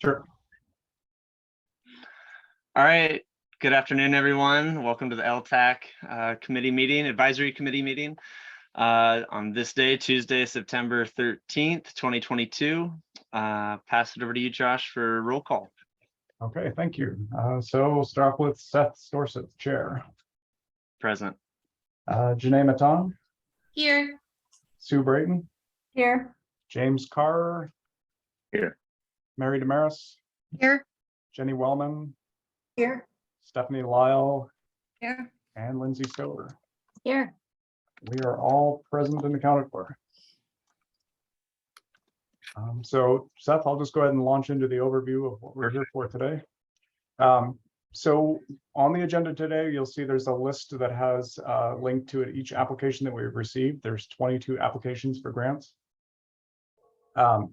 Sure. All right. Good afternoon, everyone. Welcome to the LTAC advisory committee meeting on this day, Tuesday, September 13th, 2022. Pass it over to you, Josh, for roll call. Okay, thank you. So we'll start off with Seth Storseth, Chair. Present. Janae Matan. Here. Sue Brayton. Here. James Carr. Here. Mary Damaris. Here. Jenny Wellman. Here. Stephanie Lyle. Here. And Lindsay Stover. Here. We are all present and accounted for. So Seth, I'll just go ahead and launch into the overview of what we're here for today. So on the agenda today, you'll see there's a list that has a link to it, each application that we've received. There's 22 applications for grants. I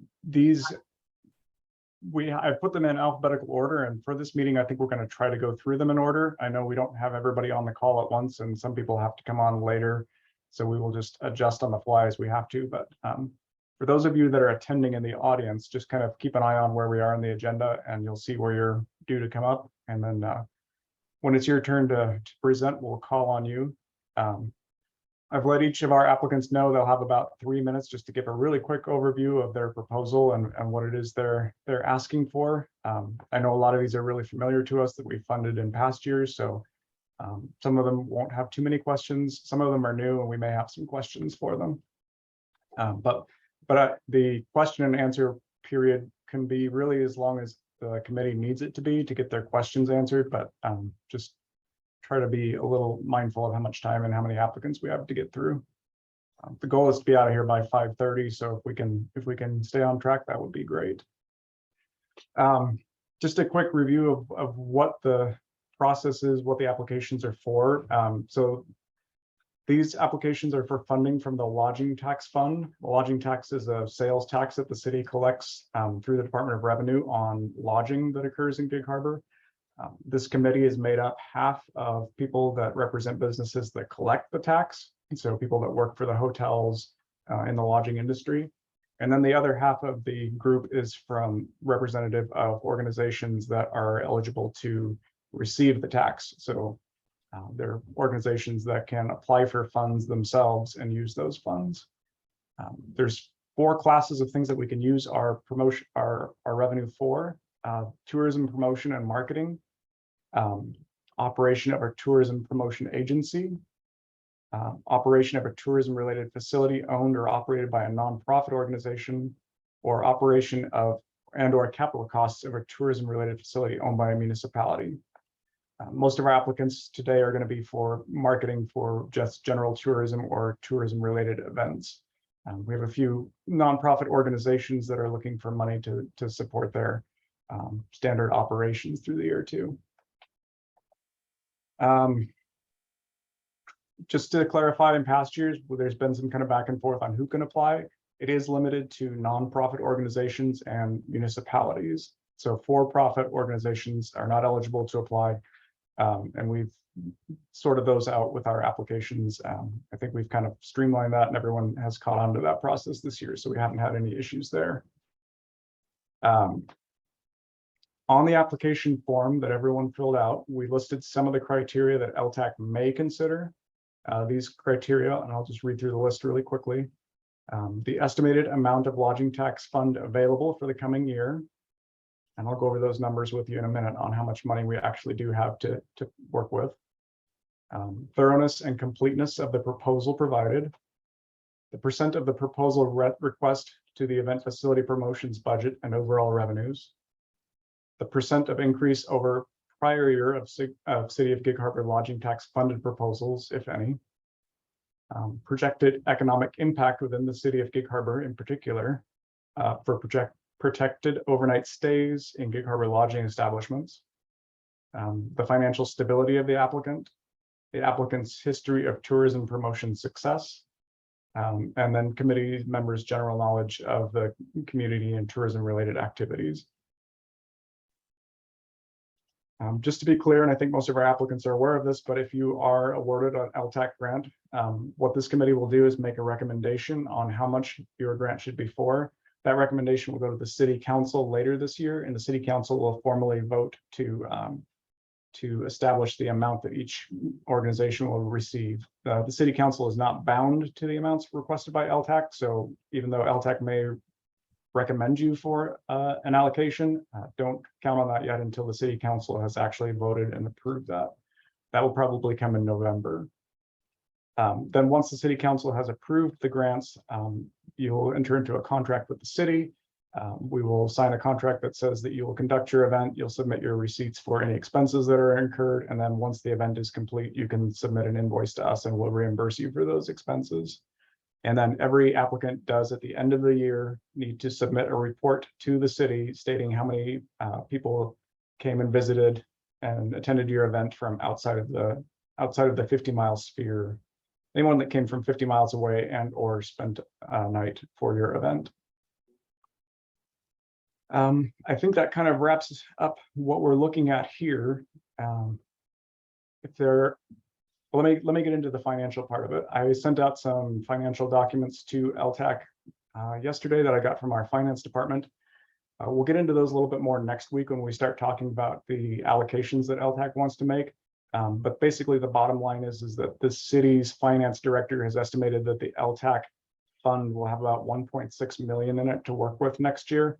put them in alphabetical order, and for this meeting, I think we're going to try to go through them in order. I know we don't have everybody on the call at once, and some people have to come on later, so we will just adjust on the fly as we have to. But for those of you that are attending in the audience, just kind of keep an eye on where we are in the agenda, and you'll see where you're due to come up. And then when it's your turn to present, we'll call on you. I've let each of our applicants know they'll have about 3 minutes just to give a really quick overview of their proposal and what it is they're asking for. I know a lot of these are really familiar to us that we've funded in past years, so some of them won't have too many questions. Some of them are new, and we may have some questions for them. But the question and answer period can be really as long as the committee needs it to be to get their questions answered, but just try to be a little mindful of how much time and how many applicants we have to get through. The goal is to be out of here by 5:30, so if we can stay on track, that would be great. Just a quick review of what the process is, what the applications are for. So these applications are for funding from the lodging tax fund. The lodging tax is a sales tax that the city collects through the Department of Revenue on lodging that occurs in Gig Harbor. This committee is made up half of people that represent businesses that collect the tax, so people that work for the hotels in the lodging industry. And then the other half of the group is from representative of organizations that are eligible to receive the tax. So they're organizations that can apply for funds themselves and use those funds. There's 4 classes of things that we can use our revenue for: tourism promotion and marketing, operation of our tourism promotion agency, operation of a tourism related facility owned or operated by a nonprofit organization, or operation of and/or capital costs of a tourism related facility owned by a municipality. Most of our applicants today are going to be for marketing for just general tourism or tourism related events. We have a few nonprofit organizations that are looking for money to support their standard operations through the year too. Just to clarify, in past years, there's been some kind of back and forth on who can apply. It is limited to nonprofit organizations and municipalities. So for-profit organizations are not eligible to apply. And we've sorted those out with our applications. I think we've kind of streamlined that, and everyone has caught on to that process this year, so we haven't had any issues there. On the application form that everyone filled out, we listed some of the criteria that LTAC may consider. These criteria, and I'll just read through the list really quickly. The estimated amount of lodging tax fund available for the coming year. And I'll go over those numbers with you in a minute on how much money we actually do have to work with. Thoroughness and completeness of the proposal provided. The percent of the proposal request to the event facility promotions budget and overall revenues. The percent of increase over prior year of City of Gig Harbor lodging tax funded proposals, if any. Projected economic impact within the City of Gig Harbor in particular for protected overnight stays in Gig Harbor lodging establishments. The financial stability of the applicant's history of tourism promotion success, and then committee members' general knowledge of the community and tourism related activities. Just to be clear, and I think most of our applicants are aware of this, but if you are awarded an LTAC grant, what this committee will do is make a recommendation on how much your grant should be for. That recommendation will go to the city council later this year, and the city council will formally vote to establish the amount that each organization will receive. The city council is not bound to the amounts requested by LTAC, so even though LTAC may recommend you for an allocation, don't count on that yet until the city council has actually voted and approved that. That will probably come in November. Then once the city council has approved the grants, you will enter into a contract with the city. We will sign a contract that says that you will conduct your event, you'll submit your receipts for any expenses that are incurred, and then once the event is complete, you can submit an invoice to us and we'll reimburse you for those expenses. And then every applicant does at the end of the year need to submit a report to the city stating how many people came and visited and attended your event from outside of the 50-mile sphere. Anyone that came from 50 miles away and or spent a night for your event. I think that kind of wraps up what we're looking at here. Let me get into the financial part of it. I sent out some financial documents to LTAC yesterday that I got from our finance department. We'll get into those a little bit more next week when we start talking about the allocations that LTAC wants to make. But basically the bottom line is that the city's finance director has estimated that the LTAC fund will have about 1.6 million in it to work with next year.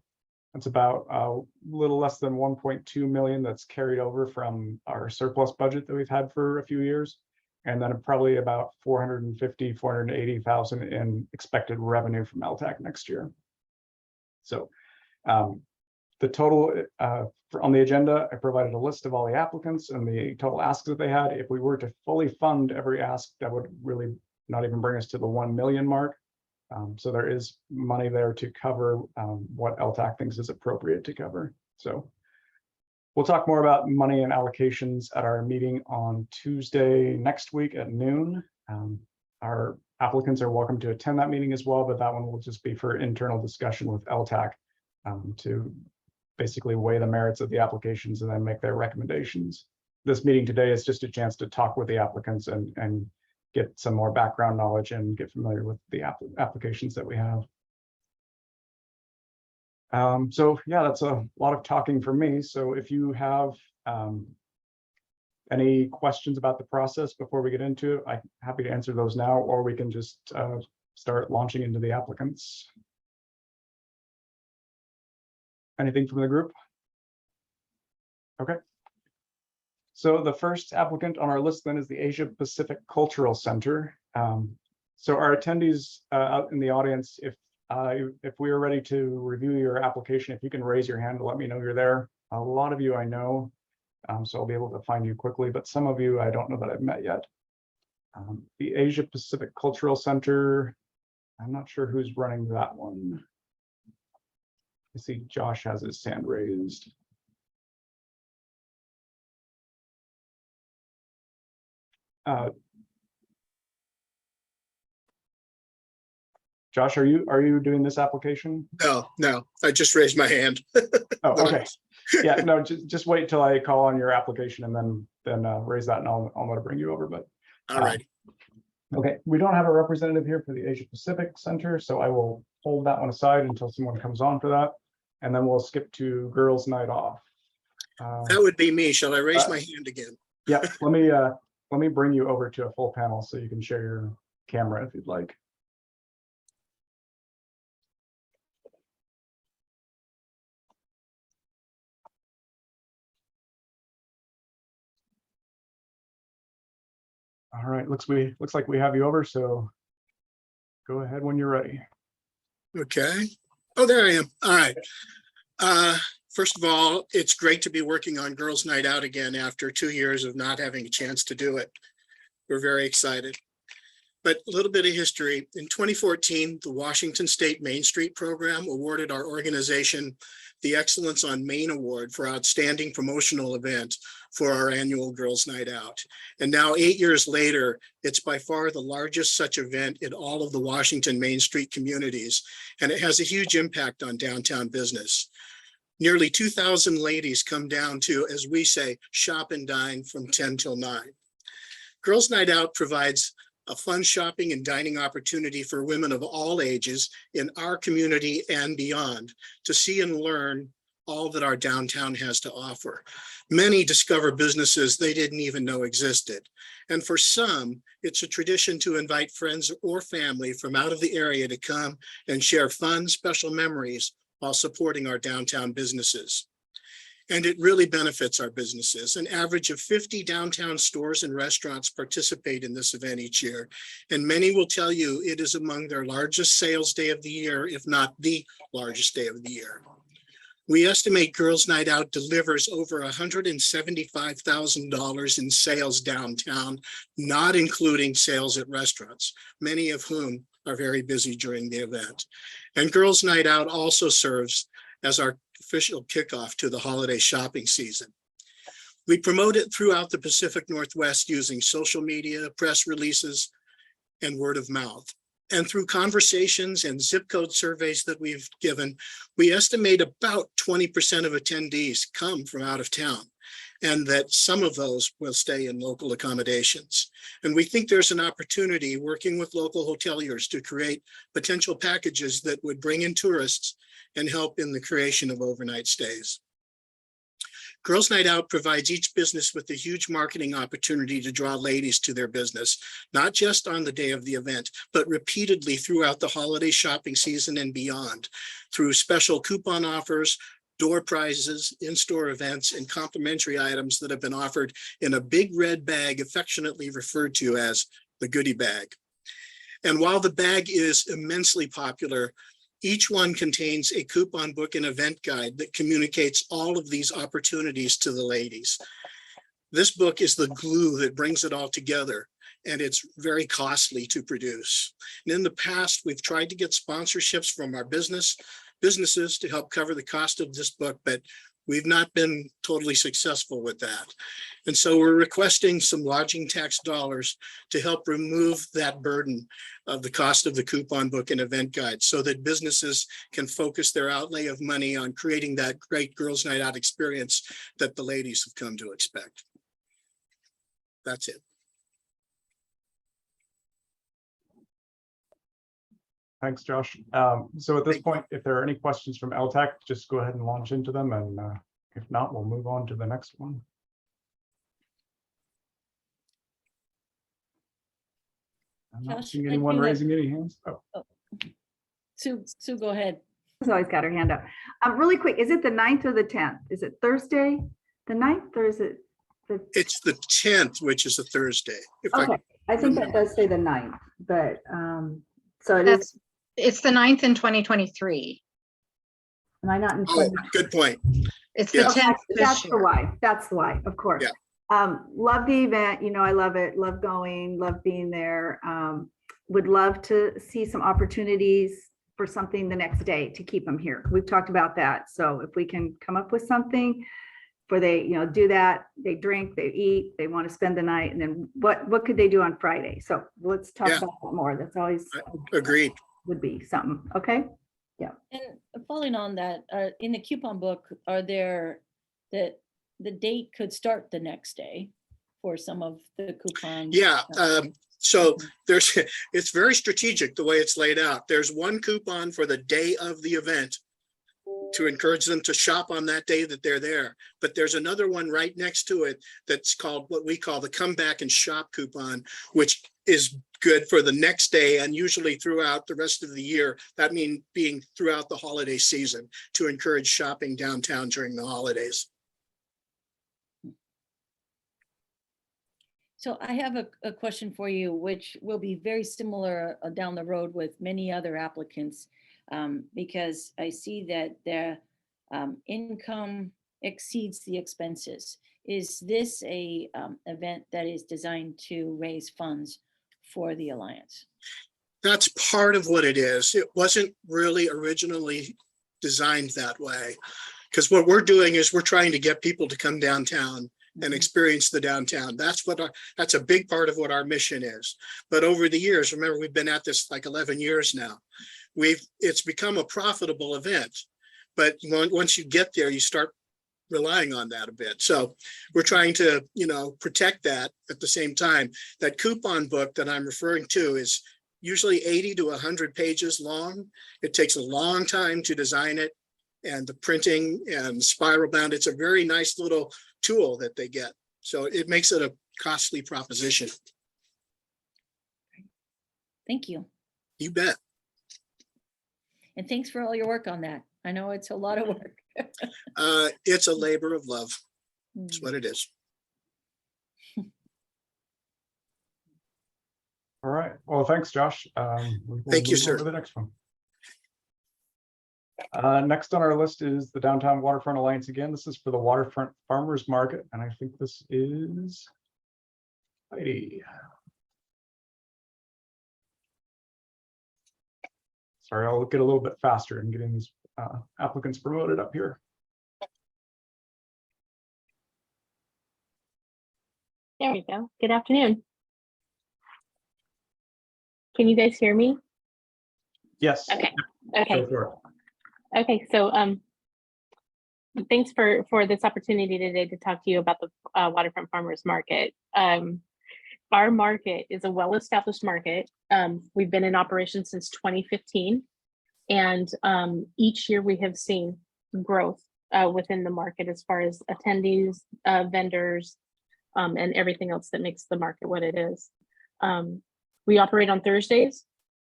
That's about a little less than 1.2 million that's carried over from our surplus budget that we've had for a few years. And then probably about 480,000 in expected revenue from LTAC next year. So the total on the agenda, I provided a list of all the applicants and the total asks that they had. If we were to fully fund every ask, that would really not even bring us to the 1 million mark. So there is money there to cover what LTAC thinks is appropriate to cover. So we'll talk more about money and allocations at our meeting on Tuesday next week at noon. Our applicants are welcome to attend that meeting as well, but that one will just be for internal discussion with LTAC to basically weigh the merits of the applications and then make their recommendations. This meeting today is just a chance to talk with the applicants and get some more background knowledge and get familiar with the applications that we have. So yeah, that's a lot of talking for me. So if you have any questions about the process before we get into it, I'm happy to answer those now, or we can just start launching into the applicants. Anything from the group? Okay. So the first applicant on our list then is the Asia Pacific Cultural Center. So our attendees out in the audience, if we are ready to review your application, if you can raise your hand to let me know you're there. A lot of you I know, so I'll be able to find you quickly, but some of you I don't know that I've met yet. The Asia Pacific Cultural Center, I'm not sure who's running that one. I see Josh has his hand raised. Josh, are you doing this application? No, I just raised my hand. Oh, okay. Yeah, no, just wait till I call on your application and then raise that and I'll know to bring you over. But All right. Okay, we don't have a representative here for the Asia Pacific Center, so I will hold that one aside until someone comes on for that, and then we'll skip to Girls Night Off. That would be me. Shall I raise my hand again? Yeah, let me bring you over to a full panel so you can share your camera if you'd like. All right, looks like we have you over, so go ahead when you're ready. Okay. Oh, there I am. All right. First of all, it's great to be working on Girls Night Out again after 2 years of not having a chance to do it. We're very excited. But a little bit of history. In 2014, the Washington State Main Street Program awarded our organization the Excellence on Main Award for Outstanding Promotional Event for our annual Girls Night Out. And now 8 years later, it's by far the largest such event in all of the Washington Main Street communities, and it has a huge impact on downtown business. Nearly 2,000 ladies come down to, as we say, shop and dine from 10 till 9. Girls Night Out provides a fun shopping and dining opportunity for women of all ages in our community and beyond to see and learn all that our downtown has to offer. Many discover businesses they didn't even know existed. And for some, it's a tradition to invite friends or family from out of the area to come and share fun, special memories while supporting our downtown businesses. And it really benefits our businesses. An average of 50 downtown stores and restaurants participate in this event each year. And many will tell you it is among their largest sales day of the year, if not the largest day of the year. We estimate Girls Night Out delivers over $175,000 in sales downtown, not including sales at restaurants, many of whom are very busy during the event. And Girls Night Out also serves as our official kickoff to the holiday shopping season. We promote it throughout the Pacific Northwest using social media, press releases, and word of mouth. And through conversations and zip code surveys that we've given, we estimate about 20% of attendees come from out of town, and that some of those will stay in local accommodations. And we think there's an opportunity working with local hoteliers to create potential packages that would bring in tourists and help in the creation of overnight stays. Girls Night Out provides each business with a huge marketing opportunity to draw ladies to their business, not just on the day of the event, but repeatedly throughout the holiday shopping season and beyond, through special coupon offers, door prizes, in-store events, and complimentary items that have been offered in a big red bag affectionately referred to as the goodie bag. And while the bag is immensely popular, each one contains a coupon book and event guide that communicates all of these opportunities to the ladies. This book is the glue that brings it all together, and it's very costly to produce. And in the past, we've tried to get sponsorships from our businesses to help cover the cost of this book, but we've not been totally successful with that. And so we're requesting some lodging tax dollars to help remove that burden of the cost of the coupon book and event guide so that businesses can focus their outlay of money on creating that great Girls Night Out experience that the ladies have come to expect. That's it. Thanks, Josh. So at this point, if there are any questions from LTAC, just go ahead and launch into them. And if not, we'll move on to the next one. I'm not Josh, seeing I anyone do have- raising any hands. Oh, Sue, go ahead. She's always got her hand up. Really quick, is it the 9th or the 10th? Is it Thursday, the 9th, or is it the? It's the 10th, which is a Thursday. If Okay, I think that does say the 9th, but so it is. It's the 9th in 2023. Am I not in? Oh, good point. It's Yes. the 10th That's this the year. why. That's the why, of course. Yeah. Love the event. You know, I love it. Love going, love being there. Would love to see some opportunities for something the next day to keep them here. We've talked about that. So if we can come up with something where they, you know, do that, they drink, they eat, they want to spend the night, and then what could they do on Friday? So let's talk Yeah. about that more. That's always Agreed. would be something. Okay. And following on that, in the coupon book, are there that the date could start the next day for some of the coupons? Yeah. So there's, it's very strategic the way it's laid out. There's one coupon for the day of the event to encourage them to shop on that day that they're there. But there's another one right next to it that's called what we call the come back and shop coupon, which is good for the next day and usually throughout the rest of the year. That means being throughout the holiday season to encourage shopping downtown during the holidays. So I have a question for you, which will be very similar down the road with many other applicants, because I see that their income exceeds the expenses. Is this a event that is designed to raise funds for the Alliance? That's part of what it is. It wasn't really originally designed that way. Because what we're doing is we're trying to get people to come downtown and experience the downtown. That's a big part of what our mission is. But over the years, remember, we've been at this like 11 years now. It's become a profitable event. But once you get there, you start relying on that a bit. So we're trying to, protect that at the same time. That coupon book that I'm referring to is usually 80 to 100 pages long. It takes a long time to design it, and the printing and spiral bound. It's a very nice little tool that they get. So it makes it a costly proposition. Thank you. You bet. And thanks for all your work on that. I know it's a lot of work. It's a labor of love. That's what it is. All right. Well, thanks, Josh. We will Thank you, move on sir. to the next one. Next on our list is the Downtown Waterfront Alliance again. This is for the Waterfront Farmers Market, and I think this is Heidi. Sorry, I'll get a little bit faster in getting these applicants promoted up here. There we go. Good afternoon. Can you guys hear me? Yes. Okay. Go Okay. for it. Okay. So thanks for this opportunity today to talk to you about the Waterfront Farmers Market. Our market is a well-established market. We've been in operation since 2015, and each year we have seen growth within the market as far as attendees, vendors, and everything else that makes the market what it is. We operate on Thursdays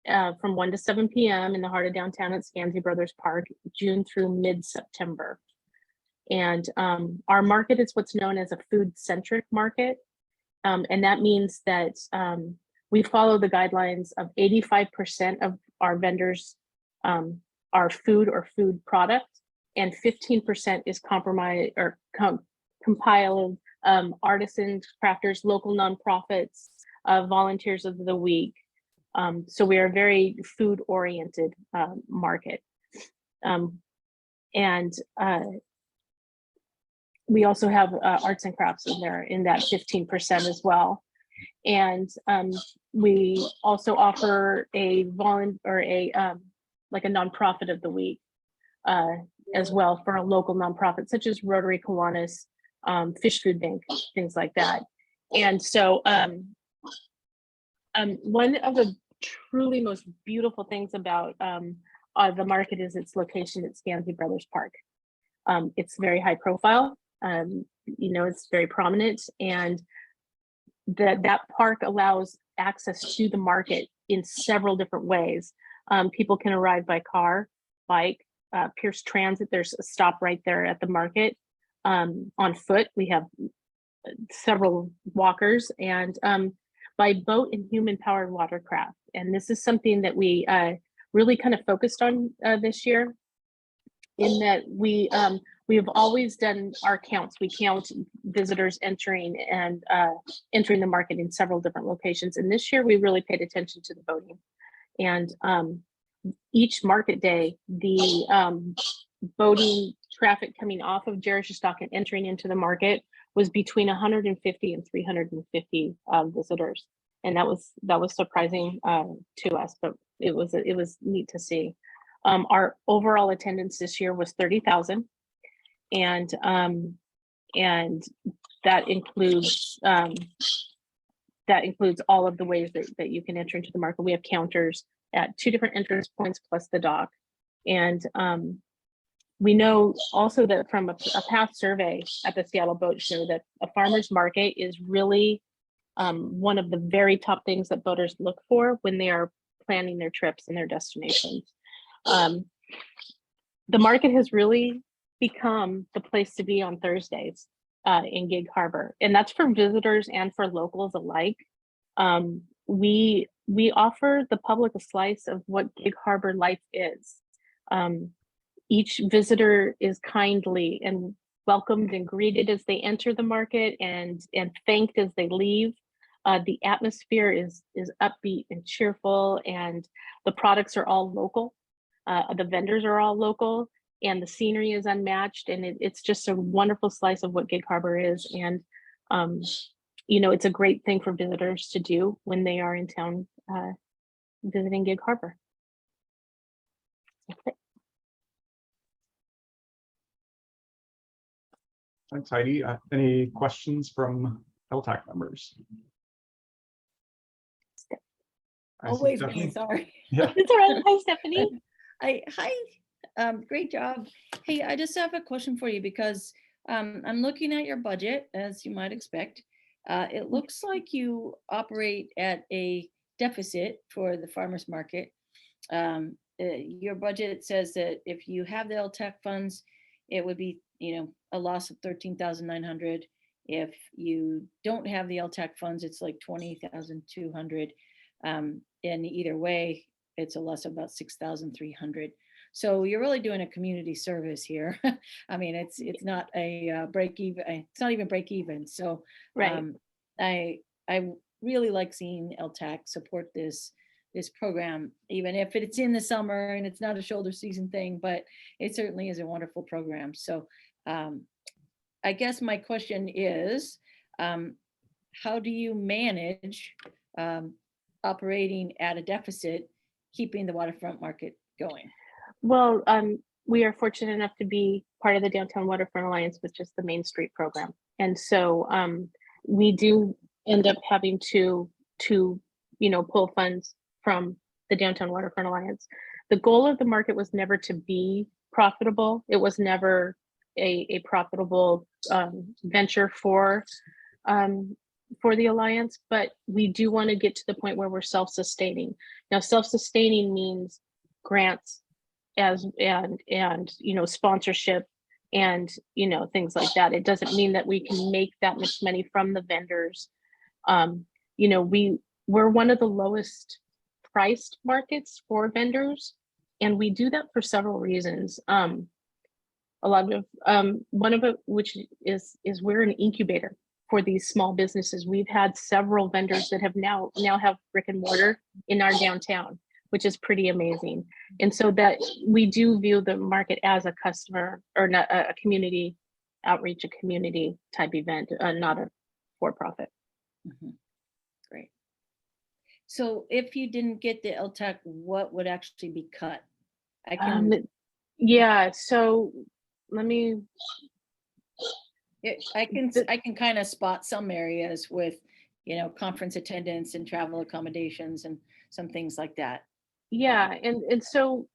from 1 to 7 p.m. in the heart of downtown at Scansey Brothers Park, June through mid-September. And our market is what's known as a food-centric market. And that means that we follow the guidelines of 85% of our vendors are food or food product, and 15% is compiled artisans, crafters, local nonprofits, volunteers of the week. So we are a very food-oriented market. We also have arts and crafts in there in that 15% as well. And we also offer a like a nonprofit of the week as well for a local nonprofit such as Rotary Kiwanis, Fish Food Bank, things like that. And so one of the truly most beautiful things about the market is its location at Scansey Brothers Park. It's very high profile. It's very prominent, and that park allows access to the market in several different ways. People can arrive by car, bike, Pierce Transit. There's a stop right there at the market. On foot, we have several walkers, and by boat and human-powered watercraft. And this is something that we really kind of focused on this year, in that we have always done our counts. We count visitors entering the market in several different locations. And this year we really paid attention to the boating. And each market day, the boating traffic coming off of Jerechistock and entering into the market was between 150 and 350 visitors. And that was surprising to us, but it was neat to see. Our overall attendance this year was 30,000, and that includes all of the ways that you can enter into the market. We have counters at 2 different entrance points plus the dock, and we know also that from a past survey at the Seattle Boat Show that a farmer's market is really one of the very top things that boaters look for when they are planning their trips and their destinations. The market has really become the place to be on Thursdays in Gig Harbor, and that's for visitors and for locals alike. We offer the public a slice of what Gig Harbor life is. Each visitor is kindly and welcomed and greeted as they enter the market, and thanked as they leave. The atmosphere is upbeat and cheerful, and the products are all local. The vendors are all local, and the scenery is unmatched, and it's just a wonderful slice of what Gig Harbor is. And it's a great thing for visitors to do when they are in town visiting Gig Harbor. That's it. Thanks, Heidi. Any questions from LTAC members? I see Always Stephanie. me, sorry. Yeah, It's all right. Hi, Stephanie. Hi, great job. Hey, I just have a question for you because I'm looking at your budget, as you might expect. It looks like you operate at a deficit for the farmers market. Your budget says that if you have the LTAC funds, it would be, a loss of 13,900. If you don't have the LTAC funds, it's like 20,200. And either way, it's a loss of about 6,300. So you're really doing a community service here. I mean, it's not a break even. It's not even break even. So Right. I really like seeing LTAC support this program, even if it's in the summer and it's not a shoulder season thing, but it certainly is a wonderful program. So I guess my question is, how do you manage operating at a deficit, keeping the waterfront market going? Well, we are fortunate enough to be part of the Downtown Waterfront Alliance, which is the Main Street program. And so we do end up having to pull funds from the Downtown Waterfront Alliance. The goal of the market was never to be profitable. It was never a profitable venture for the Alliance, but we do want to get to the point where we're self-sustaining. Now, self-sustaining means grants and sponsorship and things like that. It doesn't mean that we can make that much money from the vendors. We're one of the lowest priced markets for vendors, and we do that for several reasons. A lot of one of it, which is we're an incubator for these small businesses. We've had several vendors that have now have brick and mortar in our downtown, which is pretty amazing. And so that we do view the market as a customer or not a community outreach, a community type event, not a for-profit. Mhm. Great. So if you didn't get the LTAC, what would actually be cut? Yeah, so let me. I can kind of spot some areas with, conference attendance and travel accommodations and some things like that. Yeah, and so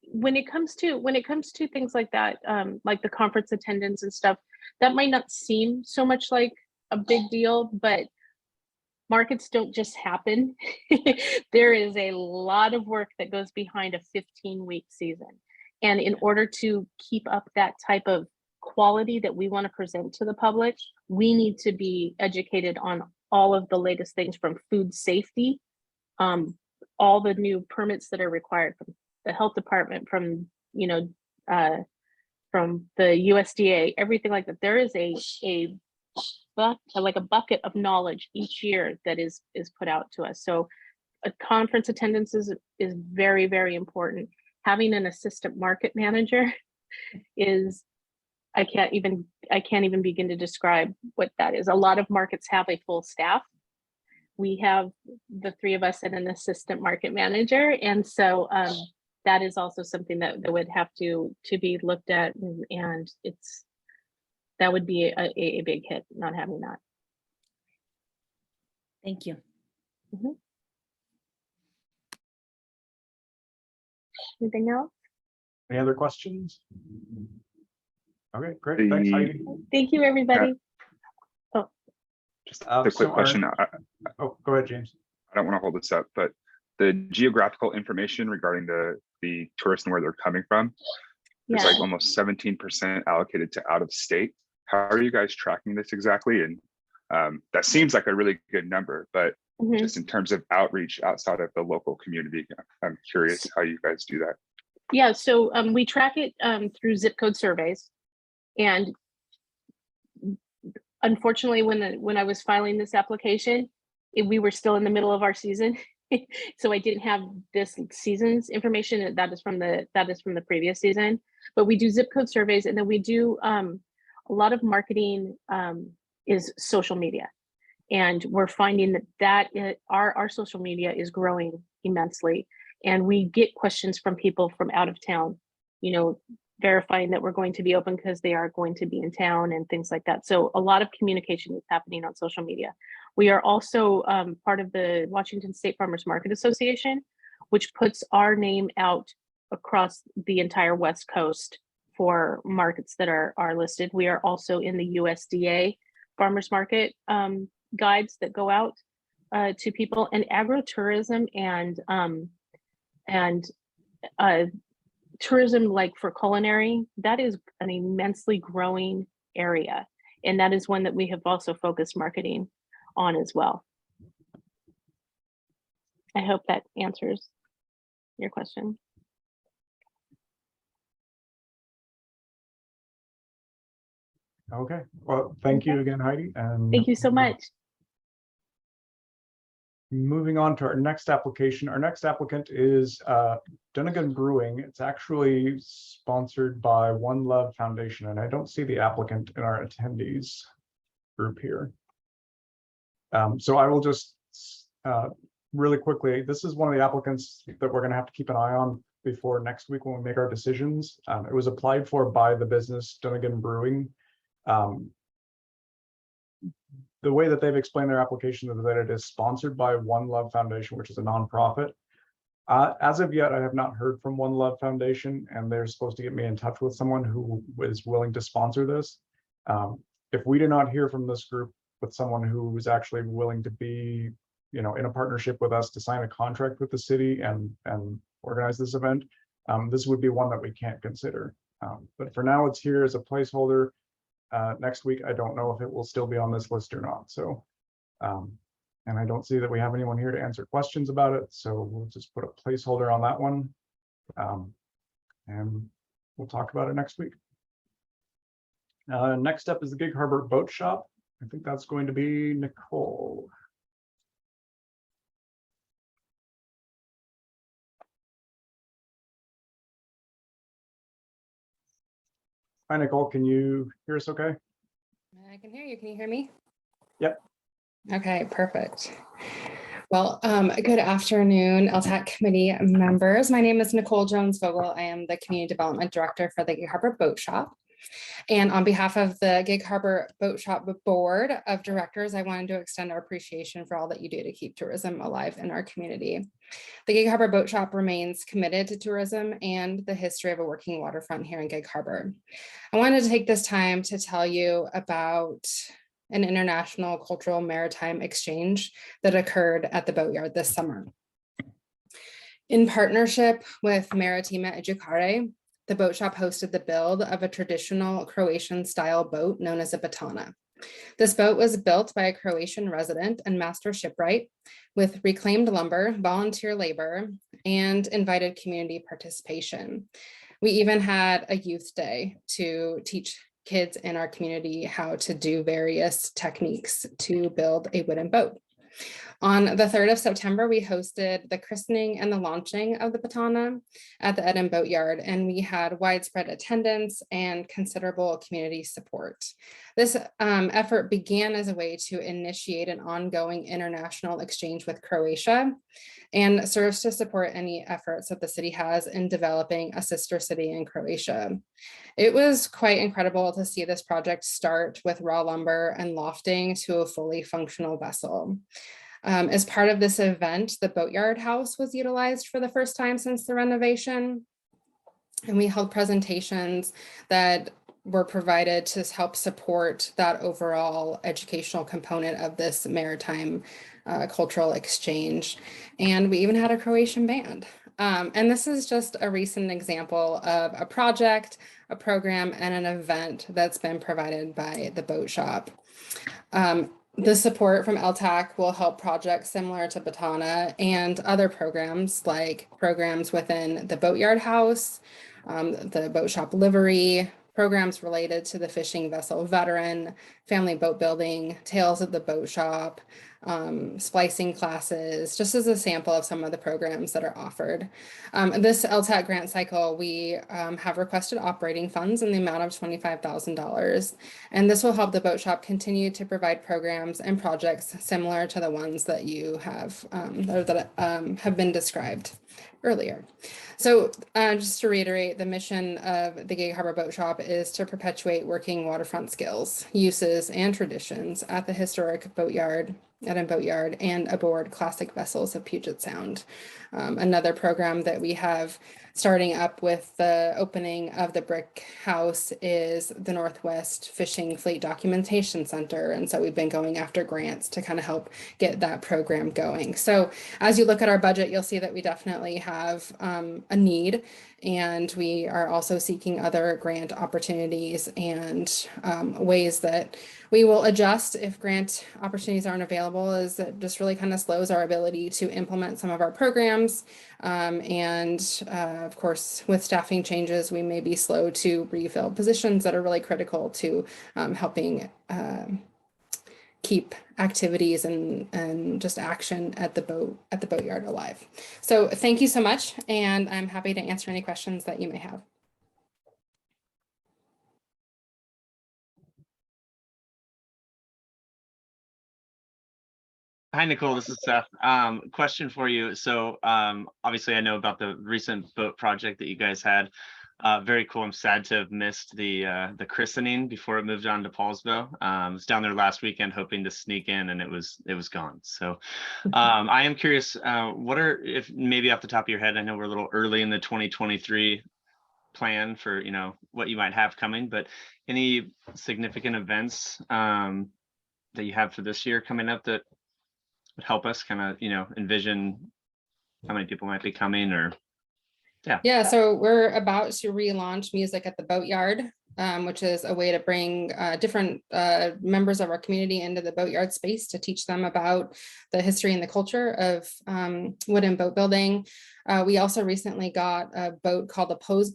when it comes to things like that, like the conference attendance and stuff, that might not seem so much like a big deal, but markets don't just happen. There is a lot of work that goes behind a 15-week season. And in order to keep up that type of quality that we want to present to the public, we need to be educated on all of the latest things from food safety, all the new permits that are required from the health department, from the USDA, everything like that. There is a bucket of knowledge each year that is put out to us. So a conference attendance is very, very important. Having an assistant market manager is, I can't even begin to describe what that is. A lot of markets have a full staff. We have the three of us and an assistant market manager. And so that is also something that would have to be looked at, and that would be a big hit not having that. Thank you. Mhm. Anything else? Any other questions? Okay, great. Thanks, Heidi. Thank you, everybody. Just a quick question. Oh, go ahead, James. I don't want to hold this up, but the geographical information regarding the tourists and where they're coming from, there's like almost 17% allocated to out of state. How are you guys tracking this exactly? And that seems like a really good number, but just in terms of outreach outside of the local community, I'm curious how you guys do that. Yeah, so we track it through zip code surveys. And unfortunately, when I was filing this application, we were still in the middle of our season. So I didn't have this season's information. That is from the previous season. But we do zip code surveys, and then we do a lot of marketing is social media. And we're finding that our social media is growing immensely. And we get questions from people from out of town. verifying that we're going to be open because they are going to be in town and things like that. So a lot of communication is happening on social media. We are also part of the Washington State Farmers Market Association, which puts our name out across the entire West Coast for markets that are listed. We are also in the USDA farmers market guides that go out to people, and agritourism and tourism, like for culinary, that is an immensely growing area. And that is one that we have also focused marketing on as well. I hope that answers your question. Okay, well, thank you again, Heidi. And Thank you so much. moving on to our next application. Our next applicant is Dunnigan Brewing. It's actually sponsored by One Love Foundation, and I don't see the applicant in our attendees group here. So I will just really quickly, this is one of the applicants that we're going to have to keep an eye on before next week when we make our decisions. It was applied for by the business Dunnigan Brewing. The way that they've explained their application is that it is sponsored by One Love Foundation, which is a nonprofit. As of yet, I have not heard from One Love Foundation, and they're supposed to get me in touch with someone who is willing to sponsor this. If we do not hear from this group with someone who is actually willing to be, in a partnership with us to sign a contract with the city and organize this event, this would be one that we can't consider. But for now, it's here as a placeholder. Next week, I don't know if it will still be on this list or not. So, and I don't see that we have anyone here to answer questions about it. So we'll just put a placeholder on that one. And we'll talk about it next week. Next up is the Gig Harbor Boat Shop. I think that's going to be Nicole. Hi, Nicole, can you hear us okay? I can hear you. Can you hear me? Yep. Okay, perfect. Well, good afternoon, LTAC committee members. My name is Nicole Jones-Vogel. I am the Community Development Director for the Gig Harbor Boat Shop. And on behalf of the Gig Harbor Boat Shop Board of Directors, I wanted to extend our appreciation for all that you do to keep tourism alive in our community. The Gig Harbor Boat Shop remains committed to tourism and the history of a working waterfront here in Gig Harbor. I wanted to take this time to tell you about an international cultural maritime exchange that occurred at the boatyard this summer. In partnership with Maritima Educare, the boat shop hosted the build of a traditional Croatian style boat known as a batana. This boat was built by a Croatian resident and master shipwright with reclaimed lumber, volunteer labor, and invited community participation. We even had a youth day to teach kids in our community how to do various techniques to build a wooden boat. On the 3rd of September, we hosted the christening and the launching of the batana at the Eden Boatyard, and we had widespread attendance and considerable community support. This effort began as a way to initiate an ongoing international exchange with Croatia and serves to support any efforts that the city has in developing a sister city in Croatia. It was quite incredible to see this project start with raw lumber and lofting to a fully functional vessel. As part of this event, the Boatyard House was utilized for the first time since the renovation. And we held presentations that were provided to help support that overall educational component of this maritime cultural exchange. And we even had a Croatian band. And this is just a recent example of a project, a program, and an event that's been provided by the boat shop. The support from LTAC will help projects similar to Batana and other programs like programs within the Boatyard House, the boat shop livery, programs related to the fishing vessel veteran, family boat building, Tales of the Boat Shop, splicing classes, just as a sample of some of the programs that are offered. This LTAC grant cycle, we have requested operating funds in the amount of $25,000. And this will help the boat shop continue to provide programs and projects similar to the ones that you have, have been described. earlier. So just to reiterate, the mission of the Gig Harbor Boat Shop is to perpetuate working waterfront skills, uses, and traditions at the historic boatyard, at a boatyard, and aboard classic vessels of Puget Sound. Another program that we have starting up with the opening of the brick house is the Northwest Fishing Fleet Documentation Center. And so we've been going after grants to kind of help get that program going. So as you look at our budget, you'll see that we definitely have a need, and we are also seeking other grant opportunities and ways that we will adjust if grant opportunities aren't available, is that just really kind of slows our ability to implement some of our programs. Of course, with staffing changes, we may be slow to refill positions that are really critical to helping keep activities and just action at the boatyard alive. So thank you so much, and I'm happy to answer any questions that you may have. Hi, Nicole, this is Seth. Question for you. So obviously I know about the recent boat project that you guys had. Very cool. I'm sad to have missed the christening before it moved on to Paulsville. I was down there last weekend hoping to sneak in, and it was gone. So I am curious, what are, if maybe off the top of your head, I know we're a little early in the 2023 plan for, you know, what you might have coming, but any significant events that you have for this year coming up that would help us kind of, you know, envision how many people might be coming? Or yeah, so we're about to relaunch Music at the Boatyard, which is a way to bring different members of our community into the boatyard space to teach them about the history and the culture of wooden boat building. We also recently got a boat called the Poles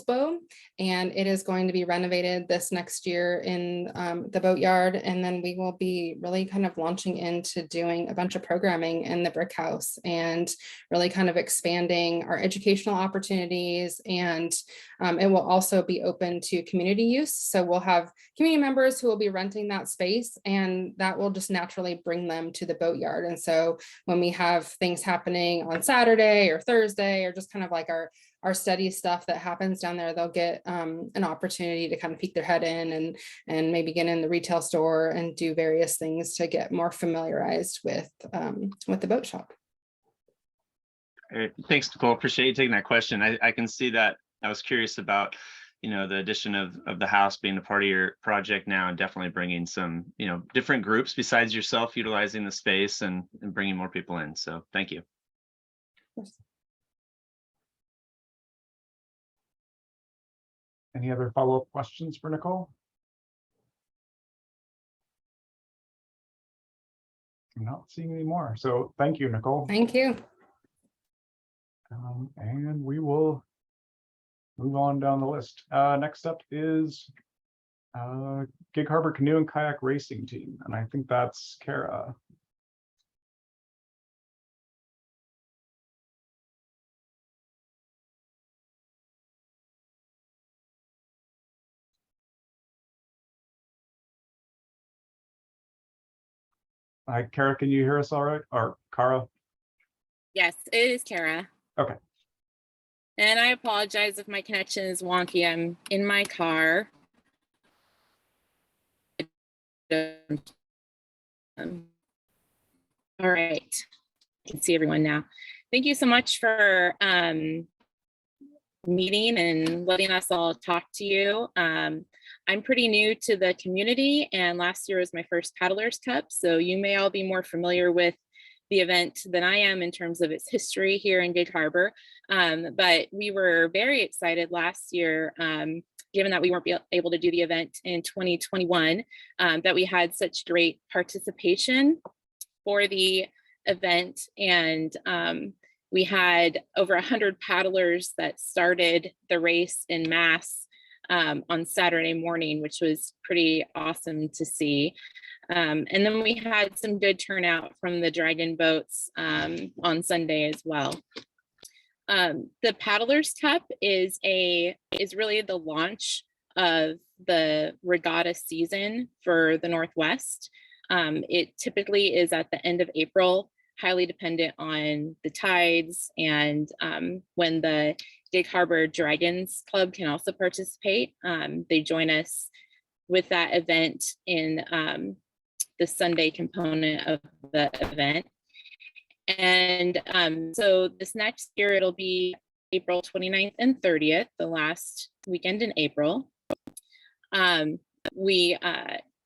Boat, and it is going to be renovated this next year in the boatyard. And then we will be really kind of launching into doing a bunch of programming in the brick house and really kind of expanding our educational opportunities. And it will also be open to community use. So we'll have community members who will be renting that space, and that will just naturally bring them to the boatyard. And so when we have things happening on Saturday or Thursday, or just kind of like our steady stuff that happens down there, they'll get an opportunity to kind of peek their head in and maybe get in the retail store and do various things to get more familiarized with the boat shop. Thanks, Nicole. Appreciate you taking that question. I can see that. I was curious about, you know, the addition of the house being a part of your project now, and definitely bringing some, you know, different groups besides yourself, utilizing the space and bringing more people in. So thank you. Any other follow-up questions for Nicole? I'm not seeing any more. So thank you, Nicole. Thank you. And we will move on down the list. Next up is Gig Harbor Canoe and Kayak Racing Team. And I think that's Kara. Hi, Kara, can you hear us all right? Or Kara? Yes, it is Kara. Okay. And I apologize if my connection is wonky. I'm in my car. All right. I can see everyone now. Thank you so much for meeting and letting us all talk to you. I'm pretty new to the community, and last year was my first Paddlers Cup, so you may all be more familiar with the event than I am in terms of its history here in Gig Harbor. But we were very excited last year, given that we weren't able to do the event in 2021, that we had such great participation for the event. And we had over 100 paddlers that started the race in mass on Saturday morning, which was pretty awesome to see. And then we had some good turnout from the dragon boats on Sunday as well. The Paddlers Cup is really the launch of the regatta season for the Northwest. It typically is at the end of April. highly dependent on the tides and when the Gig Harbor Dragons Club can also participate. They join us with that event in the Sunday component of the event. And so this next year, it'll be April 29th and 30th, the last weekend in April.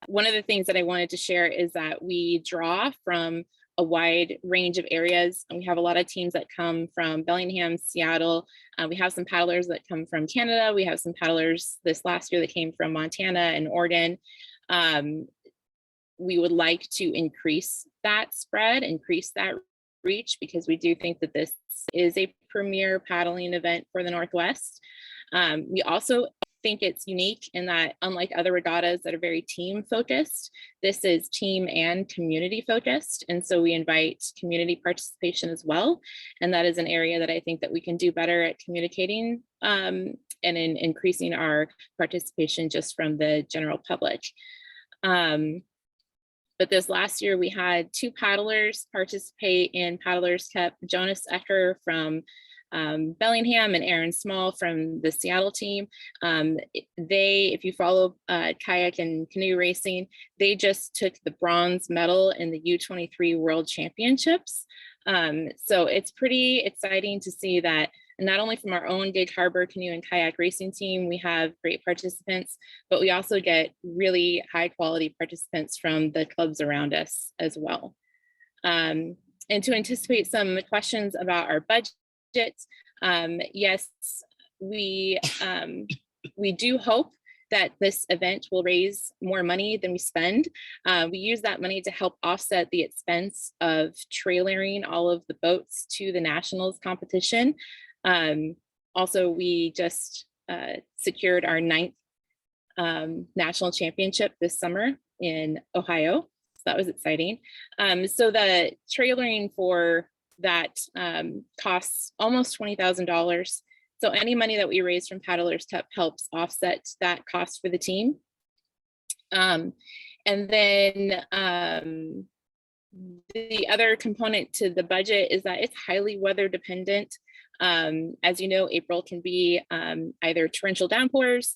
One of the things that I wanted to share is that we draw from a wide range of areas, and we have a lot of teams that come from Bellingham, Seattle. We have some paddlers that come from Canada. We have some paddlers this last year that came from Montana and Oregon. We would like to increase that spread, increase that reach, because we do think that this is a premier paddling event for the Northwest. We also think it's unique in that, unlike other regattas that are very team focused, this is team and community focused. And so we invite community participation as well. And that is an area that I think that we can do better at communicating and in increasing our participation just from the general public. But this last year we had 2 paddlers participate in Paddlers Cup, Jonas Ecker from Bellingham and Aaron Small from the Seattle team. If you follow kayak and canoe racing, they just took the bronze medal in the U23 World Championships. So it's pretty exciting to see that not only from our own Gig Harbor canoe and kayak racing team, we have great participants, but we also get really high quality participants from the clubs around us as well. And to anticipate some questions about our budget, yes, we do hope that this event will raise more money than we spend. We use that money to help offset the expense of trailering all of the boats to the nationals competition. Also, we just secured our 9th national championship this summer in Ohio. So that was exciting. So the trailering for that costs almost $20,000. So any money that we raise from Paddlers Cup helps offset that cost for the team. And then the other component to the budget is that it's highly weather dependent. As you know, April can be either torrential downpours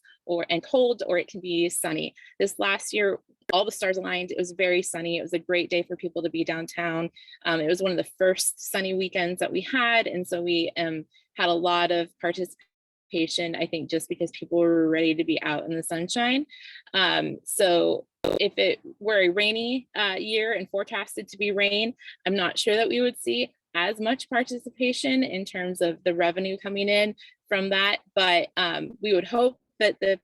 and cold, or it can be sunny. This last year, all the stars aligned. It was very sunny. It was a great day for people to be downtown. It was one of the first sunny weekends that we had. And so we had a lot of participation, I think, just because people were ready to be out in the sunshine. So if it were a rainy year and forecasted to be rain, I'm not sure that we would see as much participation in terms of the revenue coming in from that. But we would hope that the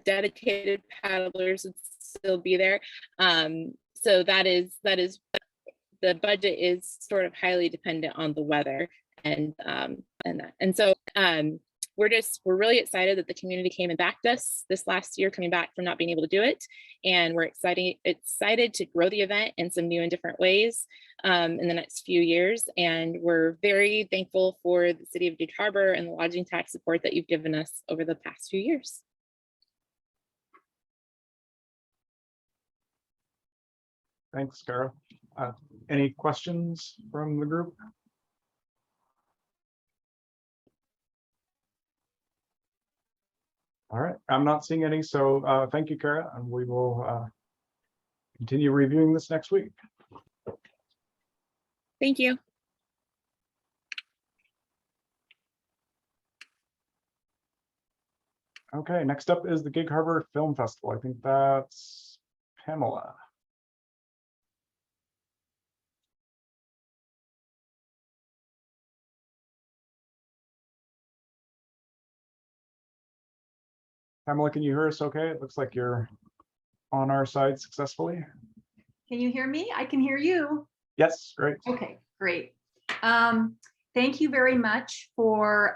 dedicated paddlers would still be there. So that is the budget is sort of highly dependent on the weather and so we're really excited that the community came and backed us this last year, coming back from not being able to do it, and we're excited to grow the event in some new and different ways in the next few years. And we're very thankful for the City of Gig Harbor and the lodging tax support that you've given us over the past few years. Thanks, Kara. Any questions from the group? All right, I'm not seeing any, so thank you, Kara, and we will continue reviewing this next week. Thank you. Okay, next up is the Gig Harbor Film Festival. I think that's Pamela. Pamela, can you hear us okay? It looks like you're on our side successfully. Can you hear me? I can hear you. Yes, great. Okay, great. Thank you very much for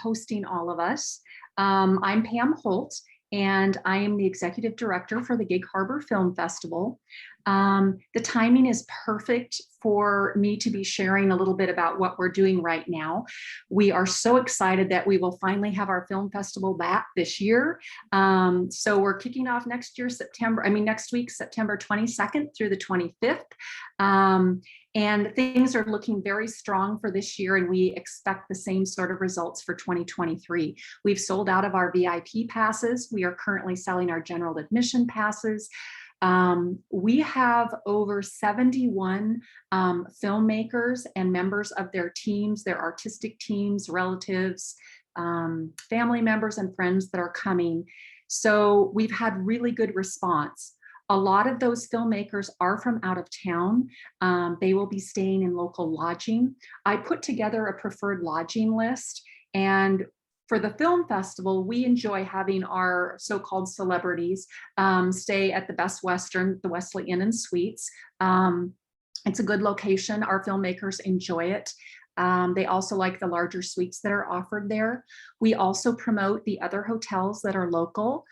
hosting all of us. I'm Pam Holt, and I am the executive director for the Gig Harbor Film Festival. The timing is perfect for me to be sharing a little bit about what we're doing right now. We are so excited that we will finally have our film festival back this year. So we're kicking off next week, September 22nd through the 25th. And things are looking very strong for this year, and we expect the same sort of results for 2023. We've sold out of our VIP passes. We are currently selling our general admission passes. We have over 71 filmmakers and members of their teams, their artistic teams, relatives, family members and friends that are coming. So we've had really good response. A lot of those filmmakers are from out of town. They will be staying in local lodging. I put together a preferred lodging list, and for the film festival, we enjoy having our so-called celebrities stay at the Best Western, the Wesley Inn and Suites. It's a good location. Our filmmakers enjoy it. They also like the larger suites that are offered there. We also promote the other hotels that are local.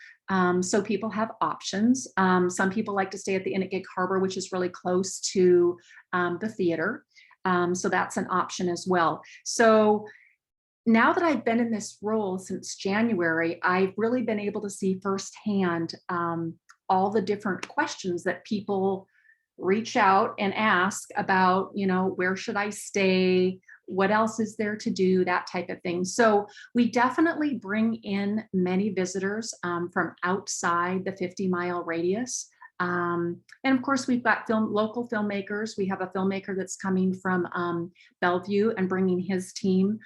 So people have options. Some people like to stay at the Inn at Gig Harbor, which is really close to the theater. So that's an option as well. So now that I've been in this role since January, I've really been able to see firsthand all the different questions that people reach out and ask about, where should I stay? What else is there to do? That type of thing. So we definitely bring in many visitors from outside the 50-mile radius. And of course, we've got local filmmakers. We have a filmmaker that's coming from Bellevue and bringing his team.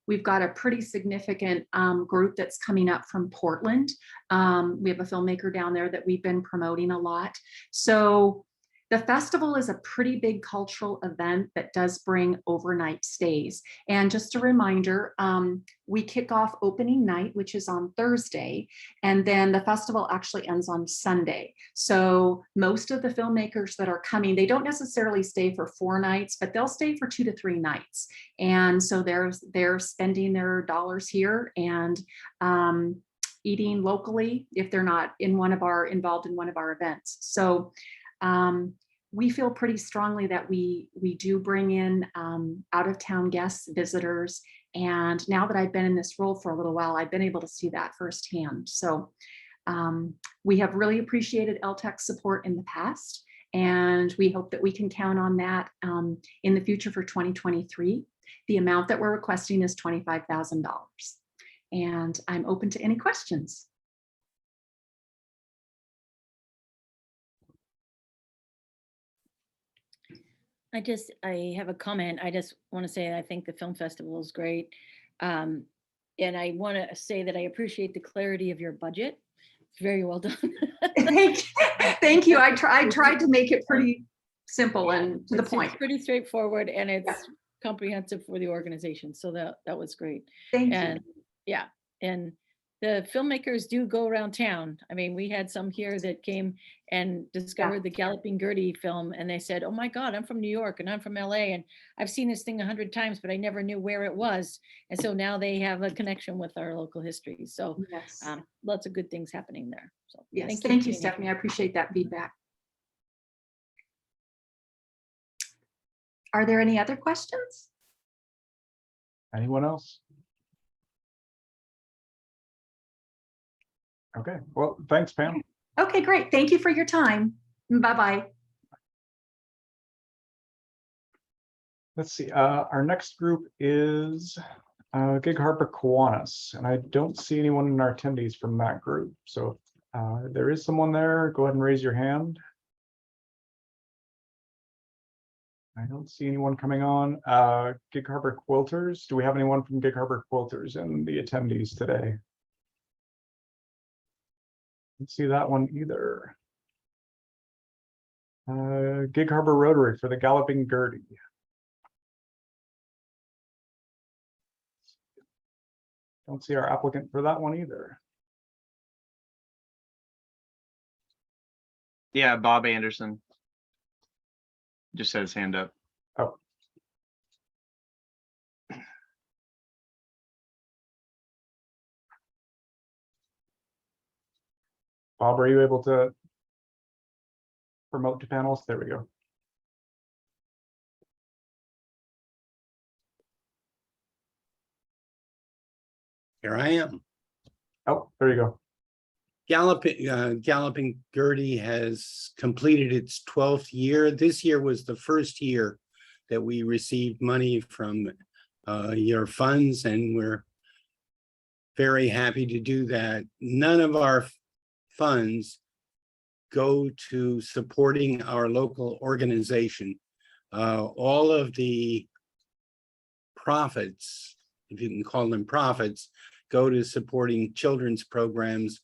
We've got a pretty significant group that's coming up from Portland. We have a filmmaker down there that we've been promoting a lot. So the festival is a pretty big cultural event that does bring overnight stays. And just a reminder, we kick off opening night, which is on Thursday, and then the festival actually ends on Sunday. So most of the filmmakers that are coming, they don't necessarily stay for 4 nights, but they'll stay for 2 to 3 nights. And so they're spending their dollars here and eating locally if they're not involved in one of our events. So we feel pretty strongly that we do bring in out-of-town guests, visitors, and now that I've been in this role for a little while, I've been able to see that firsthand. So we have really appreciated LTAC's support in the past, and we hope that we can count on that in the future for 2023. The amount that we're requesting is $25,000, and I'm open to any questions. I have a comment. I just want to say I think the film festival is great. And I want to say that I appreciate the clarity of your budget. It's very well done. Thank you. I tried to make it pretty simple and to the point. It's pretty straightforward, and it's comprehensive for the organization. So that was great. Thank you. Yeah. And the filmmakers do go around town. I mean, we had some here that came and discovered the Galloping Gertie film, and they said, oh my God, I'm from New York and I'm from LA, and I've seen this thing 100 times, but I never knew where it was. And so now they have a connection with our local history. So lots of good things happening there. So yes, thank you, Stephanie. I appreciate that feedback. Are there any other questions? Anyone else? Okay, well, thanks, Pam. Okay, great. Thank you for your time. Bye-bye. Let's see, our next group is Gig Harbor Kiwanis, and I don't see anyone in our attendees from that group. So if there is someone there, go ahead and raise your hand. I don't see anyone coming on. Gig Harbor Quilters, do we have anyone from Gig Harbor Quilters in the attendees today? Don't see that one either. Gig Harbor Rotary for the Galloping Gertie. Don't see our applicant for that one either. Yeah, Bob Anderson just had his hand up. Oh. Bob, are you able to promote to panelists. There we go. Here I am. Oh, there you go. Galloping Gertie has completed its 12th year. This year was the first year that we received money from your funds, and we're very happy to do that. None of our funds go to supporting our local organization. All of the profits, if you can call them profits, go to supporting children's programs,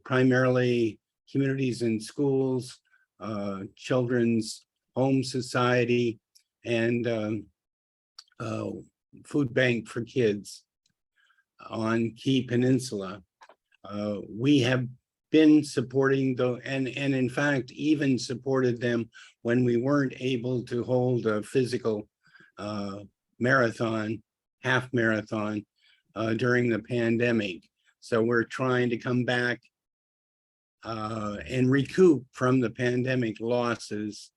primarily communities and schools, children's home society, and food bank for kids on Key Peninsula. We have been supporting and in fact even supported them when we weren't able to hold a physical marathon, half marathon during the pandemic. So we're trying to come back and recoup from the pandemic losses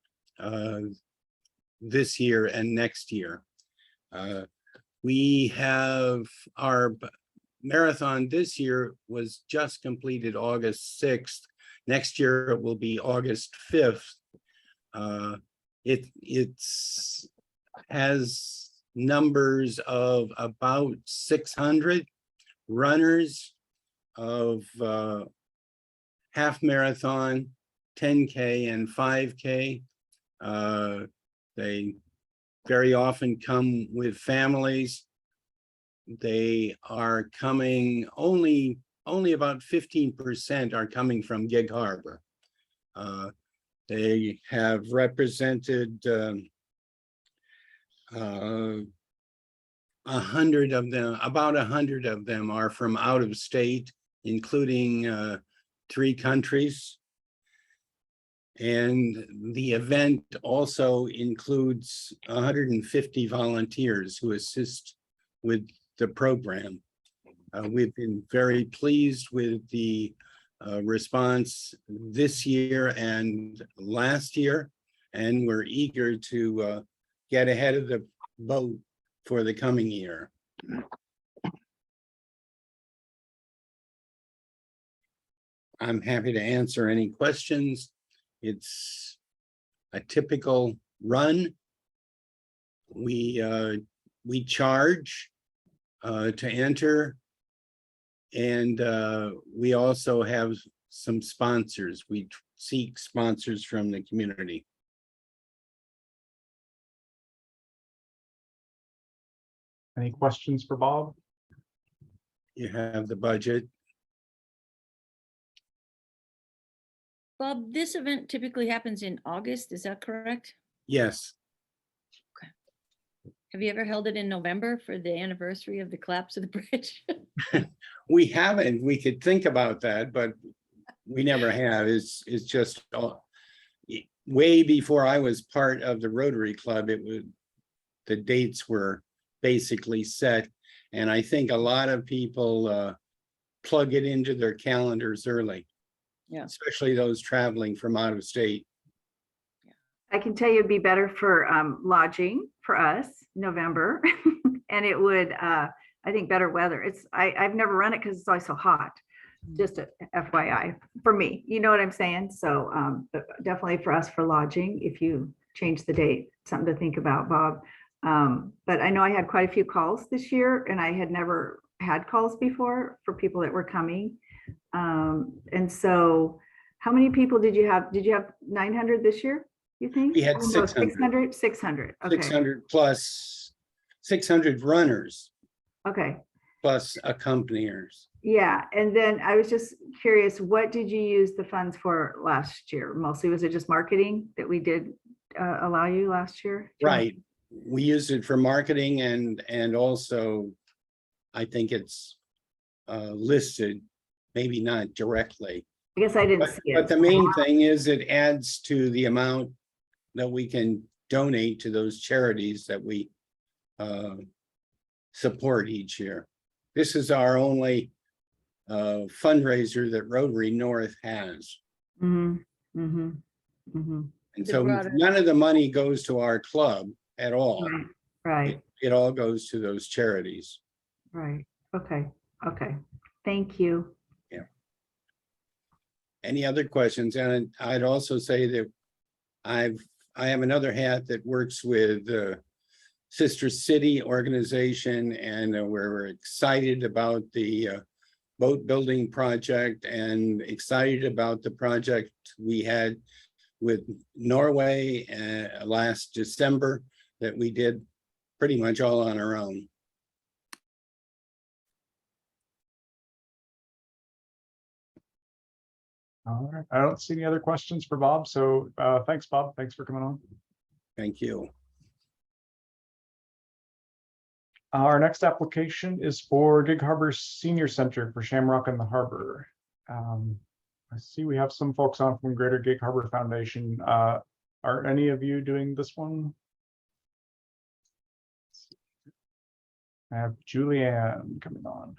this year and next year. We have our marathon this year was just completed August 6th. Next year it will be August 5th. It's has numbers of about 600 runners of half marathon, 10K and 5K. They very often come with families. They are coming, only about 15% are coming from Gig Harbor. They have represented 100 of them, about 100 of them are from out of state, including 3 countries. And the event also includes 150 volunteers who assist with the program. We've been very pleased with the response this year and last year, and we're eager to get ahead of the boat for the coming year. I'm happy to answer any questions. It's a typical run. We charge to enter, and we also have some sponsors. We seek sponsors from the community. Any questions for Bob? You have the budget. Bob, this event typically happens in August, is that correct? Yes. Have you ever held it in November for the anniversary of the collapse of the bridge? We haven't. We could think about that, but we never have. It's just way before I was part of the Rotary Club. The dates were basically set, and I think a lot of people plug it into their calendars early. Yeah, especially those traveling from out of state. I can tell you it'd be better for lodging for us, November. And it would, I think, better weather. I've never run it because it's always so hot. Just a FYI for me, you know what I'm saying? So but definitely for us for lodging, if you change the date, something to think about, Bob. But I know I had quite a few calls this year, and I had never had calls before for people that were coming. And so how many people did you have? Did you have 900 this year, you think? We had 600. 600. Okay. 600 plus 600 runners. Okay. Plus accompaniers. Yeah. And then I was just curious, what did you use the funds for last year? Mostly, was it just marketing that we did allow you last year? Right. We used it for marketing, and also I think it's listed, maybe not directly. I guess I didn't see it. But the main thing is it adds to the amount that we can donate to those charities that we support each year. This is our only fundraiser that Rotary North has. Mm-hmm. Mm-hmm. Mhm. And The so broader- none of the money goes to our club at all. Right, It all goes to those charities. right. Okay, okay. Thank you. Any other questions? And I'd also say that I have another hat that works with the Sister City organization, and we're excited about the boat building project and excited about the project we had with Norway last December that we did pretty much all on our own. All right, I don't see any other questions for Bob, so thanks, Bob. Thanks for coming on. Thank you. Our next application is for Gig Harbor Senior Center for Shamrock in the Harbor. I see we have some folks on from Greater Gig Harbor Foundation. Are any of you doing this one? I have Julianne coming on.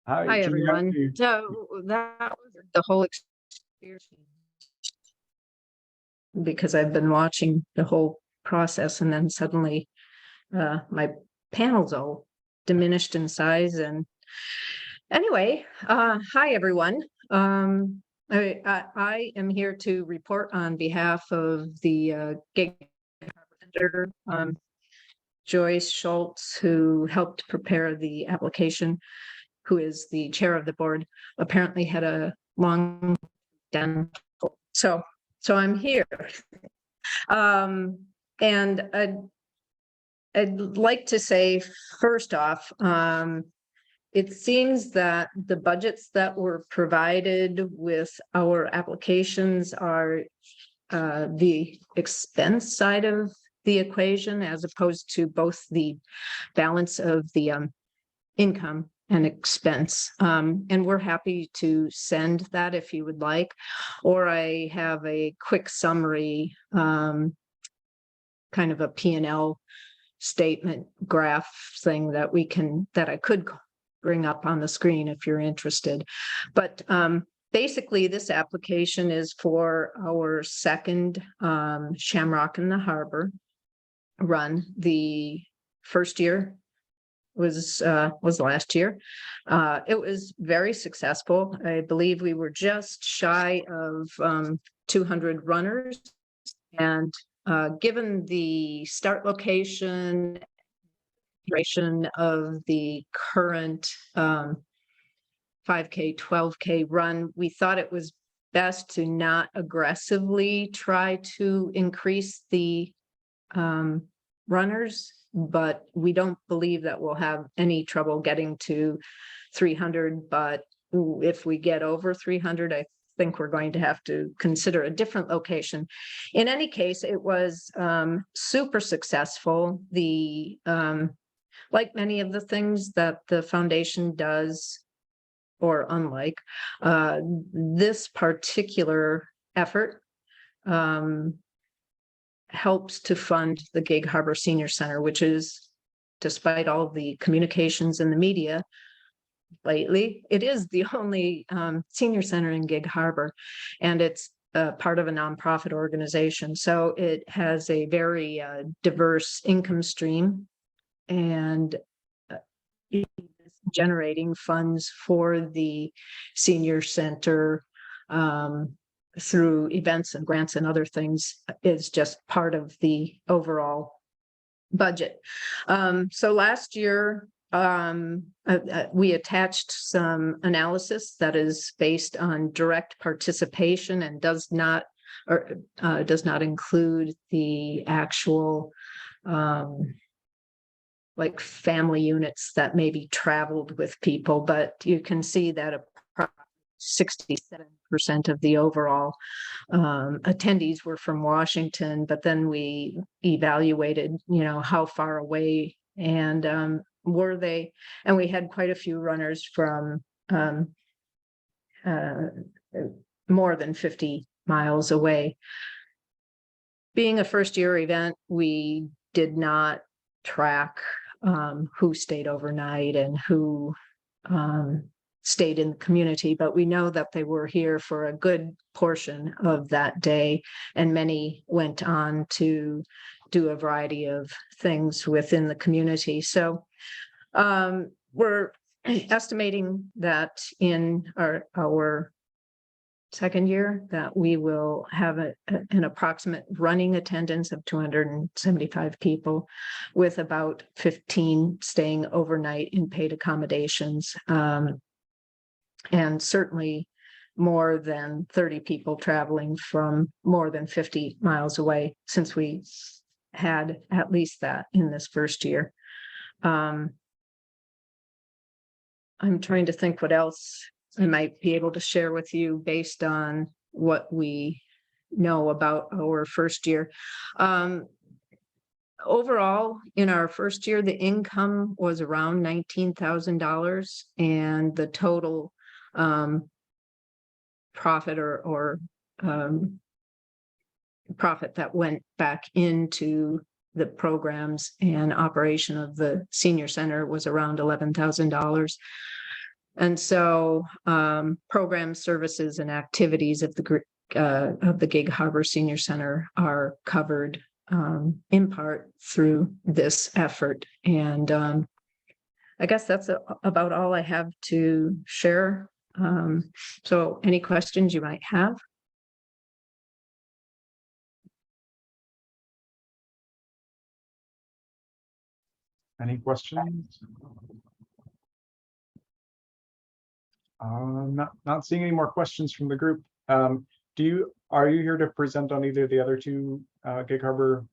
Hi, Julianne, everyone. you- So that was the whole experience. Because I've been watching the whole process, and then suddenly my panels all diminished in size. And anyway, hi, everyone. I am here to report on behalf of the Gig Harbor Center, Joyce Schultz, who helped prepare the application, who is the chair of the board, apparently had a long dental. So I'm here. And I'd like to say, first off, it seems that the budgets that were provided with our applications are the expense side of the equation, as opposed to both the balance of the income and expense. And we're happy to send that if you would like, or I have a quick summary, kind of a P&L statement graph thing that I could bring up on the screen if you're interested. But basically, this application is for our second Shamrock in the Harbor run. The first year was last year. It was very successful. I believe we were just shy of 200 runners, and given the start location, duration of the current 5K, 12K run, we thought it was best to not aggressively try to increase the runners, but we don't believe that we'll have any trouble getting to 300. But if we get over 300, I think we're going to have to consider a different location. In any case, it was super successful. The like many of the things that the foundation does, or unlike this particular effort, helps to fund the Gig Harbor Senior Center, which is, despite all the communications in the media lately, it is the only senior center in Gig Harbor, and it's part of a nonprofit organization. So it has a very diverse income stream, and generating funds for the senior center through events and grants and other things is just part of the overall budget. So last year, we attached some analysis that is based on direct participation and does not include the actual like family units that maybe traveled with people, but you can see that 67% of the overall attendees were from Washington, but then we evaluated, how far away, and were they? And we had quite a few runners from more than 50 miles away. Being a first-year event, we did not track who stayed overnight and who stayed in the community, but we know that they were here for a good portion of that day, and many went on to do a variety of things within the community. So we're estimating that in our second year that we will have an approximate running attendance of 275 people, with about 15 staying overnight in paid accommodations, and certainly more than 30 people traveling from more than 50 miles away, since we had at least that in this first year. I'm trying to think what else I might be able to share with you based on what we know about our first year. Overall, in our first year, the income was around $19,000, and the total profit or profit that went back into the programs and operation of the senior center was around $11,000. And so program services and activities of the Gig Harbor Senior Center are covered in part through this effort. And I guess that's about all I have to share. So any questions you might have? Any questions? Not seeing any more questions from the group. Are you here to present on either of the other two Gig Harbor,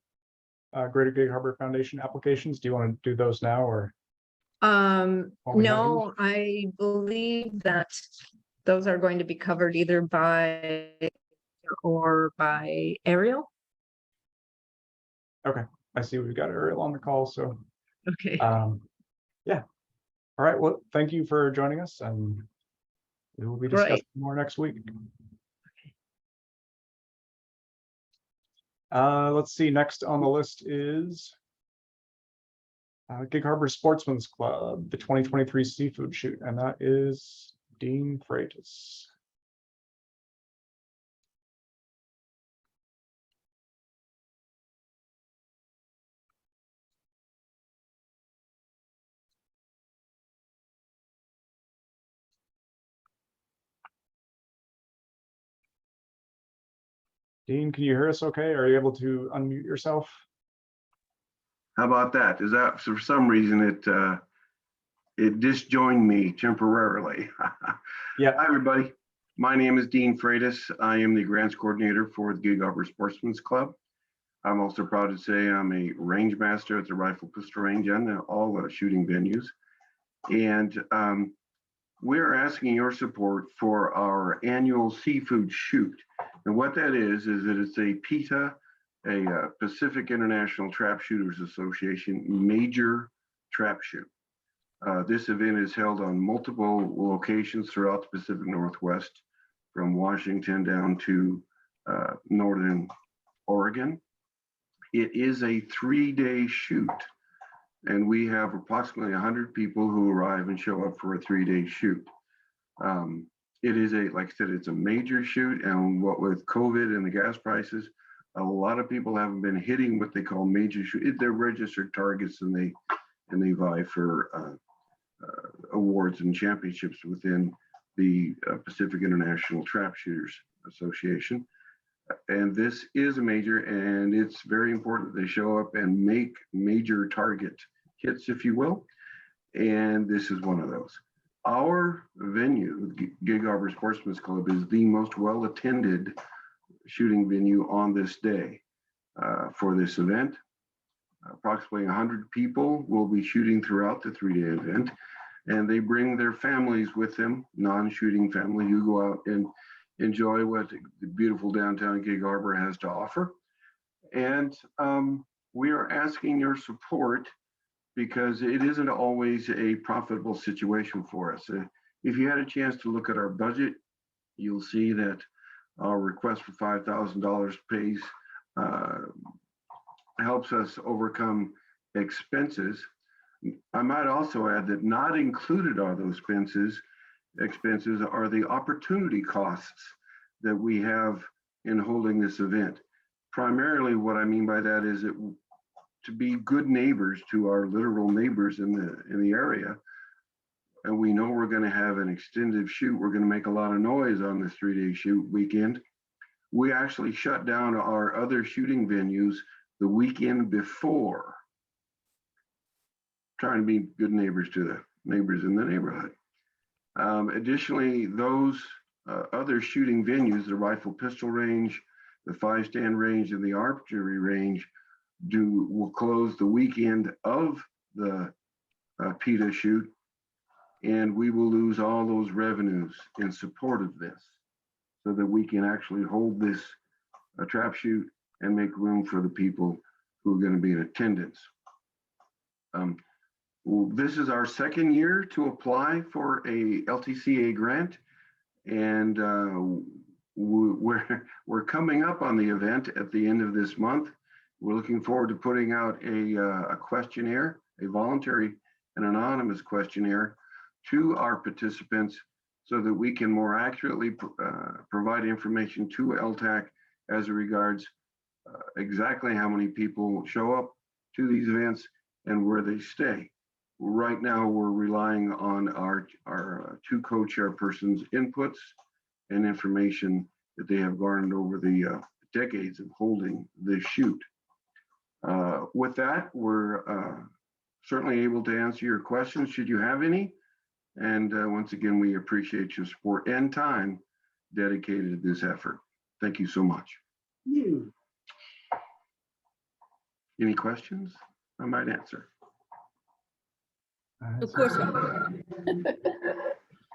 Greater Gig Harbor Foundation applications? Do you want to do those now, or? No, I believe that those are going to be covered either by or by Ariel. Okay, I see we've got Ariel on the call, so. Okay. Yeah. All right, well, thank you for joining us, and we will be discussing more next week. Let's see, next on the list is Gig Harbor Sportsman's Club, the 2023 seafood shoot, and that is Dean Freitas. Dean, can you hear us okay? Are you able to unmute yourself? How about that? Is that for some reason it disjoined me temporarily? Yeah. Hi, everybody. My name is Dean Freitas. I am the grants coordinator for the Gig Harbor Sportsman's Club. I'm also proud to say I'm a range master at the Rifle Pistol Range and all shooting venues. And we're asking your support for our annual seafood shoot. And what that is that it's a PETA, a Pacific International Trap Shooters Association major trap shoot. This event is held on multiple locations throughout the Pacific Northwest, from Washington down to northern Oregon. It is a 3-day shoot, and we have approximately 100 people who arrive and show up for a 3-day shoot. It is like I said, it's a major shoot, and what with COVID and the gas prices, a lot of people haven't been hitting what they call major shoot. They're registered targets, and they vie for awards and championships within the Pacific International Trap Shooters Association. And this is a major, and it's very important that they show up and make major target hits, if you will. And this is one of those. Our venue, Gig Harbor Sportsman's Club, is the most well-attended shooting venue on this day for this event. Approximately 100 people will be shooting throughout the 3-day event, and they bring their families with them, non-shooting family, who go out and enjoy what the beautiful downtown Gig Harbor has to offer. And we are asking your support because it isn't always a profitable situation for us. If you had a chance to look at our budget, you'll see that our request for $5,000 pays helps us overcome expenses. I might also add that not included are those expenses are the opportunity costs that we have in holding this event. Primarily what I mean by that is that to be good neighbors to our literal neighbors in the area. And we know we're going to have an extended shoot. We're going to make a lot of noise on this 3-day shoot weekend. We actually shut down our other shooting venues the weekend before, trying to be good neighbors to the neighbors in the neighborhood. Additionally, those other shooting venues, the rifle pistol range, the 5-stand range, and the archery range, will close the weekend of the PETA shoot, and we will lose all those revenues in support of this, so that we can actually hold this trap shoot and make room for the people who are going to be in attendance. This is our second year to apply for a LTCA grant, and we're coming up on the event at the end of this month. We're looking forward to putting out a questionnaire, a voluntary and anonymous questionnaire to our participants, so that we can more accurately provide information to LTAC as regards exactly how many people show up to these events and where they stay. Right now, we're relying on our two co-chairpersons' inputs and information that they have garnered over the decades of holding this shoot. With that, we're certainly able to answer your questions should you have any. And once again, we appreciate your support and time dedicated to this effort. Thank you so much. Any questions I might answer? Of course.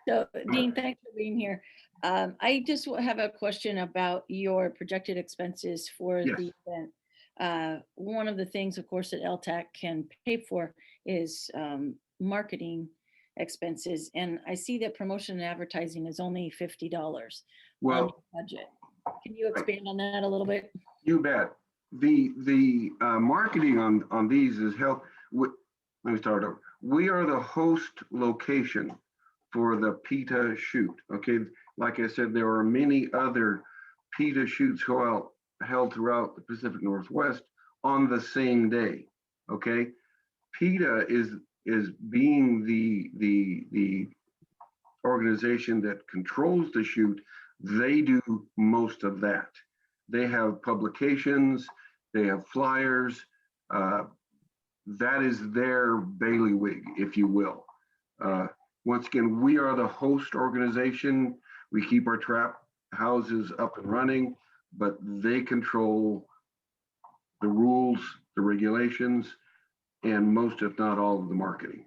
So Dean, thanks for being here. I just have a question about your projected expenses for the event. One of the things, of course, that LTAC can pay for is marketing expenses. And I see that promotion and advertising is only $50 on the budget. Can you expand on that a little bit? You bet. The marketing on these is help. Let me start over. We are the host location for the PETA shoot. Okay, like I said, there are many other PETA shoots held throughout the Pacific Northwest on the same day. Okay, PETA is being the organization that controls the shoot. They do most of that. They have publications, they have flyers. That is their bailiwick, if you will. Once again, we are the host organization. We keep our trap houses up and running, but they control the rules, the regulations, and most, if not all, of the marketing.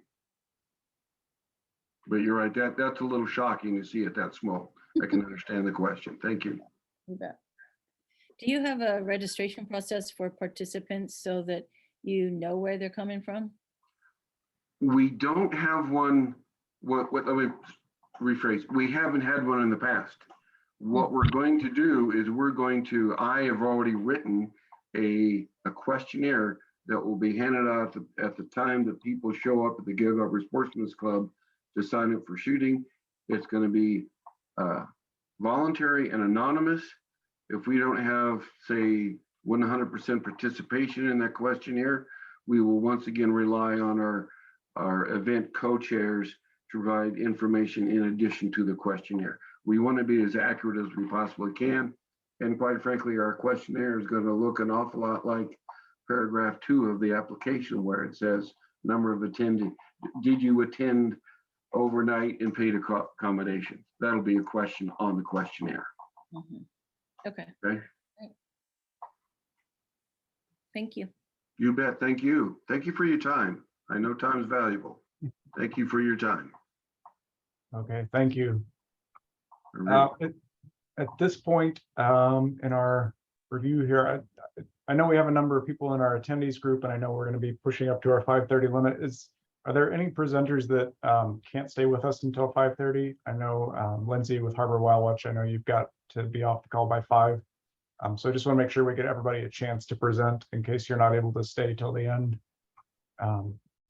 But you're right, that's a little shocking to see it that small. I can understand the question. Thank you. You bet. Do you have a registration process for participants so that you know where they're coming from? We don't have one. Let me rephrase. We haven't had one in the past. What we're going to do is I have already written a questionnaire that will be handed out at the time that people show up at the Gig Harbor Sportsman's Club to sign up for shooting. It's going to be voluntary and anonymous. If we don't have, say, 100% participation in that questionnaire, we will once again rely on our event co-chairs to provide information in addition to the questionnaire. We want to be as accurate as we possibly can. And quite frankly, our questionnaire is going to look an awful lot like paragraph 2 of the application, where it says number of attending. Did you attend overnight and paid accommodations? That'll be a question on the questionnaire. Okay. Okay. Thank you. You bet. Thank you. Thank you for your time. I know time is valuable. Thank you for your time. Okay, thank you. At this point in our review here, I know we have a number of people in our attendees group, and I know we're going to be pushing up to our 5:30 limit. Are there any presenters that can't stay with us until 5:30? I know Lindsay with Harbor Wild Watch, I know you've got to be off the call by 5. So I just want to make sure we get everybody a chance to present in case you're not able to stay till the end.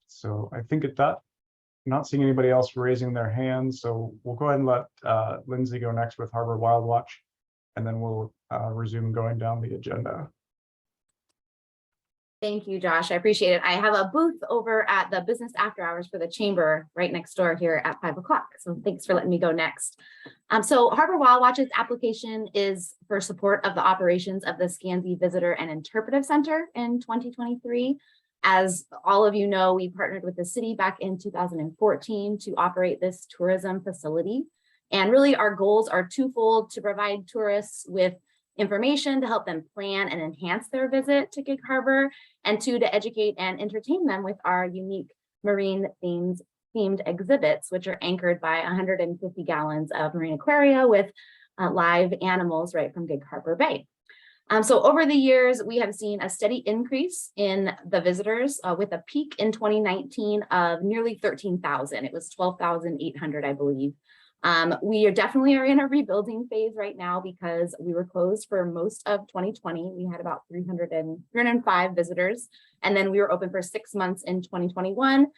So I think at that, I'm not seeing anybody else raising their hands, so we'll go ahead and let Lindsay go next with Harbor Wild Watch, and then we'll resume going down the agenda. Thank you, Josh. I appreciate it. I have a booth over at the business after hours for the chamber right next door here at 5 o'clock. So thanks for letting me go next. So Harbor Wild Watch's application is for support of the operations of the Scansey Visitor and Interpretive Center in 2023. As all of you know, we partnered with the city back in 2014 to operate this tourism facility. And really our goals are twofold: to provide tourists with information to help them plan and enhance their visit to Gig Harbor, and two, to educate and entertain them with our unique marine themed exhibits, which are anchored by 150 gallons of marine aquaria with live animals right from Gig Harbor Bay. So over the years, we have seen a steady increase in the visitors with a peak in 2019 of nearly 13,000. It was 12,800, I believe. We definitely are in a rebuilding phase right now because we were closed for most of 2020. We had about 305 visitors, and then we were open for 6 months in 2021,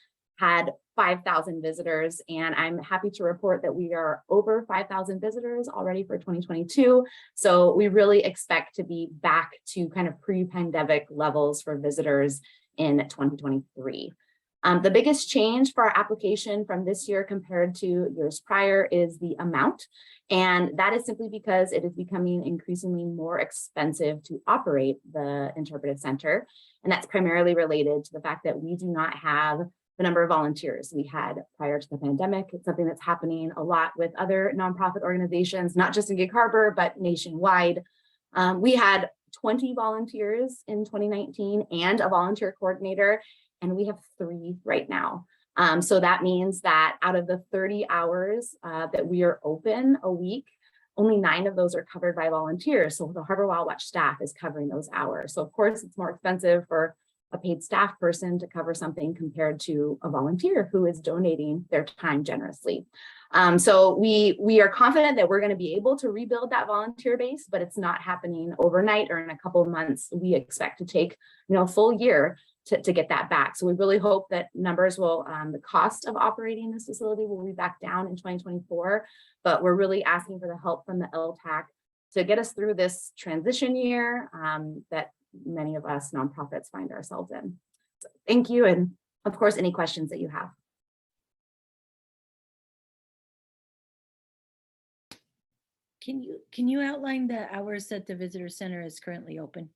had 5,000 visitors, and I'm happy to report that we are over 5,000 visitors already for 2022. So we really expect to be back to kind of pre-pandemic levels for visitors in 2023. The biggest change for our application from this year compared to years prior is the amount. And that is simply because it is becoming increasingly more expensive to operate the interpretive center. And that's primarily related to the fact that we do not have the number of volunteers we had prior to the pandemic. It's something that's happening a lot with other nonprofit organizations, not just in Gig Harbor, but nationwide. We had 20 volunteers in 2019 and a volunteer coordinator, and we have 3 right now. So that means that out of the 30 hours that we are open a week, only 9 of those are covered by volunteers. So the Harbor Wild Watch staff is covering those hours. So of course it's more expensive for a paid staff person to cover something compared to a volunteer who is donating their time generously. So we are confident that we're going to be able to rebuild that volunteer base, but it's not happening overnight or in a couple of months. We expect to take, a full year to get that back. So we really hope that numbers will, the cost of operating this facility will be back down in 2024, but we're really asking for the help from the LTAC to get us through this transition year that many of us nonprofits find ourselves in. So thank you. And of course, any questions that you have. Can you outline the hours that the visitor center is currently open?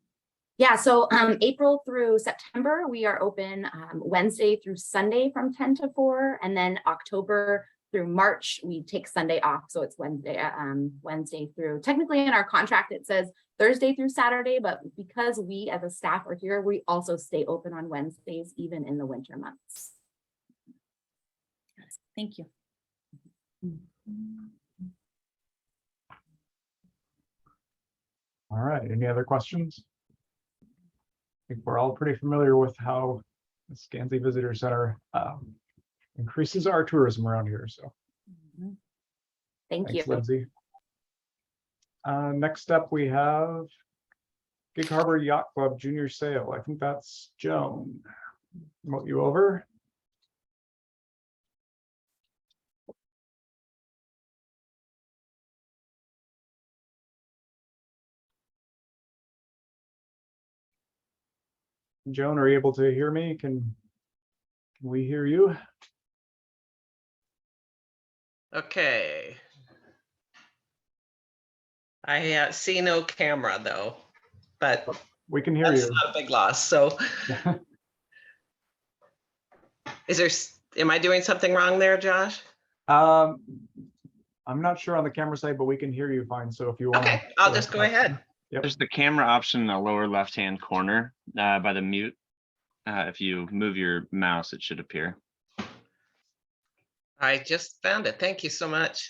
Yeah, so April through September, we are open Wednesday through Sunday from 10 to 4. And then October through March, we take Sunday off. So it's Wednesday through, technically in our contract, it says Thursday through Saturday, but because we as a staff are here, we also stay open on Wednesdays, even in the winter months. Thank you. All right, any other questions? I think we're all pretty familiar with how the Scansey Visitor Center increases our tourism around here. So thanks, you, Lindsay. Next up, we have Gig Harbor Yacht Club Junior Sale. I think that's Joan. Promote you over. Joan, are you able to hear me? Can we hear you? Okay. I see no camera though, but we can hear you. That's not a big loss. So am I doing something wrong there, Josh? I'm not sure on the camera side, but we can hear you fine. So if you want Okay, I'll just go ahead. Yep. There's the camera option in the lower left-hand corner by the mute. If you move your mouse, it should appear. I just found it. Thank you so much.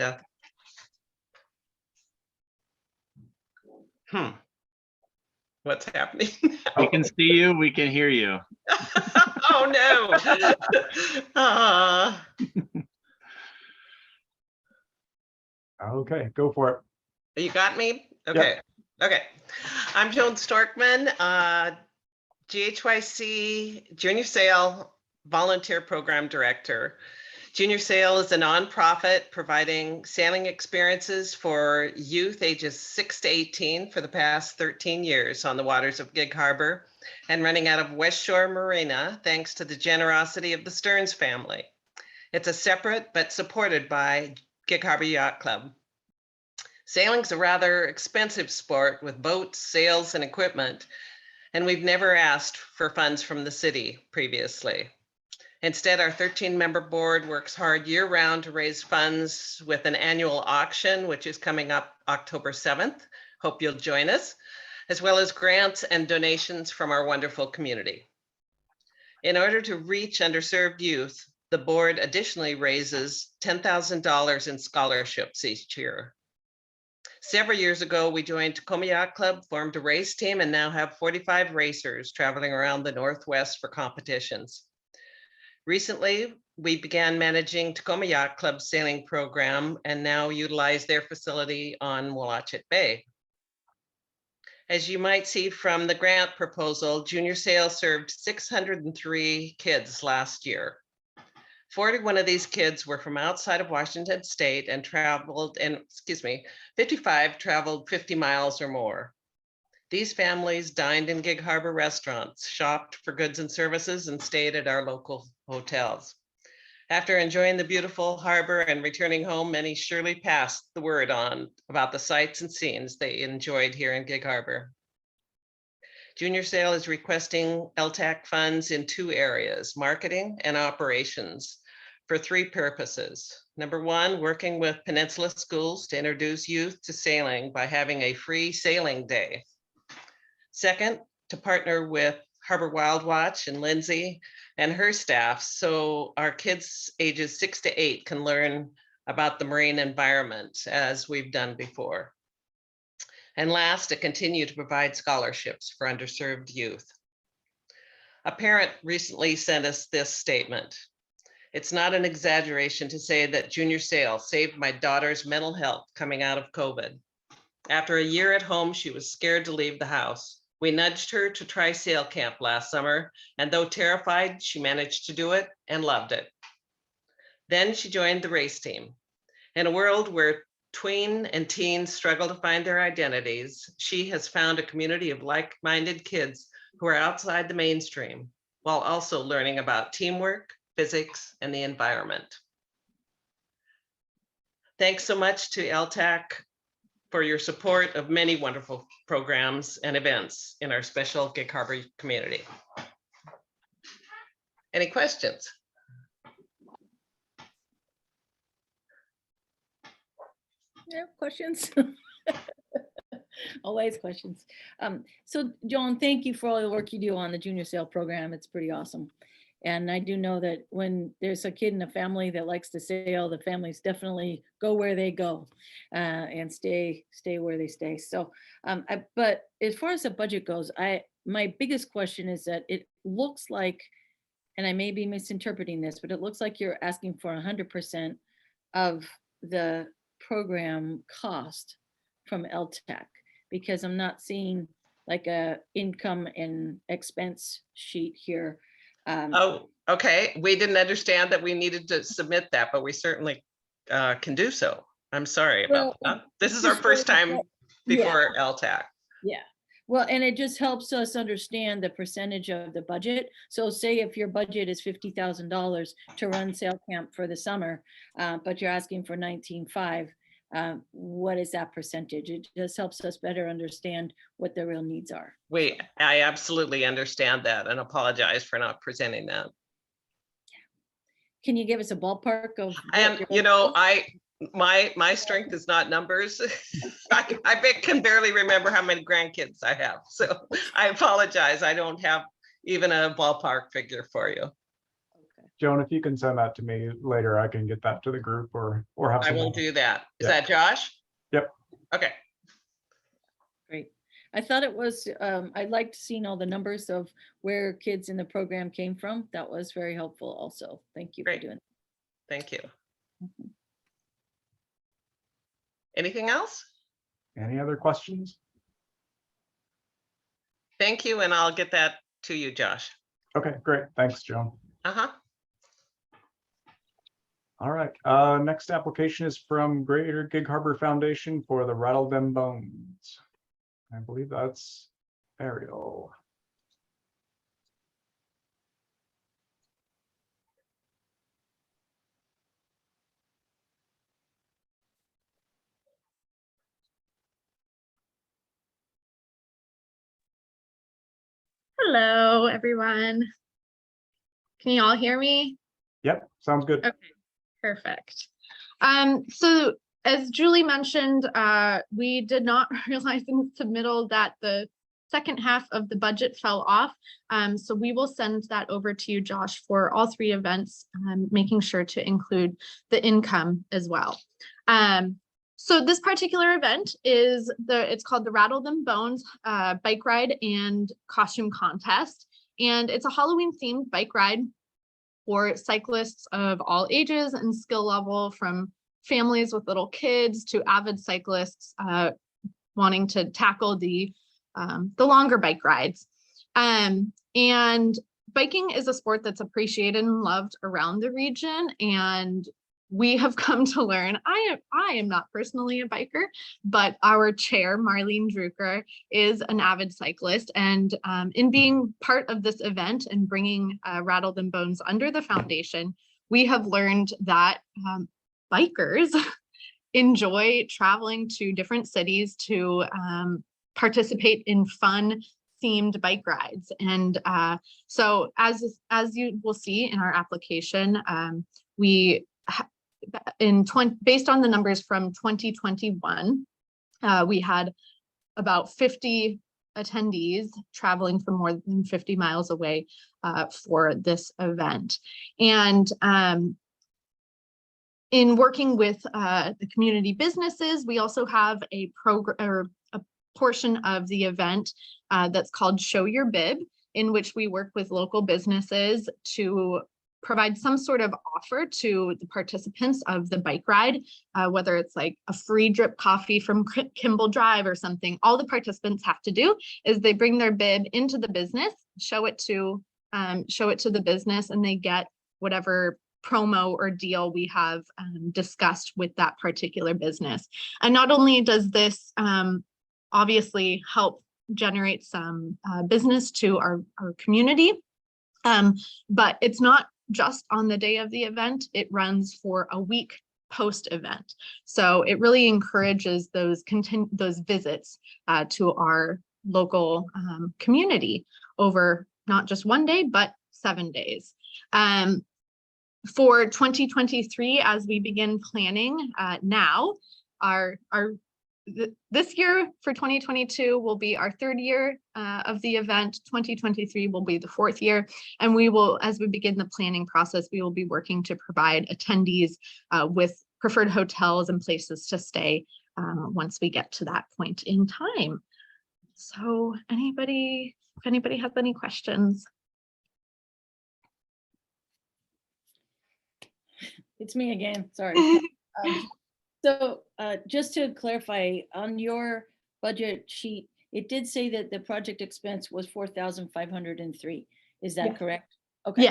What's happening? We can see you, we can hear you. Oh, no. Okay, go for it. You got me? Okay. Okay. I'm Joan Storkman, GHYC Junior Sail Volunteer Program Director. Junior Sail is a nonprofit providing sailing experiences for youth ages 6 to 18 for the past 13 years on the waters of Gig Harbor and running out of West Shore Marina thanks to the generosity of the Stearns family. It's a separate but supported by Gig Harbor Yacht Club. Sailing's a rather expensive sport with boats, sails, and equipment, and we've never asked for funds from the city previously. Instead, our 13-member board works hard year-round to raise funds with an annual auction, which is coming up October 7th. Hope you'll join us, as well as grants and donations from our wonderful community. In order to reach underserved youth, the board additionally raises $10,000 in scholarships each year. Several years ago, we joined Tacoma Yacht Club, formed a race team, and now have 45 racers traveling around the Northwest for competitions. Recently, we began managing Tacoma Yacht Club's sailing program and now utilize their facility on Willachet Bay. As you might see from the grant proposal, Junior Sail served 603 kids last year. 41 of these kids were from outside of Washington State and 55 traveled 50 miles or more. These families dined in Gig Harbor restaurants, shopped for goods and services, and stayed at our local hotels. After enjoying the beautiful harbor and returning home, many surely passed the word on about the sights and scenes they enjoyed here in Gig Harbor. Junior Sail is requesting LTAC funds in 2 areas, marketing and operations, for 3 purposes. Number 1, working with Peninsula schools to introduce youth to sailing by having a free sailing day. Second, to partner with Harbor Wild Watch and Lindsay and her staff so our kids ages 6 to 8 can learn about the marine environment as we've done before. And last, to continue to provide scholarships for underserved youth. A parent recently sent us this statement. It's not an exaggeration to say that Junior Sail saved my daughter's mental health coming out of COVID. After a year at home, she was scared to leave the house. We nudged her to try sail camp last summer, and though terrified, she managed to do it and loved it. Then she joined the race team. In a world where tween and teens struggle to find their identities, she has found a community of like-minded kids who are outside the mainstream, while also learning about teamwork, physics, and the environment. Thanks so much to LTAC for your support of many wonderful programs and events in our special Gig Harbor community. Any questions? Yeah, questions? Always questions. So Joan, thank you for all the work you do on the Junior Sail program. It's pretty awesome. And I do know that when there's a kid in a family that likes to sail, the families definitely go where they go and stay where they stay. So, but as far as the budget goes, my biggest question is that it looks like, and I may be misinterpreting this, but it looks like you're asking for 100% of the program cost from LTAC, because I'm not seeing like a income and expense sheet here. Oh, okay. We didn't understand that we needed to submit that, but we certainly can do so. I'm sorry about that. This is our first time before LTAC. Yeah. Well, and it just helps us understand the percentage of the budget. So say if your budget is $50,000 to run sail camp for the summer, but you're asking for 19.5, what is that percentage? It just helps us better understand what the real needs are. I absolutely understand that and apologize for not presenting that. Can you give us a ballpark of? And you know, my strength is not numbers. I can barely remember how many grandkids I have. So I apologize. I don't have even a ballpark figure for you. Joan, if you can send that to me later, I can get that to the group or have. I will do that. Is Yeah. that Josh? Yep. Okay. Great. I thought it was, I liked seeing all the numbers of where kids in the program came from. That was very helpful also. Thank you for Great. doing that. Thank you. Anything else? Any other questions? Thank you, and I'll get that to you, Josh. Okay, great. Thanks, Joan. Uh-huh. All right, next application is from Greater Gig Harbor Foundation for the Rattle Them Bones. I believe that's Ariel. Hello, everyone. Can you all hear me? Yep, sounds good. Okay, perfect. So as Julie mentioned, we did not realize in the submittal that the second half of the budget fell off. So we will send that over to you, Josh, for all three events, making sure to include the income as well. So this particular event is it's called the Rattle Them Bones bike ride and costume contest. And it's a Halloween themed bike ride for cyclists of all ages and skill level, from families with little kids to avid cyclists wanting to tackle the longer bike rides. And biking is a sport that's appreciated and loved around the region. And we have come to learn, I am not personally a biker, but our chair, Marlene Drucker, is an avid cyclist. And in being part of this event and bringing Rattle Them Bones under the foundation, we have learned that bikers enjoy traveling to different cities to participate in fun themed bike rides. And so as you will see in our application, based on the numbers from 2021, we had about 50 attendees traveling from more than 50 miles away for this event. And in working with the community businesses, we also have a program or a portion of the event that's called Show Your Bib, in which we work with local businesses to provide some sort of offer to the participants of the bike ride, whether it's like a free drip coffee from Kimball Drive or something. All the participants have to do is they bring their bib into the business, show it to the business, and they get whatever promo or deal we have discussed with that particular business. And not only does this obviously help generate some business to our community, but it's not just on the day of the event. It runs for a week post event. So it really encourages those visits to our local community over not just one day, but 7 days. For 2023, as we begin planning now, this year for 2022 will be our third year of the event. 2023 will be the fourth year. And we will, as we begin the planning process, we will be working to provide attendees with preferred hotels and places to stay once we get to that point in time. So if anybody has any questions. It's me again, sorry. So just to clarify, on your budget sheet, it did say that the project expense was 4,503. Is that correct? Okay.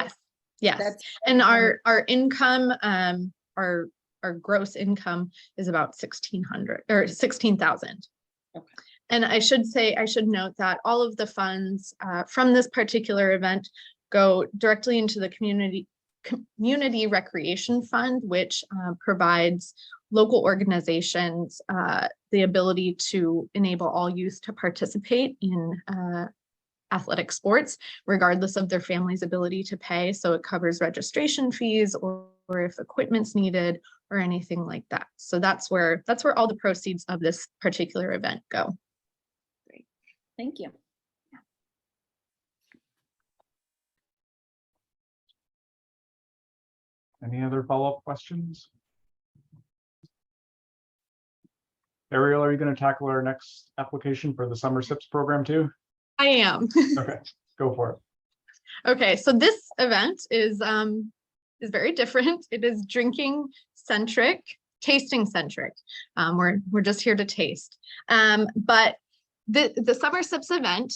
Yes. And our income, our gross income is about 1,600 or 16,000. Okay. And I should note that all of the funds from this particular event go directly into the community recreation fund, which provides local organizations the ability to enable all youth to participate in athletic sports, regardless of their family's ability to pay. So it covers registration fees or if equipment's needed or anything like that. So that's where all the proceeds of this particular event go. Great, thank you. Any other follow-up questions? Ariel, are you going to tackle our next application for the Summer SIPS program too? I am. Okay, go for it. Okay, so this event is very different. It is drinking centric, tasting centric. We're just here to taste. But the Summer Sips event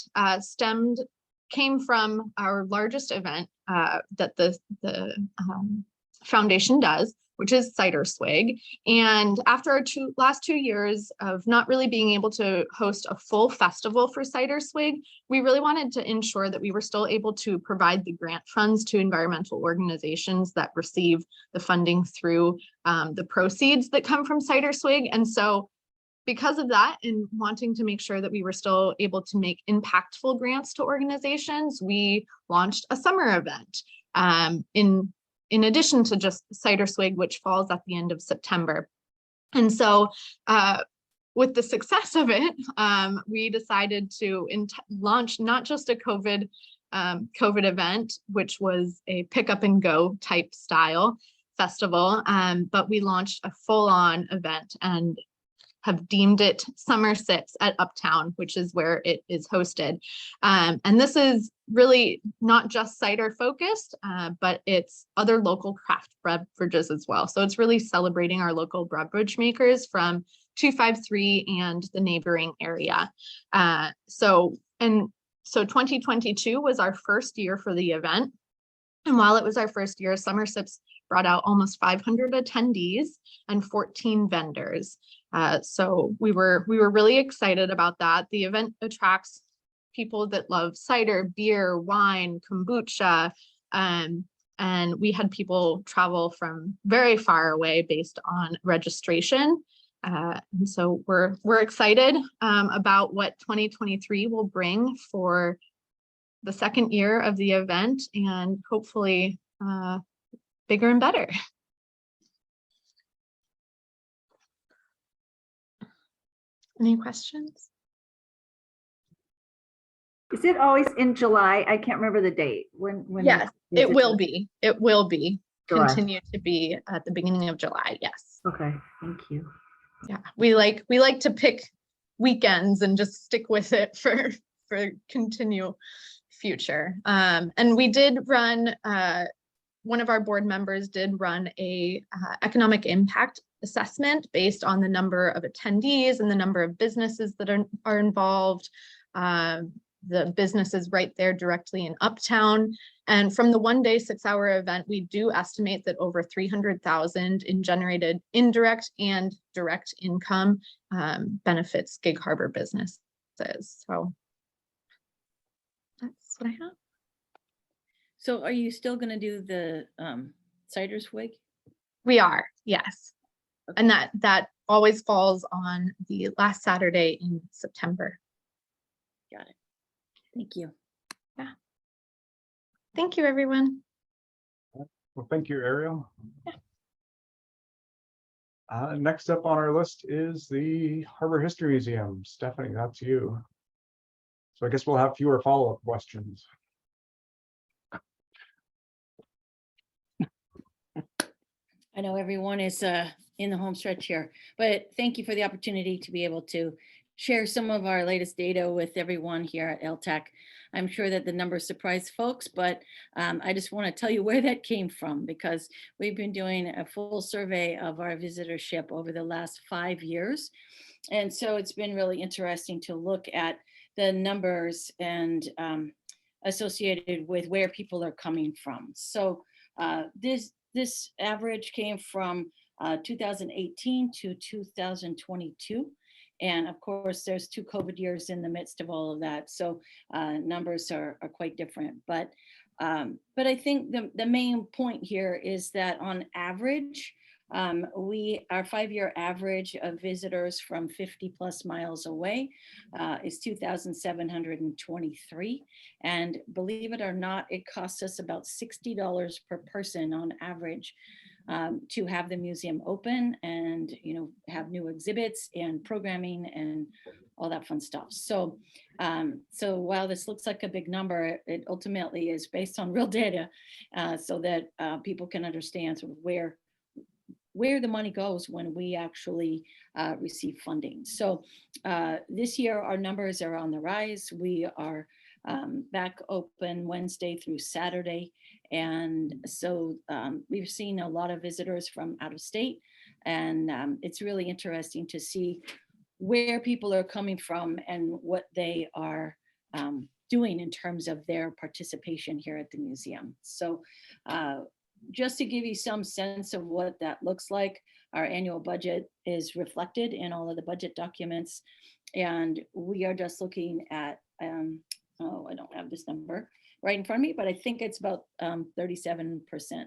came from our largest event that the foundation does, which is Cider Swig. And after our last 2 years of not really being able to host a full festival for Cider Swig, we really wanted to ensure that we were still able to provide the grant funds to environmental organizations that receive the funding through the proceeds that come from Cider Swig. And so because of that, and wanting to make sure that we were still able to make impactful grants to organizations, we launched a summer event in addition to just Cider Swig, which falls at the end of September. And so with the success of it, we decided to launch not just a COVID event, which was a pick up and go type style festival, but we launched a full-on event and have deemed it Summer Sips at Uptown, which is where it is hosted. And this is really not just cider focused, but it's other local craft beverages as well. So it's really celebrating our local beverage makers from 253 and the neighboring area. So 2022 was our first year for the event. And while it was our first year, Summer Sips brought out almost 500 attendees and 14 vendors. So we were really excited about that. The event attracts people that love cider, beer, wine, kombucha, and we had people travel from very far away based on registration. And so we're excited about what 2023 will bring for the second year of the event, and hopefully bigger and better. Any questions? Is it always in July? I can't remember the date. When Yes, is it will be. It will be. July. Continue to be at the beginning of July. Yes. Okay, thank you. Yeah, we like to pick weekends and just stick with it for continue future. And we did run, one of our board members did run a economic impact assessment based on the number of attendees and the number of businesses that are involved. The businesses right there directly in Uptown. And from the 1-day 6-hour event, we do estimate that over 300,000 in generated indirect and direct income benefits Gig Harbor businesses. So that's what I have. So are you still going to do the cider swig? We are, yes. Okay. And that always falls on the last Saturday in September. Got it. Thank you. Yeah. Thank you, everyone. Well, thank you, Ariel. Yeah. Next up on our list is the Harbor History Museum. Stephanie, that's you. So I guess we'll have fewer follow-up questions. I know everyone is in the home stretch here, but thank you for the opportunity to be able to share some of our latest data with everyone here at LTAC. I'm sure that the numbers surprise folks, but I just want to tell you where that came from, because we've been doing a full survey of our visitorship over the last 5 years. And so it's been really interesting to look at the numbers and associated with where people are coming from. So this average came from 2018 to 2022. And of course, there's 2 COVID years in the midst of all of that. So numbers are quite different. But I think the main point here is that on average, our 5-year average of visitors from 50+ miles away is 2,723. And believe it or not, it costs us about $60 per person on average to have the museum open and, you know, have new exhibits and programming and all that fun stuff. So, so while this looks like a big number, it ultimately is based on real data, so that people can understand sort of where where the money goes when we actually receive funding. So this year, our numbers are on the rise. We are back open Wednesday through Saturday. And so we've seen a lot of visitors from out of state. And it's really interesting to see where people are coming from and what they are doing in terms of their participation here at the museum. So just to give you some sense of what that looks like, our annual budget is reflected in all of the budget documents. And we are just looking at, oh, I don't have this number right in front of me, but I think it's about 37%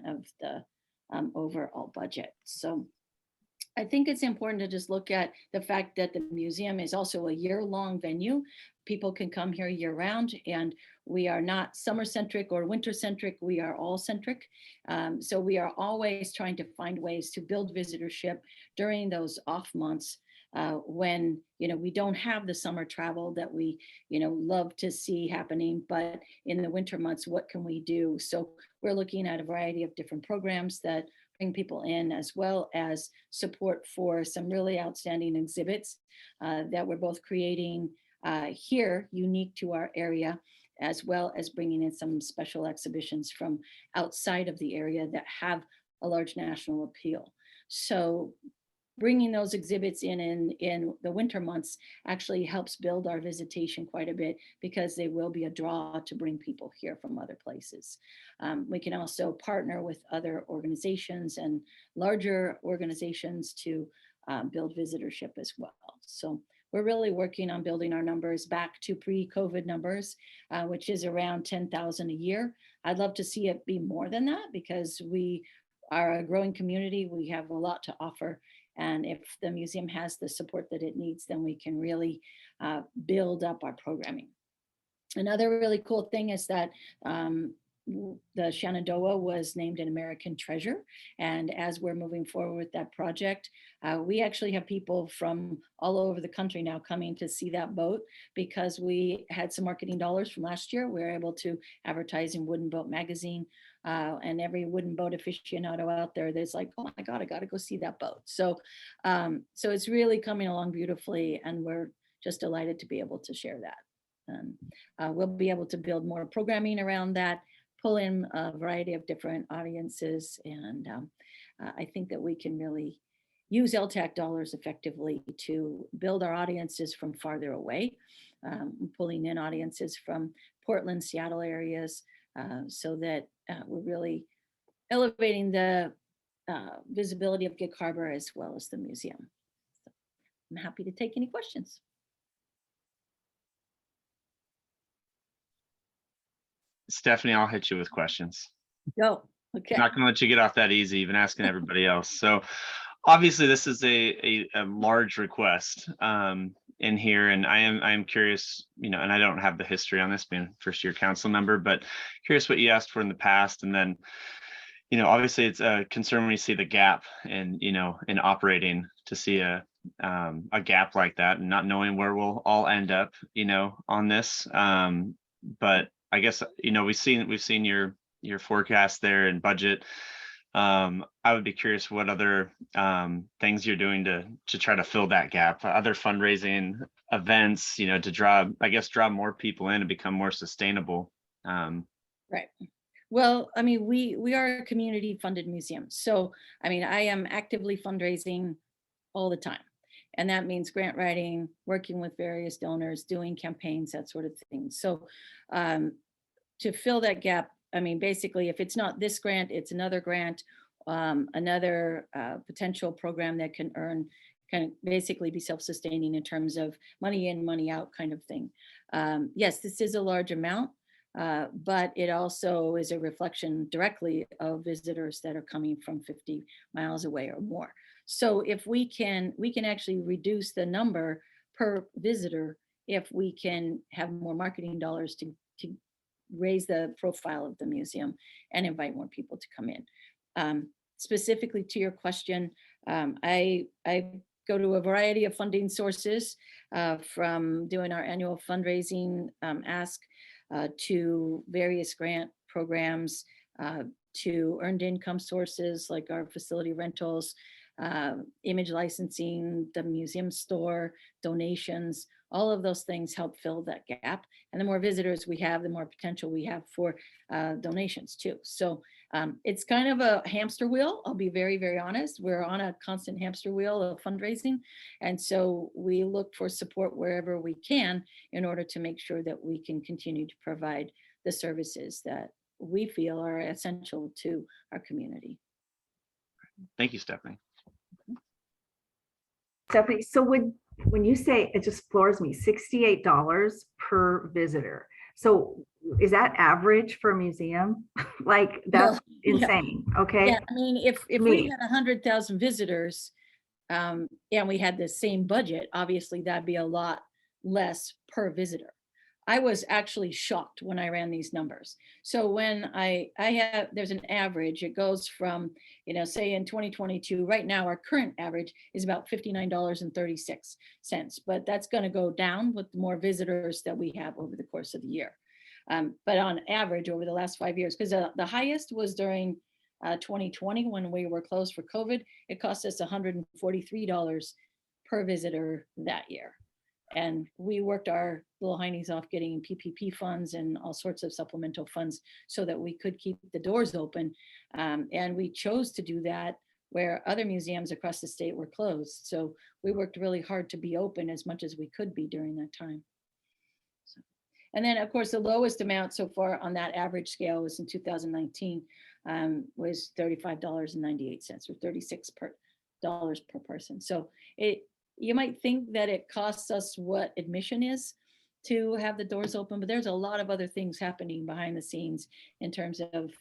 of the overall budget. So I think it's important to just look at the fact that the museum is also a year-long venue. People can come here year-round, and we are not summer-centric or winter-centric. We are all-centric. So we are always trying to find ways to build visitorship during those off months when we don't have the summer travel that we love to see happening. But in the winter months, what can we do? So we're looking at a variety of different programs that bring people in, as well as support for some really outstanding exhibits that we're both creating here, unique to our area, as well as bringing in some special exhibitions from outside of the area that have a large national appeal. So bringing those exhibits in the winter months actually helps build our visitation quite a bit, because they will be a draw to bring people here from other places. We can also partner with other organizations and larger organizations to build visitorship as well. So we're really working on building our numbers back to pre-COVID numbers, which is around 10,000 a year. I'd love to see it be more than that, because we are a growing community. We have a lot to offer. And if the museum has the support that it needs, then we can really build up our programming. Another really cool thing is that the Shenandoah was named an American treasure. And as we're moving forward with that project, we actually have people from all over the country now coming to see that boat, because we had some marketing dollars from last year. We were able to advertise in Wooden Boat magazine, and every wooden boat aficionado out there that's like, oh my God, I got to go see that boat. So, so it's really coming along beautifully, and we're just delighted to be able to share that. And we'll be able to build more programming around that, pull in a variety of different audiences. And I think that we can really use LTAC dollars effectively to build our audiences from farther away, pulling in audiences from Portland, Seattle areas, so that we're really elevating the visibility of Gig Harbor as well as the museum. So I'm happy to take any questions. Stephanie, I'll hit you with questions. Go. Okay. I'm not going to let you get off that easy. You've been asking everybody else. So obviously this is a large request in here, and I am curious, and I don't have the history on this, being first year council member, but curious what you asked for in the past. And then, obviously it's a concern when you see the gap in, in operating, to see a gap like that and not knowing where we'll all end up, on this. But I guess, we've seen your forecast there and budget. I would be curious what other things you're doing to try to fill that gap, other fundraising events, to draw more people in and become more sustainable. Right. Well, I mean, we are a community funded museum. So, I mean, I am actively fundraising all the time. And that means grant writing, working with various donors, doing campaigns, that sort of thing. So to fill that gap, I mean, basically, if it's not this grant, it's another grant, another potential program that can basically be self-sustaining in terms of money in, money out kind of thing. Yes, this is a large amount, but it also is a reflection directly of visitors that are coming from 50 miles away or more. So if we can actually reduce the number per visitor if we can have more marketing dollars to raise the profile of the museum and invite more people to come in. Specifically to your question, I go to a variety of funding sources, from doing our annual fundraising ask to various grant programs, to earned income sources like our facility rentals, image licensing, the museum store, donations, all of those things help fill that gap. And the more visitors we have, the more potential we have for donations too. So it's kind of a hamster wheel. I'll be very, very honest. We're on a constant hamster wheel of fundraising. And so we look for support wherever we can in order to make sure that we can continue to provide the services that we feel are essential to our community. Thank you, Stephanie. Stephanie, so when you say, it just floors me, $68 per visitor. So is that average for a museum? Like, that's insane. Okay. Yeah, I mean, if we had 100,000 visitors and we had the same budget, obviously that'd be a lot less per visitor. I was actually shocked when I ran these numbers. So when I have, there's an average, it goes from, you know, say in 2022, right now, our current average is about $59.36, but that's going to go down with the more visitors that we have over the course of the year. But on average over the last 5 years, because the highest was during 2020 when we were closed for COVID, it cost us $143 per visitor that year. And we worked our little heinies off getting PPP funds and all sorts of supplemental funds so that we could keep the doors open. And we chose to do that where other museums across the state were closed. So we worked really hard to be open as much as we could be during that time. So, and then of course, the lowest amount so far on that average scale was in 2019 was $35.98 or $36 per person. So you might think that it costs us what admission is to have the doors open, but there's a lot of other things happening behind the scenes in terms of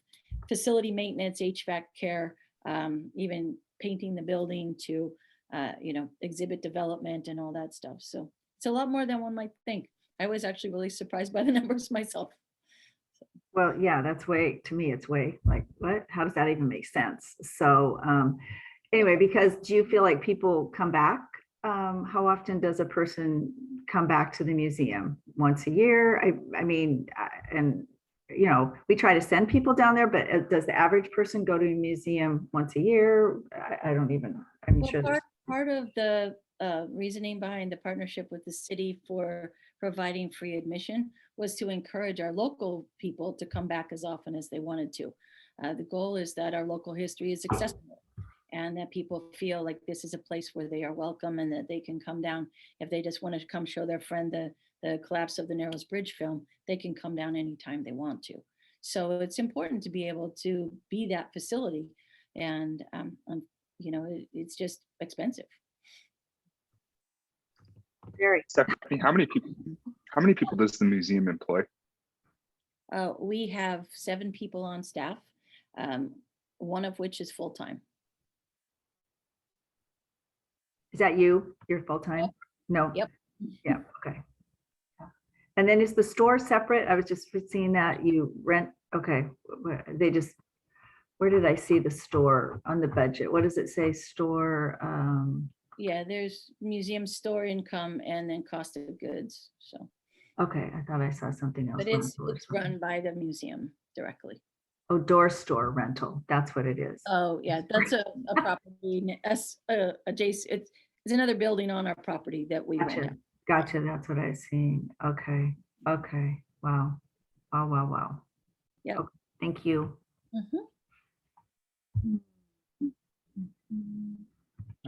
facility maintenance, HVAC care, even painting the building to, you know, exhibit development and all that stuff. So it's a lot more than one might think. I was actually really surprised by the numbers myself. Well, yeah, that's way, to me, it's way like, what? How does that even make sense? So anyway, because do you feel like people come back? How often does a person come back to the museum? Once a year? I mean, and you know, we try to send people down there, but does the average person go to a museum once a year? I don't even, I'm Well, sure. part of the reasoning behind the partnership with the city for providing free admission was to encourage our local people to come back as often as they wanted to. The goal is that our local history is accessible and that people feel like this is a place where they are welcome and that they can come down. If they just want to come show their friend the collapse of the Narrows Bridge film, they can come down anytime they want to. So it's important to be able to be that facility. And, you know, it's just expensive. Very. Stephanie, how many people does the museum employ? We have 7 people on staff, one of which is full-time. Is that you? You're full-time? No. Yep. Yeah. Okay. And then is the store separate? I was just seeing that you rent. Okay. They just, where did I see the store on the budget? What does it say? Store. Yeah, there's museum store income and then cost of goods. So. Okay. I thought I saw something else. But it's run by the museum directly. Oh, door store rental. That's what it is. Oh, yeah. That's a property adjacent. It's another building on our property that we rent out. Gotcha. That's what I was seeing. Okay. Okay. Wow. Wow. Wow. Wow. Yeah. Okay. Thank you.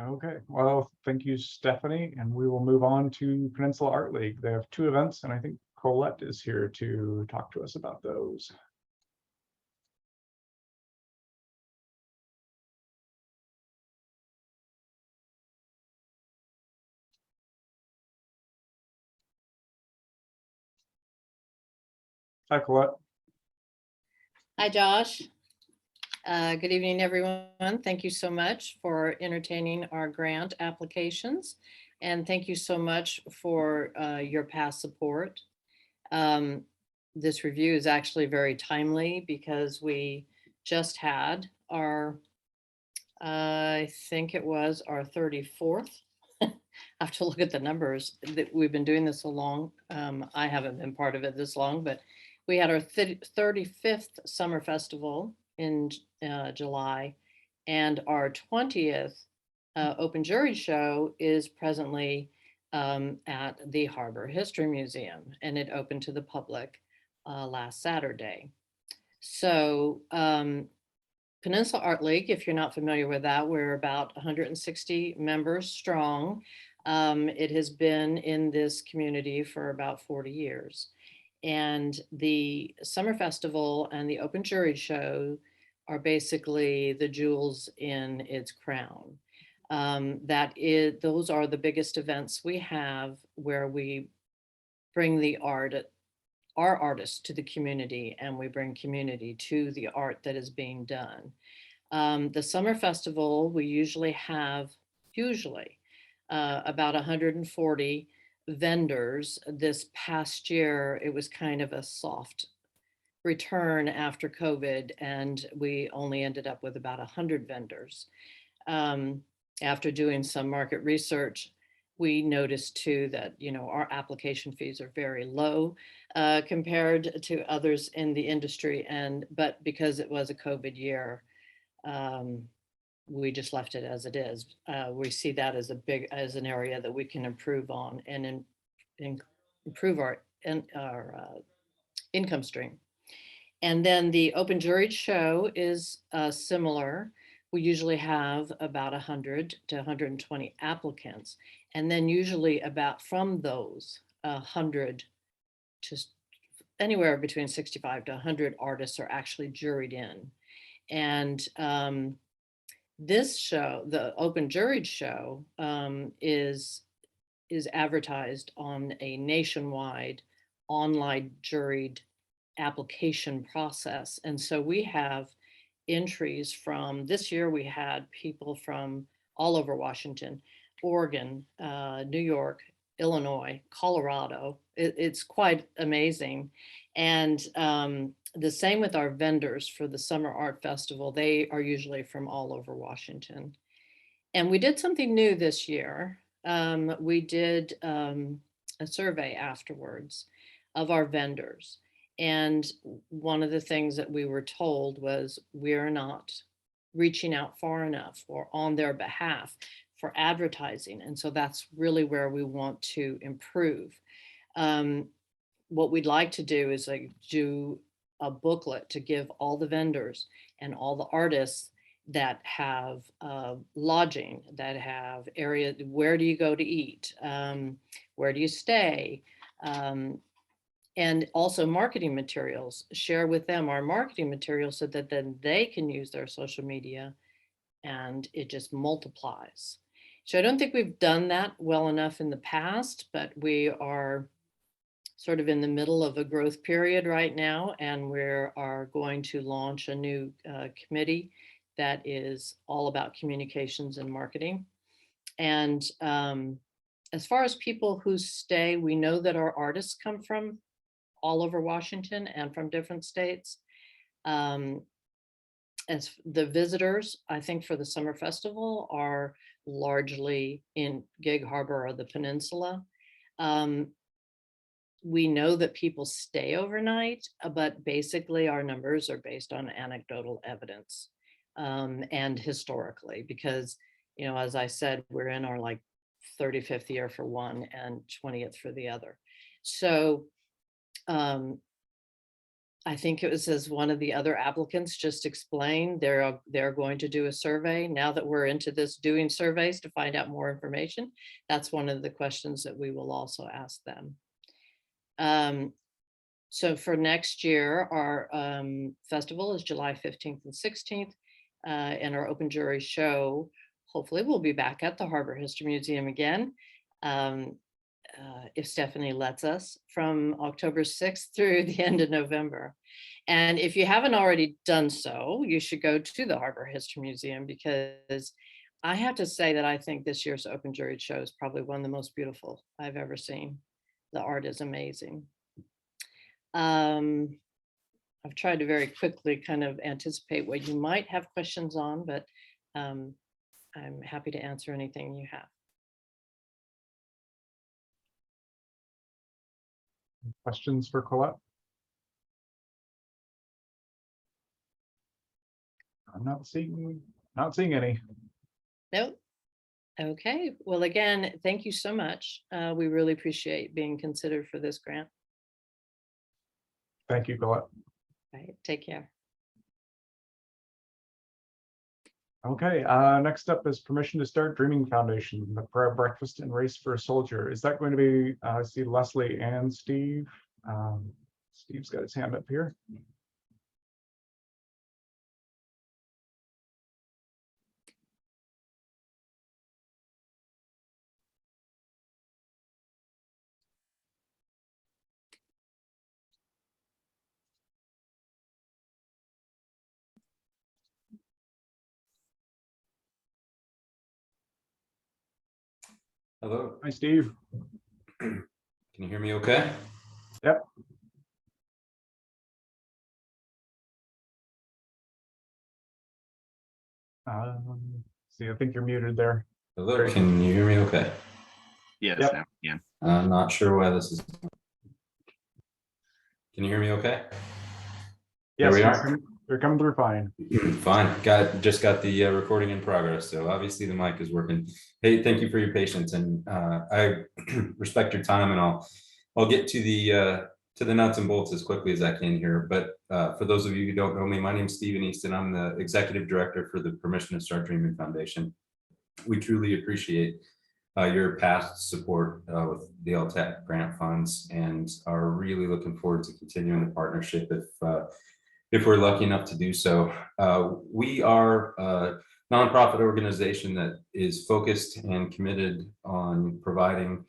Okay. Well, thank you, Stephanie. And we will move on to Peninsula Art League. They have 2 events, and I think Colette is here to talk to us about those. Hi, Colette. Hi, Josh. Good evening, everyone. Thank you so much for entertaining our grant applications. And thank you so much for your past support. This review is actually very timely because we just had our, I think it was our 34th. I have to look at the numbers. That we've been doing this so long. I haven't been part of it this long, but we had our 35th summer festival in July. And our 20th open jury show is presently at the Harbor History Museum, and it opened to the public last Saturday. So Peninsula Art League, if you're not familiar with that, we're about 160 members strong. It has been in this community for about 40 years. And the Summer Festival and the Open Jury Show are basically the jewels in its crown. Those are the biggest events we have where we bring the art, our artists to the community, and we bring community to the art that is being done. The Summer Festival, we usually have about 140 vendors. This past year, it was kind of a soft return after COVID, and we only ended up with about 100 vendors. After doing some market research, we noticed too that, you know, our application fees are very low compared to others in the industry. But because it was a COVID year, we just left it as it is. We see that as an area that we can improve on and improve our income stream. And then the open juried show is similar. We usually have about 100 to 120 applicants. And then usually from those 100 to anywhere between 65 to 100 artists are actually juried in. And this show, the open juried show, is advertised on a nationwide online juried application process. And so we have entries from this year. We had people from all over Washington, Oregon, New York, Illinois, Colorado. It's quite amazing. And the same with our vendors for the Summer Art Festival. They are usually from all over Washington. And we did something new this year. We did a survey afterwards of our vendors. And one of the things that we were told was we're not reaching out far enough or on their behalf for advertising. And so that's really where we want to improve. What we'd like to do is do a booklet to give all the vendors and all the artists that have lodging, that have area, where do you go to eat? Where do you stay? And also marketing materials, share with them our marketing materials so that then they can use their social media and it just multiplies. So I don't think we've done that well enough in the past, but we are sort of in the middle of a growth period right now, and we are going to launch a new committee that is all about communications and marketing. And as far as people who stay, we know that our artists come from all over Washington and from different states. As the visitors, I think for the Summer Festival are largely in Gig Harbor or the Peninsula. We know that people stay overnight, but basically our numbers are based on anecdotal evidence and historically, because, you know, as I said, we're in our like 35th year for one and 20th for the other. So I think it was, as one of the other applicants just explained, they're going to do a survey. Now that we're into this doing surveys to find out more information, that's one of the questions that we will also ask them. So for next year, our festival is July 15th and 16th, and our open jury show, hopefully we'll be back at the Harbor History Museum again. If Stephanie lets us, from October 6th through the end of November. And if you haven't already done so, you should go to the Harbor History Museum, because I have to say that I think this year's open juried show is probably one of the most beautiful I've ever seen. The art is amazing. I've tried to very quickly kind of anticipate what you might have questions on, but I'm happy to answer anything you have. Questions for Colette? I'm not seeing any. Nope. Okay, well, again, thank you so much. We really appreciate being considered for this grant. Thank you, Colette. All right, take care. Okay, next up is permission to start Dreaming Foundation, the prayer breakfast and race for a soldier. Is that going to be, I see Leslie and Steve. Steve's got his hand up here. Hello. Hi, Steve. Can you hear me okay? Yep. See, I think you're muted there. Hello, Great. can you hear me okay? Yes, Yep. now, yeah. I'm not sure why this is. Can you hear me okay? Yes, There we are. You're coming through fine. Fine. Just got the recording in progress. So obviously the mic is working. Hey, thank you for your patience, and I respect your time, and I'll get to the nuts and bolts as quickly as I can here. But for those of you who don't know me, my name is Stephen Easton. I'm the executive director for the Permission to Start Dreaming Foundation. We truly appreciate your past support with the LTAC grant funds, and are really looking forward to continuing the partnership if we're lucky enough to do so. We are a nonprofit organization that is focused and committed on providing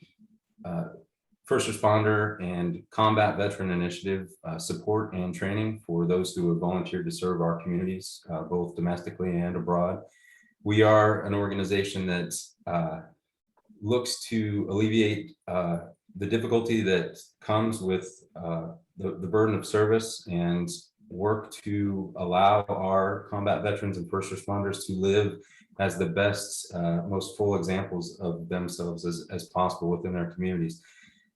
first responder and combat veteran initiative support and training for those who have volunteered to serve our communities, both domestically and abroad. We are an organization that looks to alleviate the difficulty that comes with the burden of service, and work to allow our combat veterans and first responders to live as the best, most full examples of themselves as possible within their communities.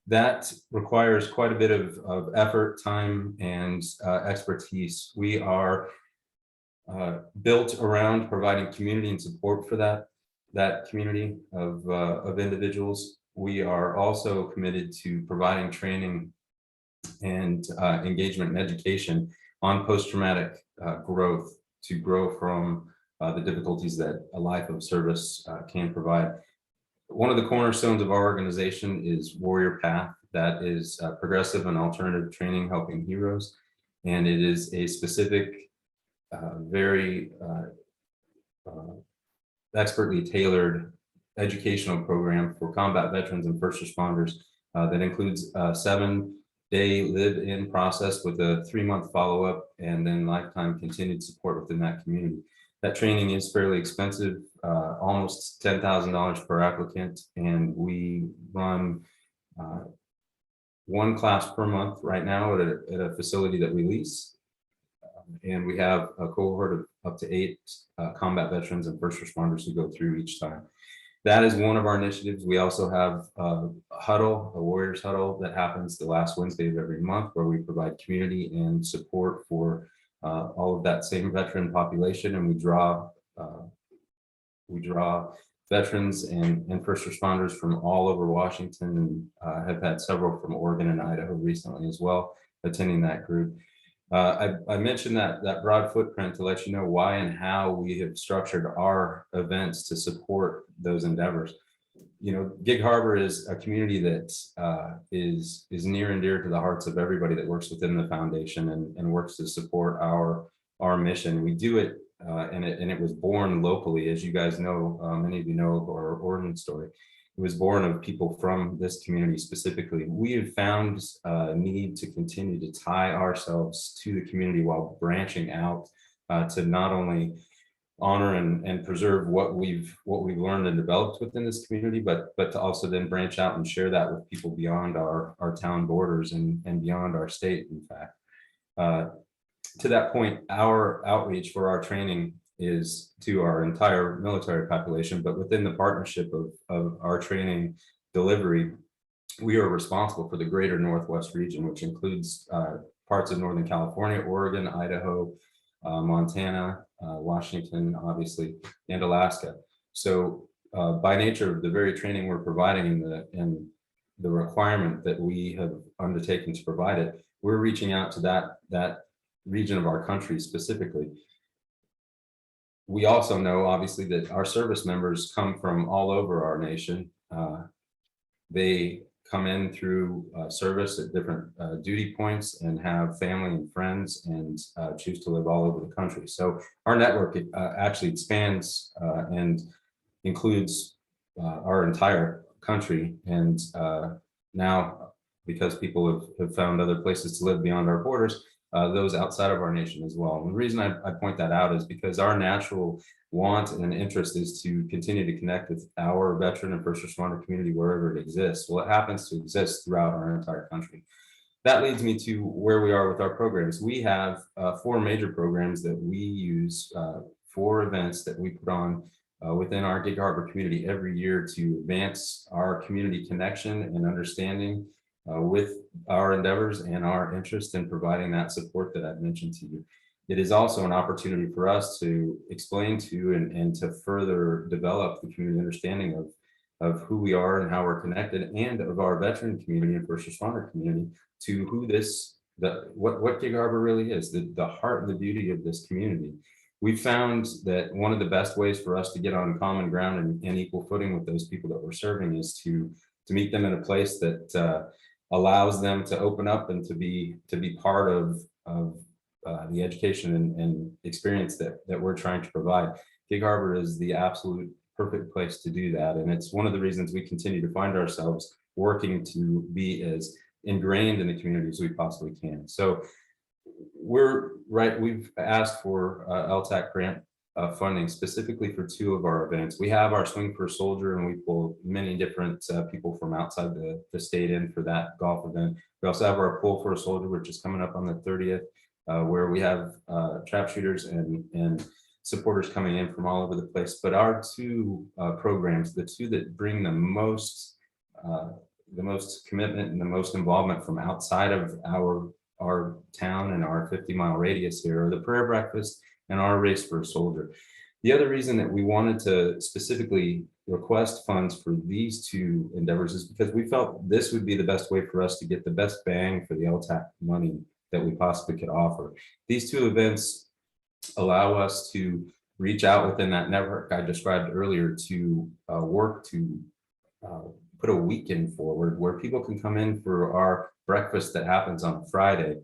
That requires quite a bit of effort, time, and expertise. We are built around providing community and support for that community of individuals. We are also committed to providing training and engagement and education on post-traumatic growth, to grow from the difficulties that a life of service can provide. One of the cornerstones of our organization is Warrior Path. That is progressive and alternative training helping heroes. And it is a specific, very expertly tailored educational program for combat veterans and first responders that includes a 7-day live-in process with a 3-month follow-up, and then lifetime continued support within that community. That training is fairly expensive, almost $10,000 per applicant, and we run 1 class per month right now at a facility that we lease. And we have a cohort of up to 8 combat veterans and first responders who go through each time. That is one of our initiatives. We also have a huddle, a Warriors huddle, that happens the last Wednesday of every month, where we provide community and support for all of that same veteran population. And we draw veterans and first responders from all over Washington, and have had several from Oregon and Idaho recently as well attending that group. I mentioned that broad footprint to let you know why and how we have structured our events to support those endeavors. You know, Gig Harbor is a community that is near and dear to the hearts of everybody that works within the foundation and works to support our mission. We do it, and it was born locally, as you guys know. Many of you know our origin story. It was born of people from this community specifically. We have found a need to continue to tie ourselves to the community while branching out to not only honor and preserve what we've learned and developed within this community, but to also then branch out and share that with people beyond our town borders and beyond our state, in fact. To that point, our outreach for our training is to our entire military population, but within the partnership of our training delivery, we are responsible for the greater Northwest region, which includes parts of Northern California, Oregon, Idaho, Montana, Washington, obviously, and Alaska. So by nature of the very training we're providing and the requirement that we have undertaken to provide it, we're reaching out to that region of our country specifically. We also know, obviously, that our service members come from all over our nation. They come in through service at different duty points and have family and friends and choose to live all over the country. So our network actually expands and includes our entire country. And now, because people have found other places to live beyond our borders, those outside of our nation as well. And the reason I point that out is because our natural want and interest is to continue to connect with our veteran and first responder community wherever it exists. Well, it happens to exist throughout our entire country. That leads me to where we are with our programs. We have 4 major programs that we use for events that we put on within our Gig Harbor community every year to advance our community connection and understanding with our endeavors and our interest in providing that support that I've mentioned to you. It is also an opportunity for us to explain to and to further develop the community understanding of who we are and how we're connected, and of our veteran community and first responder community to who what Gig Harbor really is, the heart and the beauty of this community. We found that one of the best ways for us to get on common ground and equal footing with those people that we're serving is to meet them in a place that allows them to open up and to be part of the education and experience that we're trying to provide. Gig Harbor is the absolute perfect place to do that. And it's one of the reasons we continue to find ourselves working to be as ingrained in the community as we possibly can. So we've asked for LTAC grant funding specifically for 2 of our events. We have our Swing for a Soldier, and we pull many different people from outside the state in for that golf event. We also have our Pull for a Soldier, which is coming up on the 30th, where we have trap shooters and supporters coming in from all over the place. But our 2 programs, the 2 that bring the most commitment and the most involvement from outside of our town and our 50-mile radius here, are the Prayer Breakfast and our Race for a Soldier. The other reason that we wanted to specifically request funds for these 2 endeavors is because we felt this would be the best way for us to get the best bang for the LTAC money that we possibly could offer. These 2 events allow us to reach out within that network I described earlier to work to put a weekend forward where people can come in for our breakfast that happens on Friday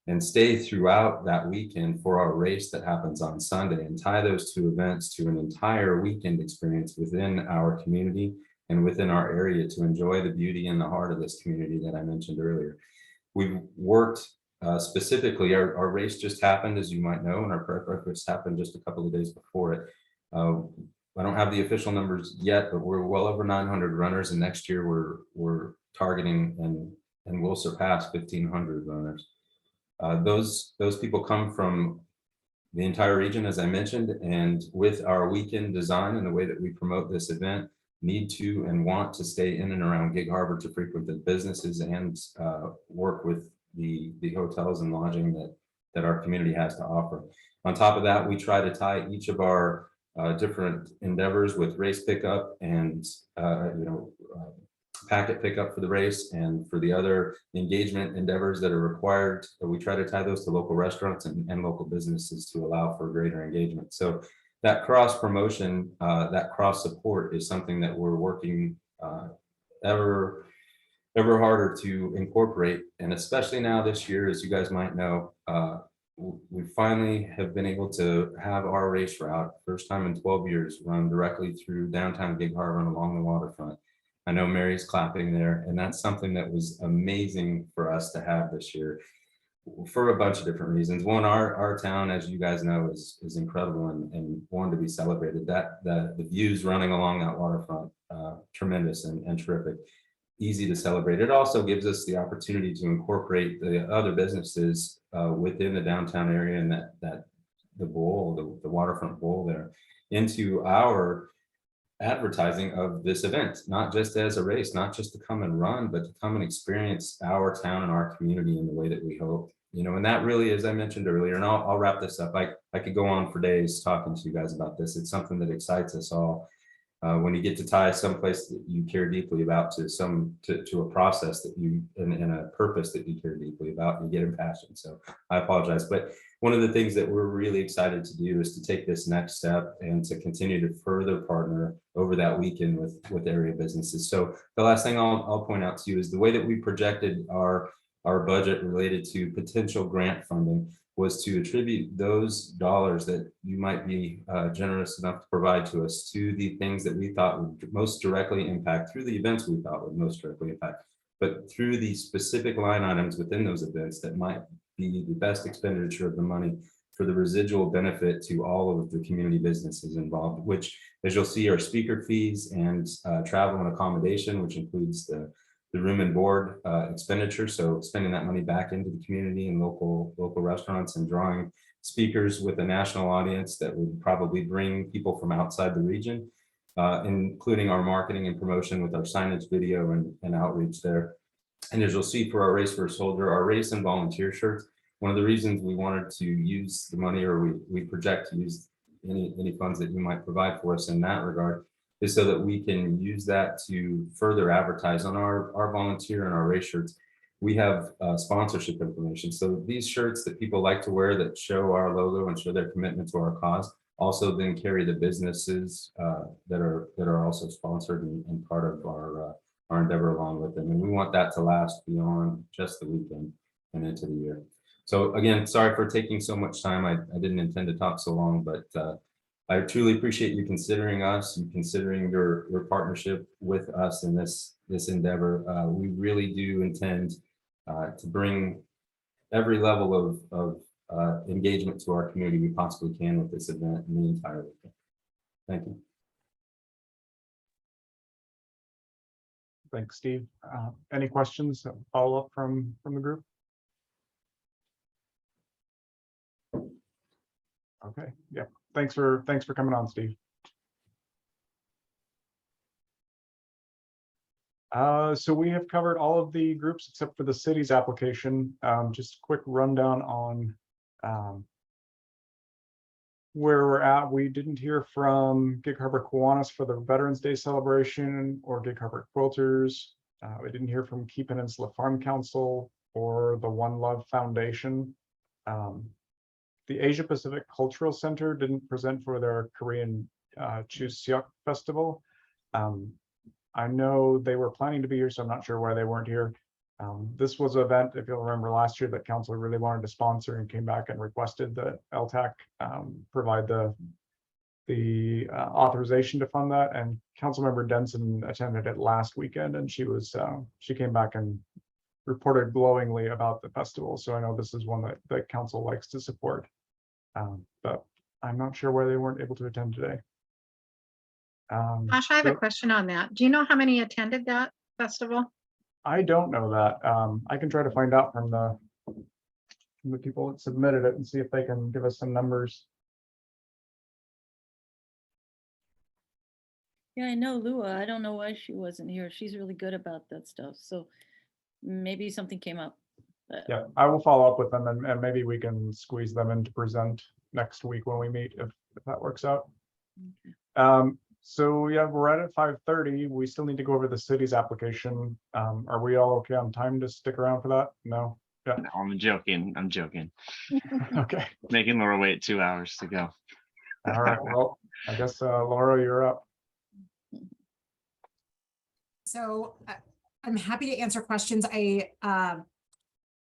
and stay throughout that weekend for our race that happens on Sunday, and tie those 2 events to an entire weekend experience within our community and within our area to enjoy the beauty and the heart of this community that I mentioned earlier. We've worked specifically, our race just happened, as you might know, and our prayer breakfast happened just a couple of days before it. I don't have the official numbers yet, but we're well over 900 runners, and next year we're targeting and we'll surpass 1,500 runners. Those people come from the entire region, as I mentioned, and with our weekend design and the way that we promote this event, need to and want to stay in and around Gig Harbor to frequent the businesses and work with the hotels and lodging that our community has to offer. On top of that, we try to tie each of our different endeavors with race pickup and packet pickup for the race, and for the other engagement endeavors that are required, we try to tie those to local restaurants and local businesses to allow for greater engagement. So that cross promotion, that cross support is something that we're working ever harder to incorporate. And especially now this year, as you guys might know, we finally have been able to have our race route, first time in 12 years, run directly through downtown Gig Harbor and along the waterfront. I know Mary's clapping there, and that's something that was amazing for us to have this year for a bunch of different reasons. One, our town, as you guys know, is incredible and one to be celebrated. The views running along that waterfront, tremendous and terrific, easy to celebrate. It also gives us the opportunity to incorporate the other businesses within the downtown area and the waterfront bowl there into our advertising of this event, not just as a race, not just to come and run, but to come and experience our town and our community in the way that we hope. And that really, as I mentioned earlier, and I'll wrap this up. I could go on for days talking to you guys about this. It's something that excites us all. When you get to tie someplace that you care deeply about to a process that you and a purpose that you care deeply about, you get impassioned. So I apologize, but one of the things that we're really excited to do is to take this next step and to continue to further partner over that weekend with area businesses. So the last thing I'll point out to you is the way that we projected our budget related to potential grant funding was to attribute those dollars that you might be generous enough to provide to us to the things that we thought would most directly impact, through the events we thought would most directly impact, but through the specific line items within those events that might be the best expenditure of the money for the residual benefit to all of the community businesses involved, which, as you'll see, are speaker fees and travel and accommodation, which includes the room and board expenditure. So spending that money back into the community and local restaurants, and drawing speakers with a national audience that would probably bring people from outside the region, including our marketing and promotion with our signage, video, and outreach there. And as you'll see for our Race for a Soldier, our race and volunteer shirts, one of the reasons we wanted to use the money, or we project to use any funds that you might provide for us in that regard, is so that we can use that to further advertise on our volunteer and our race shirts. We have sponsorship information. So these shirts that people like to wear that show our logo and show their commitment to our cause also then carry the businesses that are also sponsored and part of our endeavor along with them. And we want that to last beyond just the weekend and into the year. So again, sorry for taking so much time. I didn't intend to talk so long, but I truly appreciate you considering us, and considering your partnership with us in this endeavor. We really do intend to bring every level of engagement to our community we possibly can with this event and the entire weekend. Thank you. Thanks, Steve. Any questions, follow up from the group? Okay, yeah. Thanks for coming on, Steve. So we have covered all of the groups except for the city's application. Just a quick rundown on where we're at. We didn't hear from Gig Harbor Kiwanis for the Veterans Day celebration or Gig Harbor Quilters. We didn't hear from Key Peninsula Farm Council or the One Love Foundation. The Asia Pacific Cultural Center didn't present for their Korean Chuseok Festival. I know they were planning to be here, so I'm not sure why they weren't here. This was an event, if you'll remember last year, that council really wanted to sponsor and came back and requested that LTAC provide the authorization to fund that. And Councilmember Denson attended it last weekend, and she came back and reported glowingly about the festival. So I know this is one that the council likes to support, but I'm not sure why they weren't able to attend today. Josh, I have a question on that. Do you know how many attended that festival? I don't know that. I can try to find out from the people that submitted it and see if they can give us some numbers. Yeah, I know Lua. I don't know why she wasn't here. She's really good about that stuff. So maybe something came up. But Yeah, I will follow up with them, and maybe we can squeeze them in to present next week when we meet, if that works out. Okay. So yeah, we're at 5:30. We still need to go over the city's application. Are we all okay on time to stick around for that? No? Yeah. No, I'm joking. Okay. Making Laura wait 2 hours to go. All right. Well, I guess Laura, you're up. So I'm happy to answer questions.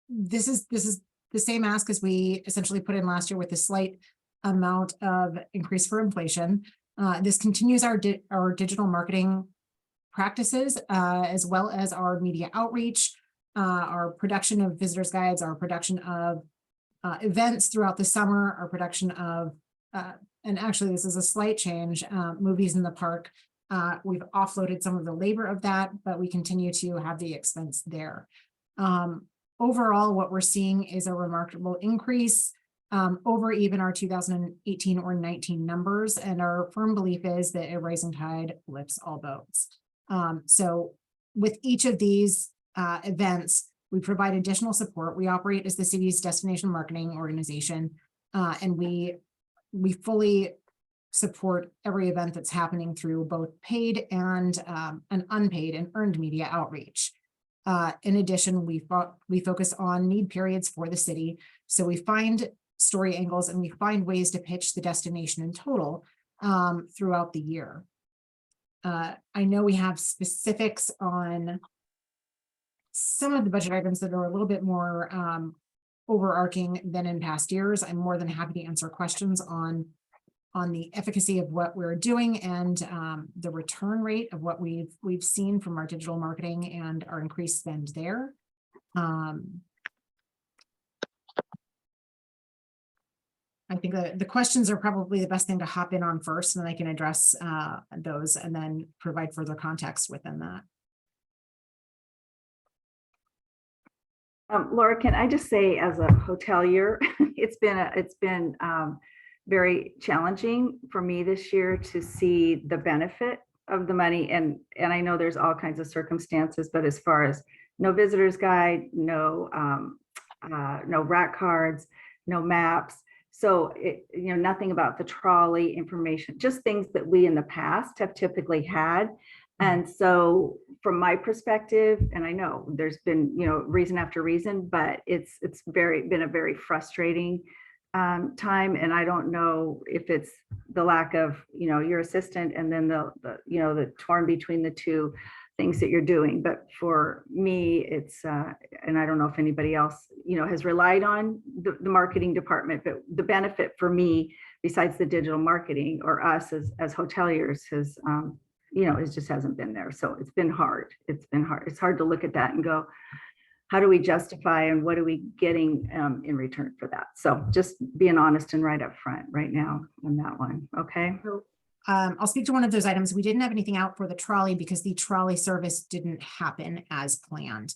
This is the same ask as we essentially put in last year, with a slight amount of increase for inflation. This continues our digital marketing practices, as well as our media outreach, our production of visitors guides, our production of events throughout the summer, our production of, and actually this is a slight change, movies in the park. We've offloaded some of the labor of that, but we continue to have the expense there. Overall, what we're seeing is a remarkable increase over even our 2018 or 19 numbers. And our firm belief is that a rising tide lifts all boats. So with each of these events, we provide additional support. We operate as the city's destination marketing organization, and we we fully support every event that's happening through both paid and an unpaid and earned media outreach. In addition, we focus on need periods for the city. So we find story angles and we find ways to pitch the destination in total throughout the year. I know we have specifics on some of the budget items that are a little bit more overarching than in past years. I'm more than happy to answer questions on the efficacy of what we're doing and the return rate of what we've seen from our digital marketing and our increased spend there. I think that the questions are probably the best thing to hop in on first, and then I can address those and then provide further context within that. Laura, can I just say, as a hotelier, it's been very challenging for me this year to see the benefit of the money, and I know there's all kinds of circumstances, but as far as no visitors guide, no rack cards, no maps. So, nothing about the trolley information, just things that we in the past have typically had. And so from my perspective, and I know there's been, reason after reason, but it's been a very frustrating time. And I don't know if it's the lack of, your assistant and then the torn between the two things that you're doing. But for me, it's, and I don't know if anybody else, has relied on the marketing department, but the benefit for me, besides the digital marketing or us as hoteliers has, it just hasn't been there. So it's been hard. It's been hard. It's hard to look at that and go, how do we justify and what are we getting in return for that? So just being honest and right up front right now on that one. Okay. I'll speak to one of those items. We didn't have anything out for the trolley because the trolley service didn't happen as planned.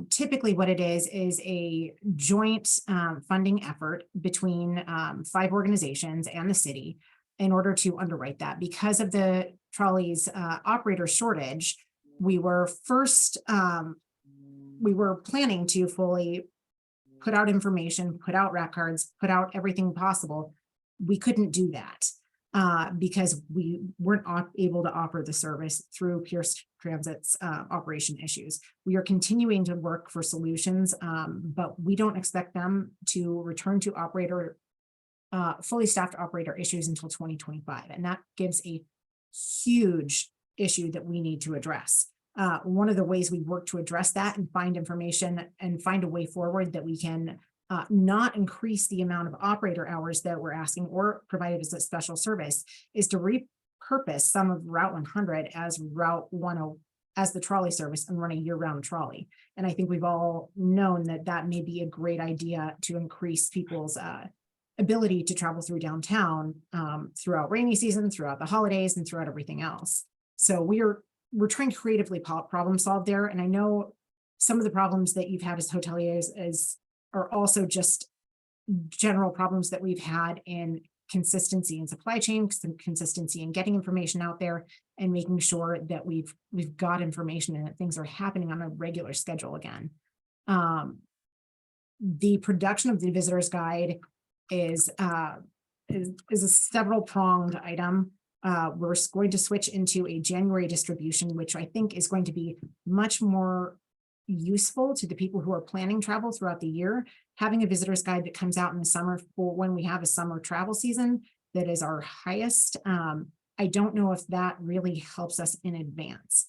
Typically what it is a joint funding effort between 5 organizations and the city in order to underwrite that. Because of the trolley's operator shortage, we were planning to fully put out information, put out rack cards, put out everything possible. We couldn't do that because we weren't able to offer the service through Pierce Transit's operation issues. We are continuing to work for solutions, but we don't expect them to return to fully staffed operator issues until 2025. And that gives a huge issue that we need to address. One of the ways we work to address that and find information and find a way forward that we can not increase the amount of operator hours that we're asking or provided as a special service is to repurpose some of Route 100 as Route 10 as the trolley service and run a year-round trolley. And I think we've all known that that may be a great idea to increase people's ability to travel through downtown throughout rainy season, throughout the holidays, and throughout everything else. So we're trying to creatively problem solve there. And I know some of the problems that you've had as hoteliers are also just general problems that we've had in consistency in supply chain, some consistency in getting information out there and making sure that we've got information and that things are happening on a regular schedule again. The production of the visitor's guide is a several pronged item. We're going to switch into a January distribution, which I think is going to be much more useful to the people who are planning travel throughout the year. Having a visitor's guide that comes out in the summer for when we have a summer travel season that is our highest. I don't know if that really helps us in advance.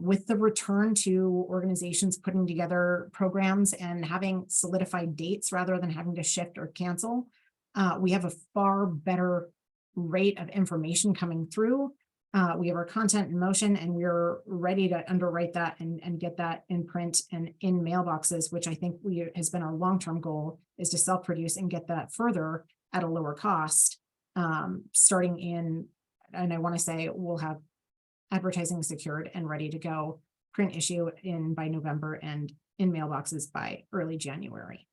With the return to organizations putting together programs and having solidified dates rather than having to shift or cancel, we have a far better rate of information coming through. We have our content in motion and we're ready to underwrite that and get that in print and in mailboxes, which I think has been our long-term goal, is to self-produce and get that further at a lower cost, starting in, and I want to say we'll have advertising secured and ready to go, print issue by November and in mailboxes by early January.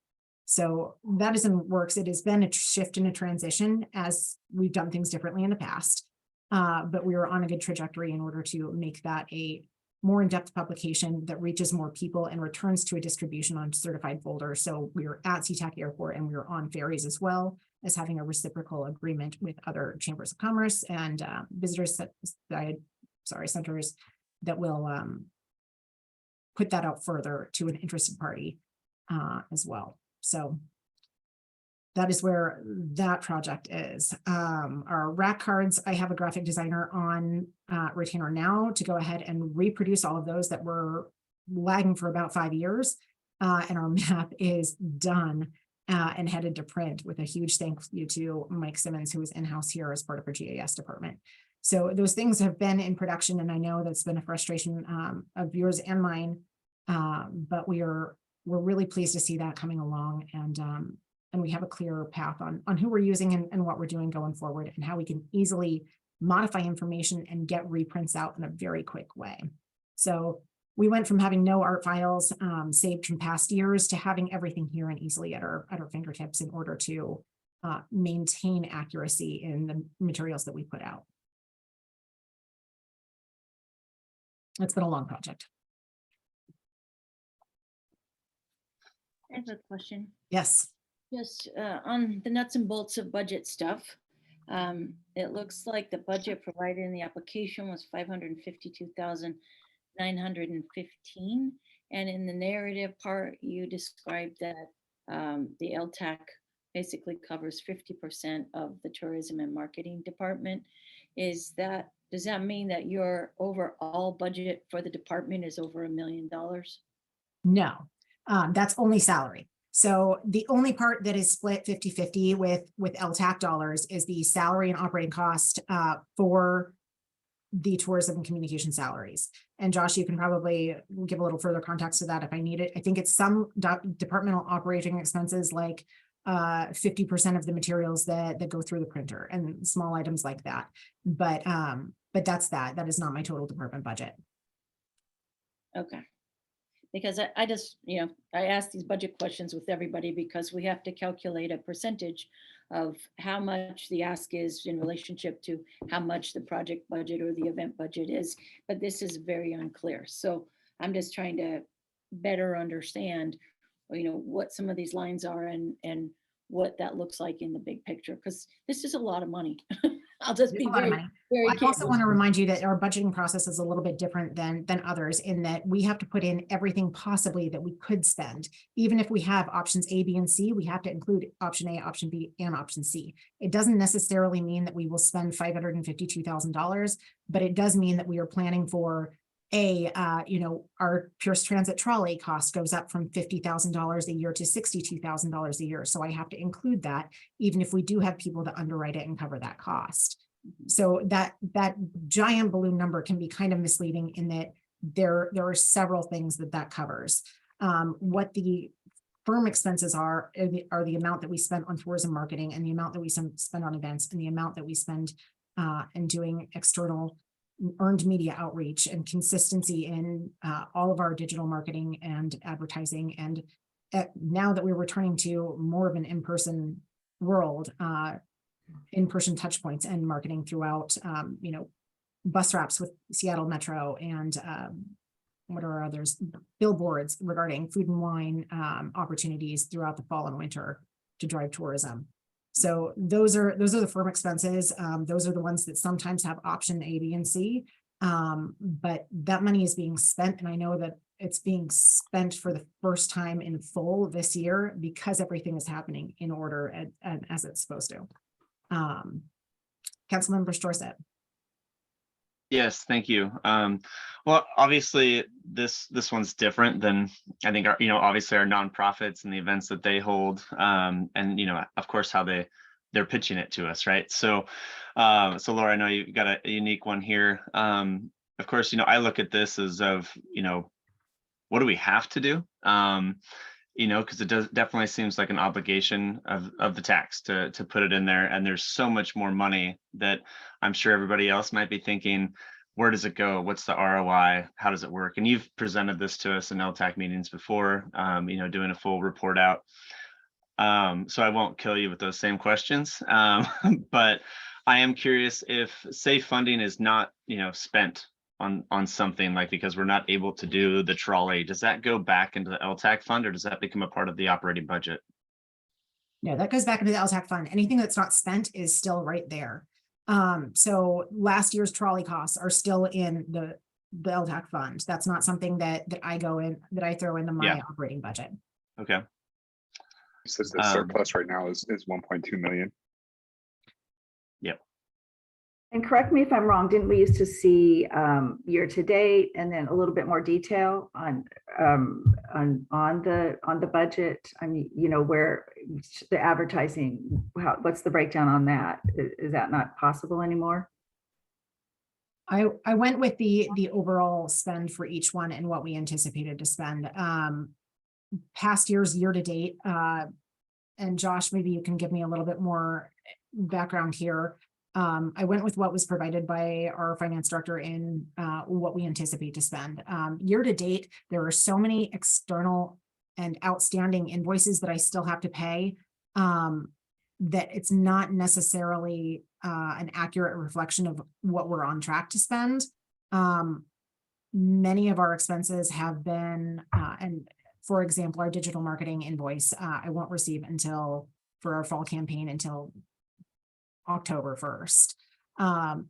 So that is in works. It has been a shift and a transition as we've done things differently in the past. But we were on a good trajectory in order to make that a more in-depth publication that reaches more people and returns to a distribution on certified folders. So we are at SeaTac Airport and we are on ferries as well as having a reciprocal agreement with other chambers of commerce and visitors centers that will put that out further to an interested party as well. So that is where that project is. Our rack cards, I have a graphic designer on retainer now to go ahead and reproduce all of those that were lagging for about 5 years. And our map is done and headed to print, with a huge thank you to Mike Simmons, who is in-house here as part of our GAS department. So those things have been in production, and I know that's been a frustration of yours and mine, but we're really pleased to see that coming along, and we have a clearer path on who we're using and what we're doing going forward, and how we can easily modify information and get reprints out in a very quick way. So we went from having no art files saved from past years to having everything here and easily at our fingertips in order to maintain accuracy in the materials that we put out. It's been a long project. I have a question. Yes. Yes, on the nuts and bolts of budget stuff, it looks like the budget provided in the application was 552,915. And in the narrative part, you described that the LTAC basically covers 50% of the tourism and marketing department. Does that mean that your overall budget for the department is over $1 million? No, that's only salary. So the only part that is split 50-50 with LTAC dollars is the salary and operating cost for the tourism and communication salaries. And Josh, you can probably give a little further context to that if I need it. I think it's some departmental operating expenses, like 50% of the materials that go through the printer and small items like that. But that's that is not my total department budget. Okay. Because I just, I ask these budget questions with everybody because we have to calculate a percentage of how much the ask is in relationship to how much the project budget or the event budget is. But this is very unclear. So I'm just trying to better understand, what some of these lines are and what that looks like in the big picture, because this is a lot of money. I'll just be very I also want to remind you that our budgeting process is a little bit different than others, in that we have to put in everything possibly that we could spend. Even if we have options A, B, and C, we have to include option A, option B, and option C. It doesn't necessarily mean that we will spend $552,000, but it does mean that we are planning for our Pierce Transit trolley cost goes up from $50,000 a year to $62,000 a year. So I have to include that, even if we do have people to underwrite it and cover that cost. So that giant balloon number can be kind of misleading, in that there are several things that covers. What the firm expenses are the amount that we spent on tourism marketing, and the amount that we spend on events, and the amount that we spend in doing external earned media outreach and consistency in all of our digital marketing and advertising. And now that we're returning to more of an in-person world, in-person touch points and marketing throughout, bus wraps with Seattle Metro, and what are others, billboards regarding food and wine opportunities throughout the fall and winter to drive tourism. So those are the firm expenses. Those are the ones that sometimes have option A, B, and C. But that money is being spent, and I know that it's being spent for the first time in full this year because everything is happening in order and as it's supposed to. Councilmember Storsett. Yes, thank you. Well, obviously this one's different than, I think, obviously our nonprofits and the events that they hold, and of course how they're pitching it to us, right? So Laura, I know you got a unique one here. Of course, I look at this as of, what do we have to do? Because it definitely seems like an obligation of the tax to put it in there. And there's so much more money that I'm sure everybody else might be thinking, where does it go? What's the ROI? How does it work? And you've presented this to us in LTAC meetings before, doing a full report out. So I won't kill you with those same questions. But I am curious, if safe funding is not, spent on something like, because we're not able to do the trolley, does that go back into the LTAC fund, or does that become a part of the operating budget? No, that goes back into the LTAC fund. Anything that's not spent is still right there. So last year's trolley costs are still in the LTAC fund. That's not something that I throw into my operating budget. Okay. It says the surplus right now is 1.2 million. Yep. And correct me if I'm wrong, didn't we used to see year to date and then a little bit more detail on the budget? I mean, you know, where the advertising, what's the breakdown on that? Is that not possible anymore? I went with the overall spend for each one and what we anticipated to spend. Past years, year to date, and Josh, maybe you can give me a little bit more background here. I went with what was provided by our finance director in what we anticipate to spend. Year to date, there are so many external and outstanding invoices that I still have to pay, that it's not necessarily an accurate reflection of what we're on track to spend. Many of our expenses have been, and for example, our digital marketing invoice, I won't receive until, for our fall campaign, until October 1st.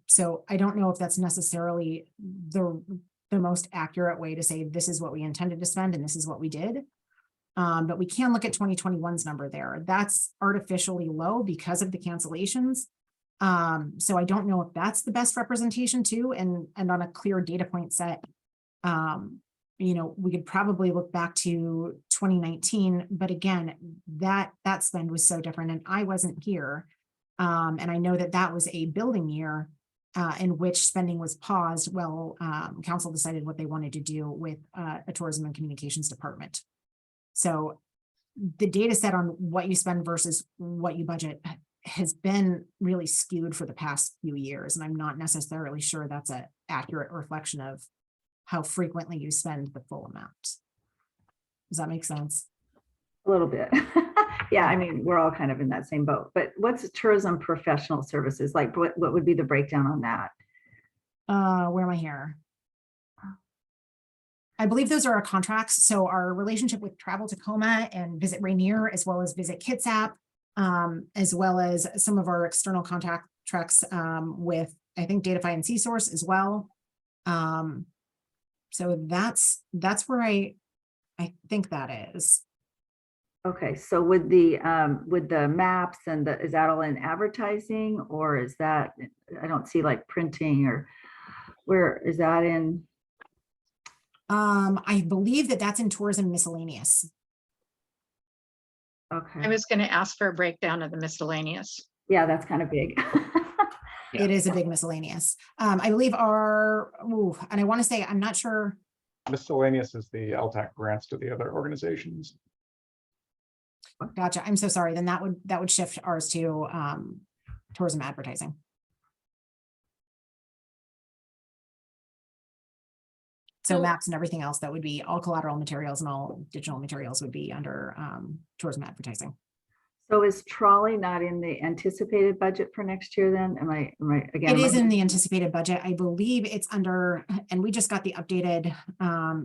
So I don't know if that's necessarily the most accurate way to say this is what we intended to spend and this is what we did. But we can look at 2021's number there. That's artificially low because of the cancellations. So I don't know if that's the best representation too. And on a clear data point set, you know, we could probably look back to 2019, but again, that spend was so different and I wasn't here. And I know that was a building year in which spending was paused while council decided what they wanted to do with a tourism and communications department. So the data set on what you spend versus what you budget has been really skewed for the past few years. And I'm not necessarily sure that's an accurate reflection of how frequently you spend the full amount. Does that make sense? A little bit. Yeah, I mean, we're all kind of in that same boat, but what's tourism professional services? Like what would be the breakdown on that? Where am I here? I believe those are our contracts. So our relationship with Travel Tacoma and Visit Rainier, as well as Visit Kitsap, as well as some of our external contracts with, I think, Datafy and CSource as well. So that's where I think that is. Okay, so with the maps and is that all in advertising, or is that, I don't see like printing, or where is that in? I believe that's in tourism miscellaneous. Okay. I was going to ask for a breakdown of the miscellaneous. Yeah, that's kind of big. It is a big miscellaneous. I believe and I want to say, I'm not sure. Miscellaneous is the LTAC grants to the other organizations. Gotcha. I'm so sorry. Then that would shift ours to tourism advertising. So maps and everything else, that would be all collateral materials and all digital materials would be under tourism advertising. So is trolley not in the anticipated budget for next year then? Am I again? It is in the anticipated budget. I believe it's under, and we just got the updated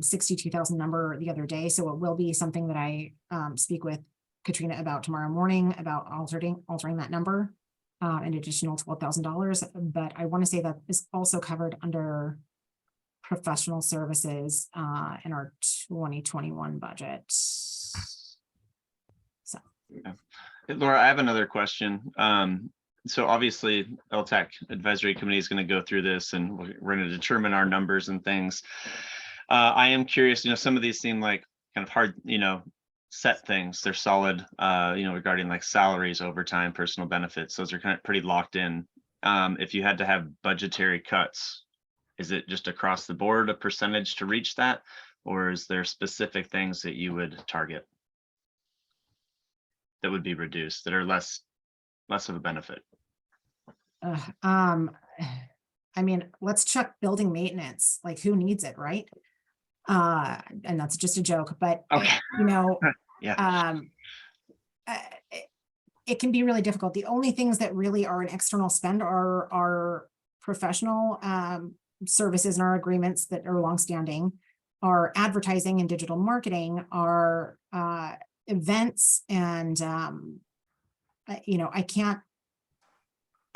62,000 number the other day. So it will be something that I speak with Katrina about tomorrow morning about altering that number, an additional $12,000. But I want to say that is also covered under professional services in our 2021 budget. So, yeah. Hey, Laura, I have another question. So obviously, LTAC Advisory Committee is going to go through this, and we're going to determine our numbers and things. I am curious. You know, some of these seem like kind of hard. You know, set things. They're solid. You know, regarding like salaries, overtime, personal benefits. Those are kind of pretty locked in. If you had to have budgetary cuts, is it just across the board a percentage to reach that, or is there specific things that you would target that would be reduced, that are less of a benefit? I mean, let's check building maintenance. Like, who needs it, right? And that's just a joke, but okay. You know, yeah. It can be really difficult. The only things that really are an external spend are professional services and our agreements that are longstanding, our advertising and digital marketing, our events, and I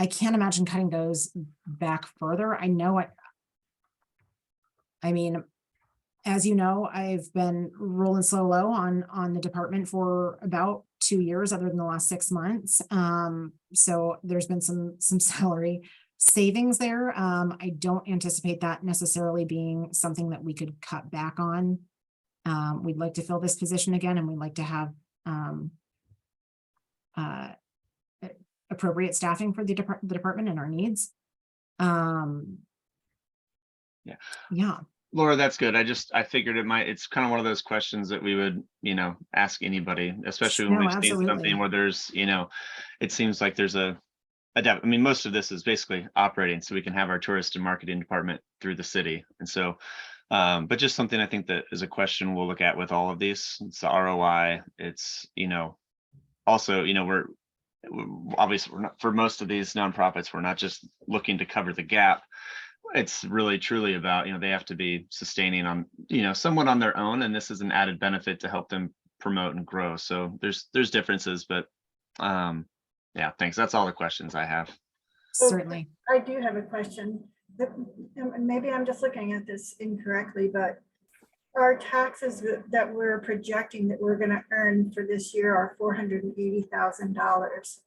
can't imagine cutting those back further. I know I mean, as you know, I've been rolling low on the department for about 2 years, other than the last 6 months. So there's been some salary savings there. I don't anticipate that necessarily being something that we could cut back on. We'd like to fill this position again, and we'd like to have appropriate staffing for the department and our needs. Yeah. Laura, that's good. I figured it's kind of one of those questions that we would, ask anybody, especially when we've seen something where there's, it seems like there's most of this is basically operating so we can have our tourist and marketing department through the city. And so, but just something I think that is a question we'll look at with all of these. It's the ROI. It's, also, we're obviously, for most of these nonprofits, we're not just looking to cover the gap. It's really truly about, they have to be sustaining on, somewhat on their own, and this is an added benefit to help them promote and grow. So there's differences, but yeah, thanks. That's all the questions I have. Certainly. I do have a question. Maybe I'm just looking at this incorrectly, but our taxes that we're projecting that we're going to earn for this year are $480,000.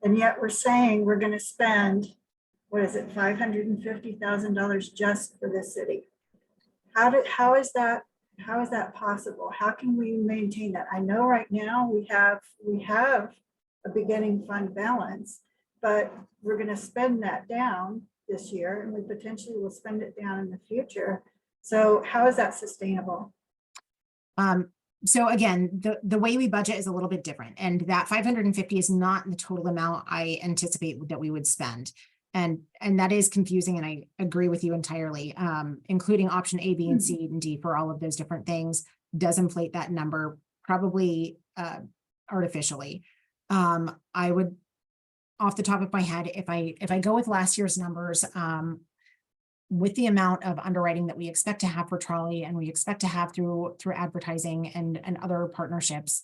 And yet we're saying we're going to spend, what is it, $550,000 just for this city. How is that possible? How can we maintain that? I know right now we have a beginning fund balance, but we're going to spend that down this year, and we potentially will spend it down in the future. So how is that sustainable? So again, the way we budget is a little bit different, and that 550 is not the total amount I anticipate that we would spend. And that is confusing, and I agree with you entirely. Including option A, B, and C, and D for all of those different things does inflate that number, probably artificially. I would, off the top of my head, if I go with last year's numbers, with the amount of underwriting that we expect to have for trolley and we expect to have through advertising and other partnerships,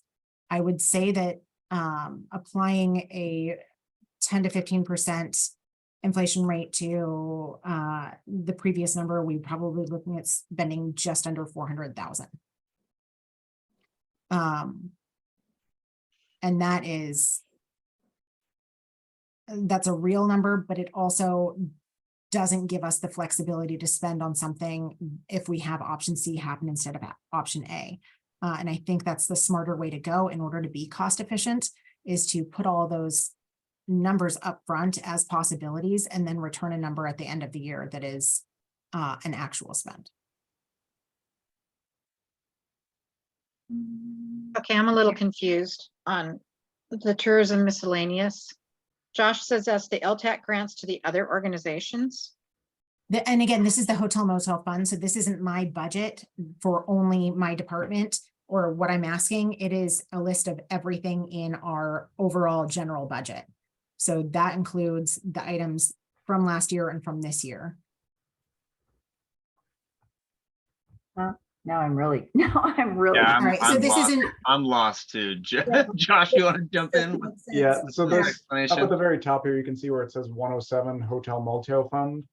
I would say that applying a 10 to 15% inflation rate to the previous number, we probably looking at spending just under 400,000. And that's a real number, but it also doesn't give us the flexibility to spend on something if we have option C happen instead of option A. And I think that's the smarter way to go in order to be cost efficient, is to put all those numbers up front as possibilities and then return a number at the end of the year that is an actual spend. Okay, I'm a little confused on the tourism miscellaneous. Josh says that's the LTAC grants to the other organizations. And again, this is the hotel motel fund. So this isn't my budget for only my department or what I'm asking. It is a list of everything in our overall general budget. So that includes the items from last year and from this year. Now I'm really. Yeah, all right. So this isn't. I'm lost too. Josh, you want to jump in? Yeah. So this up Explanation? at the very top here, you can see where it says 107 Hotel Motel Fund.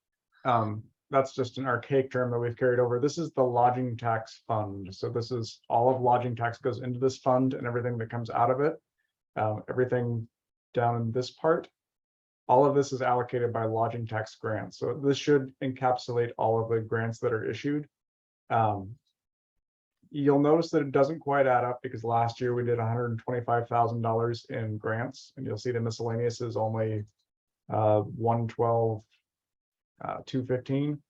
That's just an archaic term that we've carried over. This is the lodging tax fund. So this is all of lodging tax goes into this fund, and everything that comes out of it, everything down in this part, all of this is allocated by lodging tax grants. So this should encapsulate all of the grants that are issued. You'll notice that it doesn't quite add up because last year we did $125,000 in grants, and you'll see the miscellaneous is only 112, 215.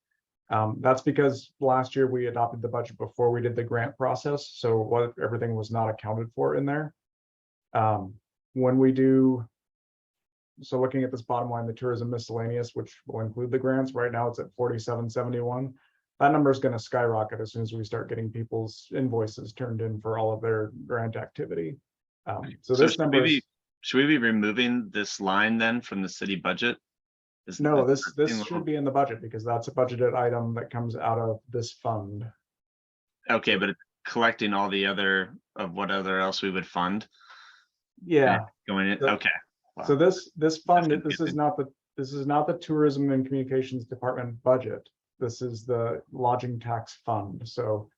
That's because last year we adopted the budget before we did the grant process, so everything was not accounted for in there. When we do, so looking at this bottom line, the tourism miscellaneous, which will include the grants, right now it's at 4771. That number is going to skyrocket as soon as we start getting people's invoices turned in for all of their grant activity. So this number should we be removing this line then from the city budget? No, this should be in the budget because that's a budgeted item that comes out of this fund. Okay, but it's collecting all the other of what other else we would fund. Yeah. Going in. So- Okay. So this fund, this confusing. is not the Tourism and Communications Department budget. This is the lodging tax fund. So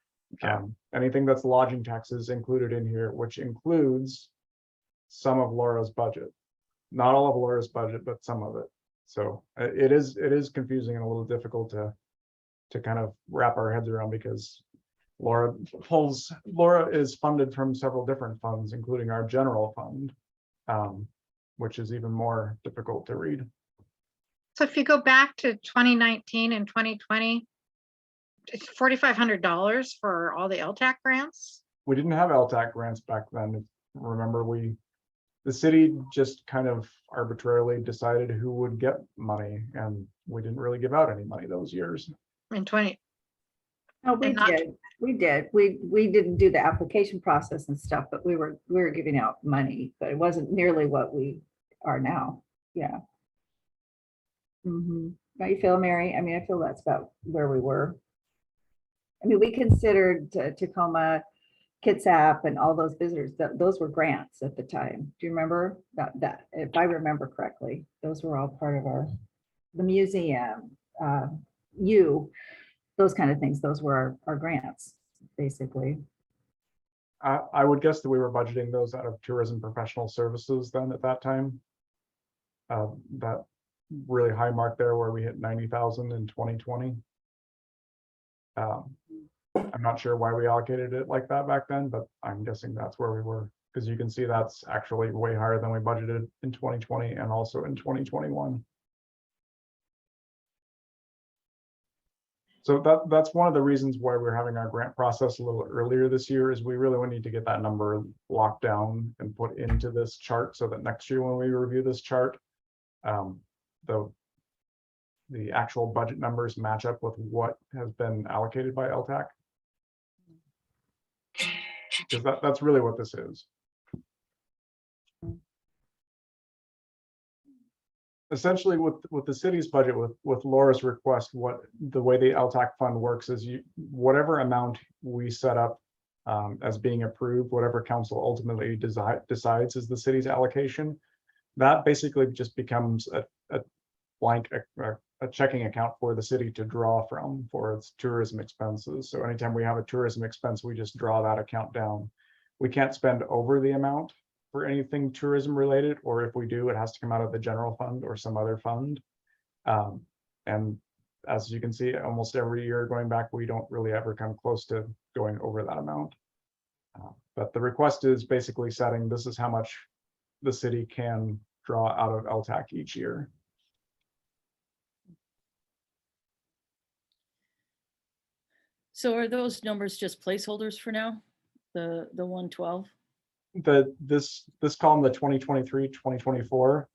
anything that's lodging tax is included in here, which includes some of Laura's budget. Not all of Laura's budget, but some of it. So it is confusing and a little difficult to kind of wrap our heads around because Laura is funded from several different funds, including our general fund, which is even more difficult to read. So if you go back to 2019 and 2020, it's $4,500 for all the LTAC grants. We didn't have LTAC grants back then. Remember, the city just kind of arbitrarily decided who would get money, and we didn't really give out any money those years. In 20. No, we did. We did. We didn't do the application process and stuff, but we were giving out money, but it wasn't nearly what we are now. Yeah. Don't you feel, Mary? I mean, I feel that's about where we were. I mean, we considered Tacoma, Kitsap, and all those visitors. Those were grants at the time. Do you remember that? If I remember correctly, those were all part of the museum. Those kind of things. Those were our grants, basically. I would guess that we were budgeting those out of tourism professional services then at that time. That really high mark there where we hit 90,000 in 2020. I'm not sure why we allocated it like that back then, but I'm guessing that's where we were, because you can see that's actually way higher than we budgeted in 2020 and also in 2021. So that's one of the reasons why we're having our grant process a little earlier this year, is we really need to get that number locked down and put into this chart so that next year when we review this chart, the actual budget numbers match up with what has been allocated by LTAC. Because that's really what this is. Essentially, with the city's budget, with Laura's request, the way the LTAC fund works is whatever amount we set up as being approved, whatever council ultimately decides is the city's allocation, that basically just becomes a blank a checking account for the city to draw from for its tourism expenses. So anytime we have a tourism expense, we just draw that account down. We can't spend over the amount for anything tourism related, or if we do, it has to come out of the general fund or some other fund. And as you can see, almost every year going back, we don't really ever come close to going over that amount. But the request is basically setting, this is how much the city can draw out of LTAC each year. So are those numbers just placeholders for now? The 112? This column, the 2023, 2024,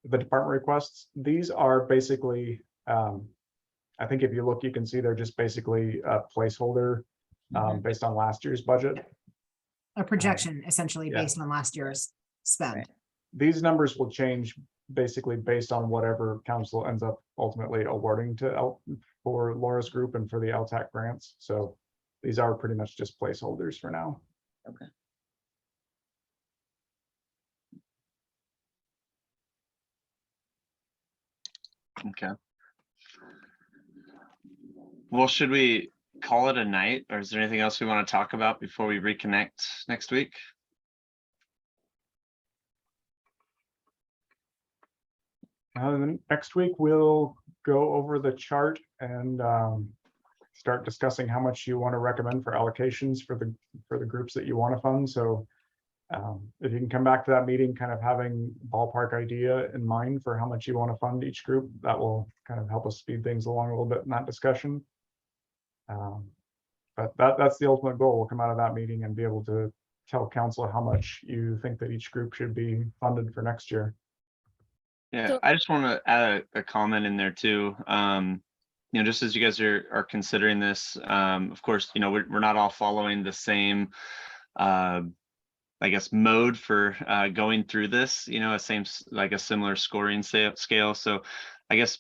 the department requests, these are basically, I think if you look, you can see they're just basically a placeholder based on last year's budget. A projection essentially based on last year's spend. Right. These numbers will change basically based on whatever council ends up ultimately awarding for Laura's group and for the LTAC grants. So these are pretty much just placeholders for now. Okay. Okay. Well, should we call it a night, or is there anything else we want to talk about before we reconnect next week? Next week, we'll go over the chart and start discussing how much you want to recommend for allocations for the groups that you want to fund. So if you can come back to that meeting, kind of having ballpark idea in mind for how much you want to fund each group, that will kind of help us speed things along a little bit in that discussion. But that's the ultimate goal. We'll come out of that meeting and be able to tell council how much you think that each group should be funded for next year. Yeah, I just want to add a comment in there too. Just as you guys are considering this, of course, we're not all following the same, I guess, mode for going through this, a similar scoring scale. So I guess,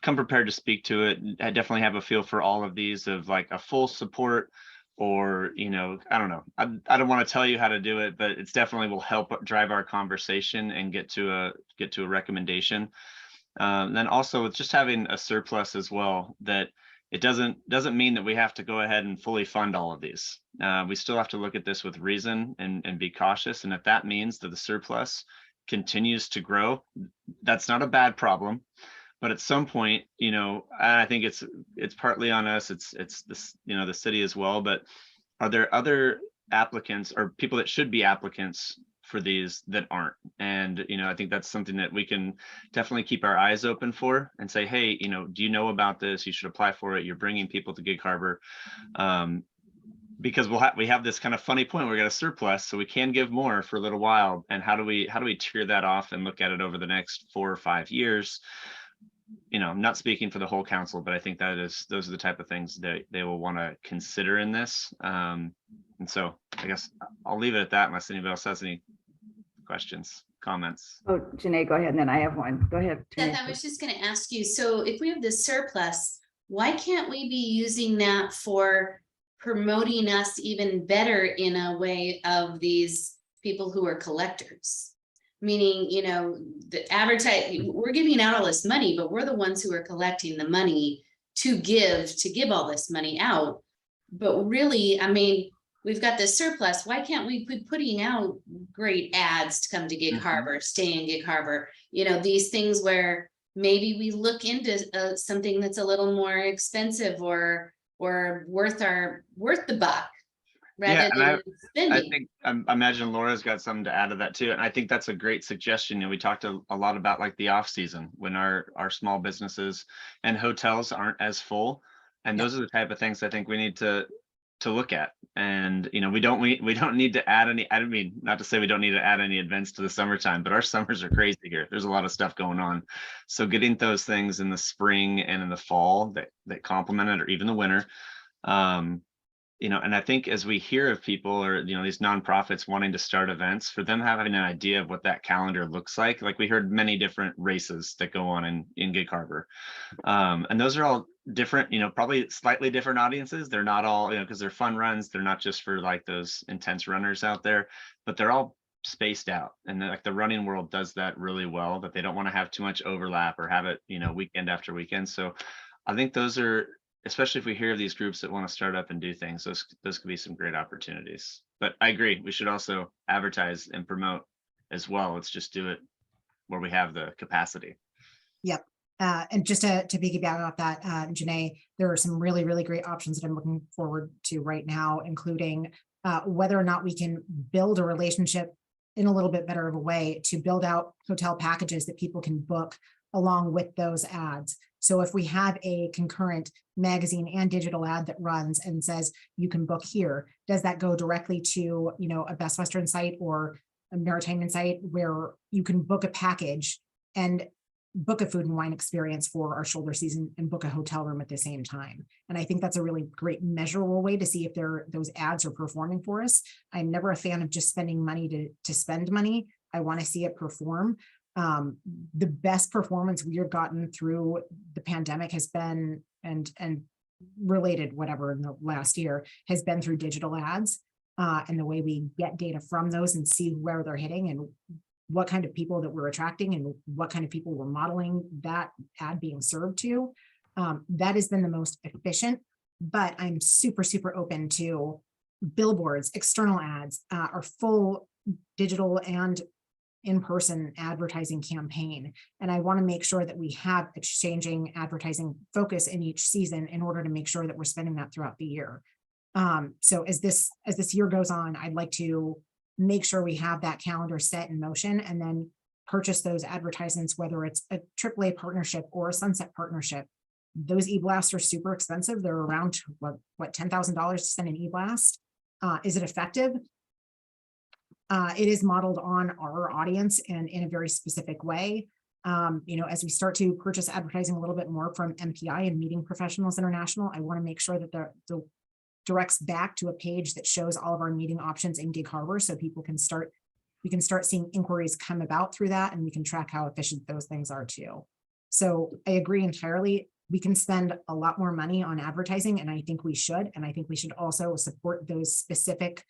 come prepared to speak to it. I definitely have a feel for all of these of like a full support, or, I don't know. I don't want to tell you how to do it, but it's definitely will help drive our conversation and get to a recommendation. Then also with just having a surplus as well, that it doesn't mean that we have to go ahead and fully fund all of these. We still have to look at this with reason and be cautious. And if that means that the surplus continues to grow, that's not a bad problem. But at some point, I think it's partly on us. It's this, the city as well. But are there other applicants or people that should be applicants for these that aren't? And I think that's something that we can definitely keep our eyes open for and say, hey, do you know about this? You should apply for it. You're bringing people to Gig Harbor. Because we have this kind of funny point where we got a surplus, so we can give more for a little while. And how do we tier that off and look at it over the next 4 or 5 years? I'm not speaking for the whole council, but I think those are the type of things that they will want to consider in this. And so I guess I'll leave it at that unless anybody else has any questions, comments. Oh, Janae, go ahead, and then I have one. Go ahead. Seth, I was just going to ask you, so if we have this surplus, why can't we be using that for promoting us even better in a way of these people who are collectors? Meaning, the we're giving out all this money, but we're the ones who are collecting the money to give all this money out. But really, we've got this surplus. Why can't we be putting out great ads to come to Gig Harbor, stay in Gig Harbor? These things where maybe we look into something that's a little more expensive or worth the buck. Rather than spending. I think I imagine Laura's got something to add to that too. And I think that's a great suggestion. We talked a lot about like the off season when our small businesses and hotels aren't as full. And those are the type of things I think we need to look at. And we don't need to add any, not to say we don't need to add any events to the summertime, but our summers are crazy here. There's a lot of stuff going on. So getting those things in the spring and in the fall that complement it, or even the winter. And I think as we hear of people or, these nonprofits wanting to start events, for them having an idea of what that calendar looks like we heard many different races that go on in Gig Harbor. And those are all different, probably slightly different audiences. They're not all, because they're fun runs. They're not just for like those intense runners out there, but they're all spaced out. And like the running world does that really well, that they don't want to have too much overlap or have it, weekend after weekend. So I think those are, especially if we hear of these groups that want to start up and do things, those could be some great opportunities. But I agree, we should also advertise and promote as well. Let's just do it where we have the capacity. Yep. And just to piggyback off that, Janae, there are some really, really great options that I'm looking forward to right now, including whether or not we can build a relationship in a little bit better of a way to build out hotel packages that people can book along with those ads. So if we have a concurrent magazine and digital ad that runs and says you can book here, does that go directly to a Best Western site or a Maritime site where you can book a package and book a food and wine experience for our shoulder season and book a hotel room at the same time? And I think that's a really great measurable way to see if those ads are performing for us. I'm never a fan of just spending money to spend money. I want to see it perform. The best performance we have gotten through the pandemic has been, and related whatever in the last year, has been through digital ads, and the way we get data from those and see where they're hitting and what kind of people that we're attracting and what kind of people we're modeling that ad being served to. That has been the most efficient, but I'm super, super open to billboards, external ads, our full digital and in-person advertising campaign. And I want to make sure that we have exchanging advertising focus in each season in order to make sure that we're spending that throughout the year. So as this year goes on, I'd like to make sure we have that calendar set in motion and then purchase those advertisements, whether it's a AAA partnership or a sunset partnership. Those e-blasts are super expensive. They're around what $10,000 to send an e-blast. Is it effective? It is modeled on our audience and in a very specific way. As we start to purchase advertising a little bit more from MPI and Meeting Professionals International, I want to make sure that the directs back to a page that shows all of our meeting options in Gig Harbor, so we can start seeing inquiries come about through that, and we can track how efficient those things are too. So I agree entirely. We can spend a lot more money on advertising, and I think we should. And I think we should also support those specific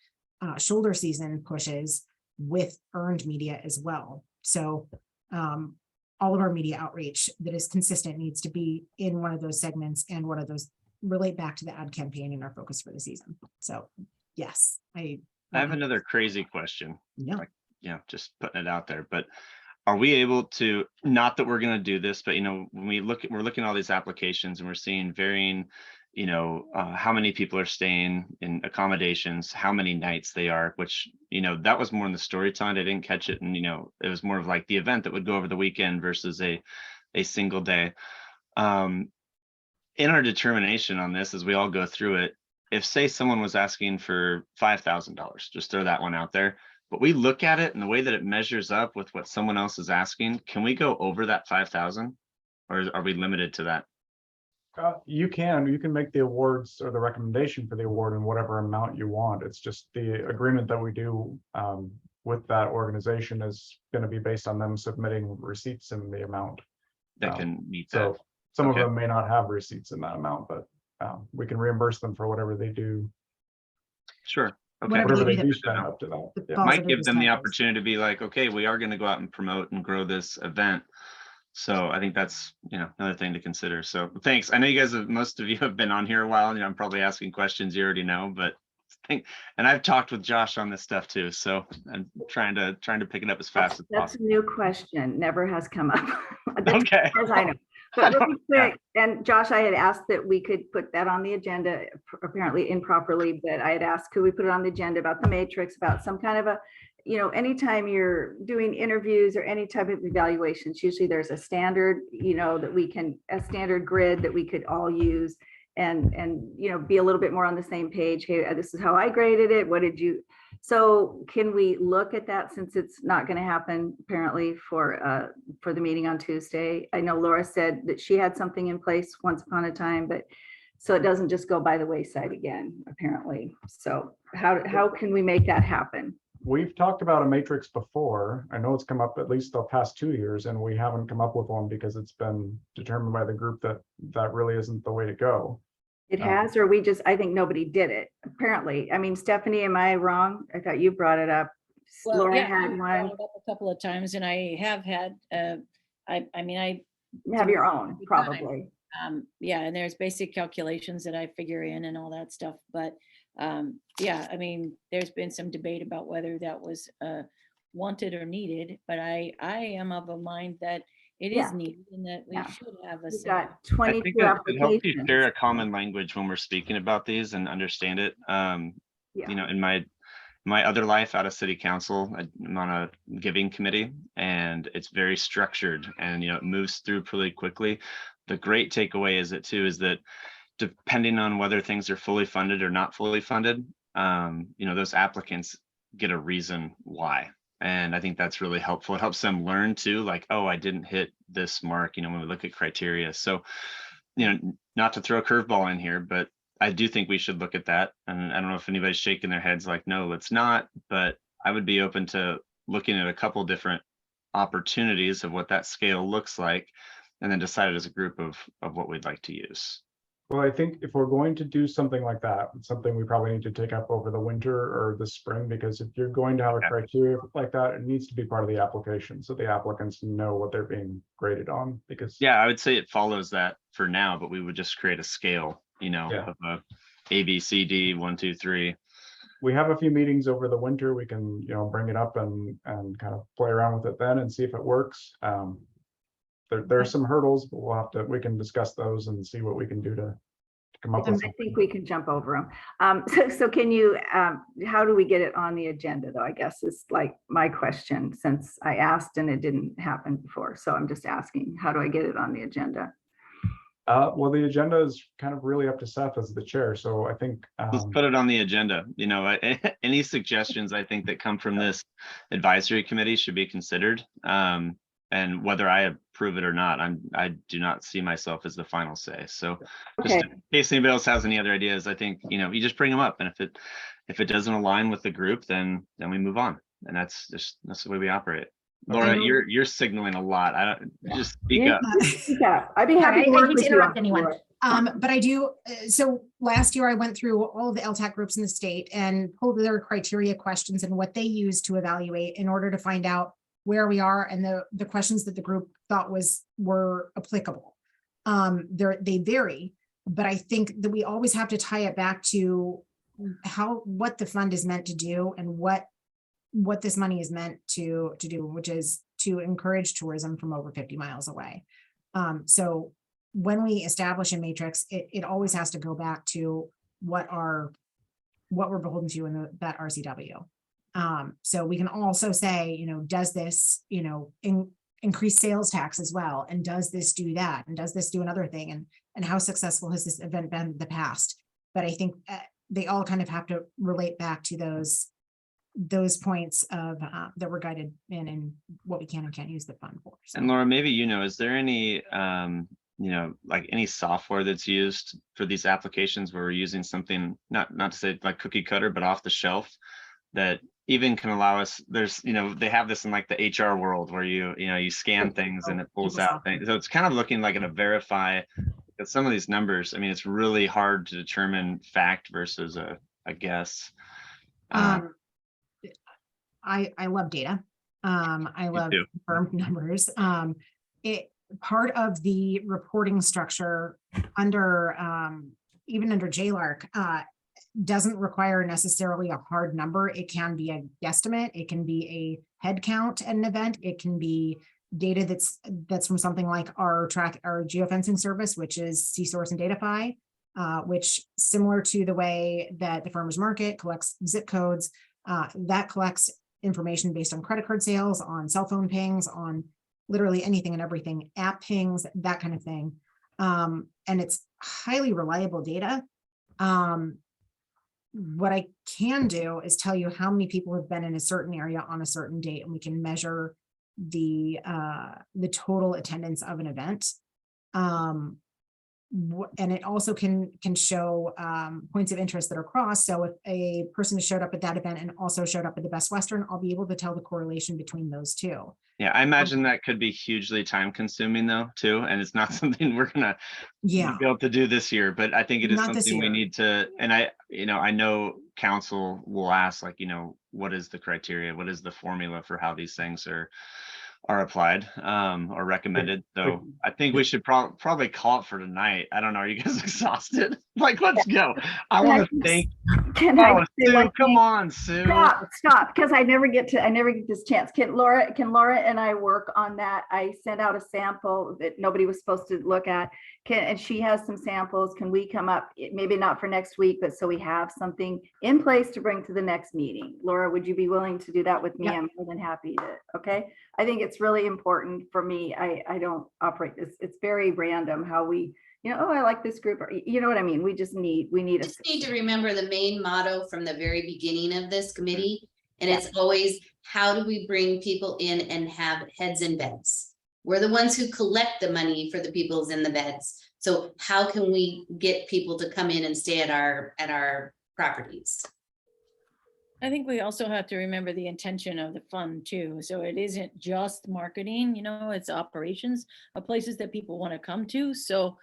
shoulder season pushes with earned media as well. So all of our media outreach that is consistent needs to be in one of those segments, and one of those relate back to the ad campaign and our focus for the season. So yes, I have another crazy question. Yeah. Like, just putting it out there, but are we able to, not that we're going to do this, but when we're looking at all these applications and we're seeing varying, how many people are staying in accommodations, how many nights they are, which, that was more in the storytelling. I didn't catch it. And, it was more of like the event that would go over the weekend versus a single day. In our determination on this, as we all go through it, if say someone was asking for $5,000, just throw that one out there, but we look at it and the way that it measures up with what someone else is asking, can we go over that 5,000, or are we limited to that? You can make the awards or the recommendation for the award in whatever amount you want. It's just the agreement that we do with that organization is going to be based on them submitting receipts in the amount that can meet that. So some of them may not have receipts in that amount, but we can reimburse them for whatever they do. Sure. Okay. Whatever they do spend up to that. Yeah. Might give them the opportunity to be like, okay, we are going to go out and promote and grow this event. So I think that's, another thing to consider. So thanks. I know you guys most of you have been on here a while, and I'm probably asking questions you already know, but and I've talked with Josh on this stuff too. So I'm trying to pick it up as fast as That's a possible. new question. Never has come up. Okay. As I know. But really quick, and Josh, I had asked that we could put that on the agenda, apparently improperly, but I had asked, could we put it on the agenda about the matrix, about some kind of a, anytime you're doing interviews or any type of evaluations, usually there's a standard, a standard grid that we could all use and be a little bit more on the same page. Hey, this is how I graded it. What did you? So can we look at that, since it's not going to happen apparently for the meeting on Tuesday? I know Laura said that she had something in place once upon a time, but so it doesn't just go by the wayside again, apparently. So how can we make that happen? We've talked about a matrix before. I know it's come up at least the past 2 years, and we haven't come up with one because it's been determined by the group that really isn't the way to go. It has, or I think nobody did it, apparently. I mean, Stephanie, am I wrong? I thought you brought it up. Well, Laura yeah, had I've one. brought it up a couple of times, and I have had, I have your own, probably. Yeah, and there's basic calculations that I figure in and all that stuff. But yeah, I mean, there's been some debate about whether that was wanted or needed, but I am of a mind that it is needed and that we should have a. We've got I 22 think that it helps you applications. share a common language when we're speaking about these and understand it. In my other life out of city council, I'm on a giving committee, and it's very structured, and it moves through pretty quickly. The great takeaway is that depending on whether things are fully funded or not fully funded, those applicants get a reason why. And I think that's really helpful. It helps them learn too, like, oh, I didn't hit this mark, when we look at criteria. So, not to throw a curveball in here, but I do think we should look at that. And I don't know if anybody's shaking their heads like, no, let's not, but I would be open to looking at a couple different opportunities of what that scale looks like, and then decide as a group of what we'd like to use. Well, I think if we're going to do something like that, it's something we probably need to take up over the winter or the spring, because if you're going to have a criteria like that, it needs to be part of the application so the applicants know what they're being graded on. Because I would say it follows that for now, but we would just create a scale, of A, B, C, D, 1, 2, 3. We have a few meetings over the winter. We can, bring it up and kind of play around with it then and see if it works. There are some hurdles, but we can discuss those and see what we can do to come up with something. I think we can jump over them. So can you, how do we get it on the agenda though, I guess is like my question, since I asked and it didn't happen before. So I'm just asking, how do I get it on the agenda? Well, the agenda is kind of really up to Seth as the chair. So I think let's put it on the agenda. Any suggestions I think that come from this advisory committee should be considered. And whether I approve it or not, I do not see myself as the final say. So just in case anybody else has any other ideas, I think, you just bring them up. And if it doesn't align with the group, then we move on. And that's the way we operate. Laura, you're signaling a lot. I don't just speak up. Yeah, I'd be happy to I work hate with to you interrupt on anyone. Laura. But I do, so last year I went through all of the LTAC groups in the state and pulled their criteria questions and what they use to evaluate in order to find out where we are and the questions that the group thought were applicable. They vary, but I think that we always have to tie it back to what the fund is meant to do and what this money is meant to do, which is to encourage tourism from over 50 miles away. So when we establish a matrix, it always has to go back to what we're beholden to in that RCW. So we can also say, does this, increase sales tax as well? And does this do that? And does this do another thing? And how successful has this event been in the past? But I think they all kind of have to relate back to those points of that we're guided in and what we can and can't use the fund for. So. And Laura, maybe is there any like any software that's used for these applications where we're using something not to say like cookie cutter, but off the shelf that even can allow us, there's they have this in like the HR world where you scan things and it pulls out things. So it's kind of looking like a verify that some of these numbers, I mean, it's really hard to determine fact versus a guess. I love data. I love confirmed numbers. Part of the reporting structure under even under JLARC doesn't require necessarily a hard number. It can be a guesstimate. It can be a head count at an event. It can be data that's from something like our geofencing service, which is CSource and Datafy, which similar to the way that the farmers market collects zip codes, that collects information based on credit card sales, on cell phone pings, on literally anything and everything, app pings, that kind of thing. And it's highly reliable data. What I can do is tell you how many people have been in a certain area on a certain date, and we can measure the total attendance of an event. And it also can show points of interest that are crossed. So if a person has showed up at that event and also showed up at the Best Western, I'll be able to tell the correlation between those two. Yeah, I imagine that could be hugely time consuming though, too. And it's not something we're gonna be able to do this year, but I think it is something we need to, and I know council will ask like, what is the criteria? What is the formula for how these things are applied or recommended? So I think we should probably call it for tonight. I don't know. Are you guys exhausted? Like, let's go. I want to thank. Sue, come on, Sue. Stop, because I never get this chance. Can Laura and I work on that? I sent out a sample that nobody was supposed to look at. And she has some samples. Can we come up, maybe not for next week, but so we have something in place to bring to the next meeting? Laura, would you be willing to do that with me? Yep. I'm more than happy to. Okay. I think it's really important for me. I don't operate this. It's very random how we, oh, I like this group, or you know what I mean? We need to remember the main motto from the very beginning of this committee. And it's always, how do we bring people in and have heads in beds? We're the ones who collect the money for the people's in the beds. So how can we get people to come in and stay at our properties? I think we also have to remember the intention of the fund too. So it isn't just marketing, it's operations of places that people want to come to. So,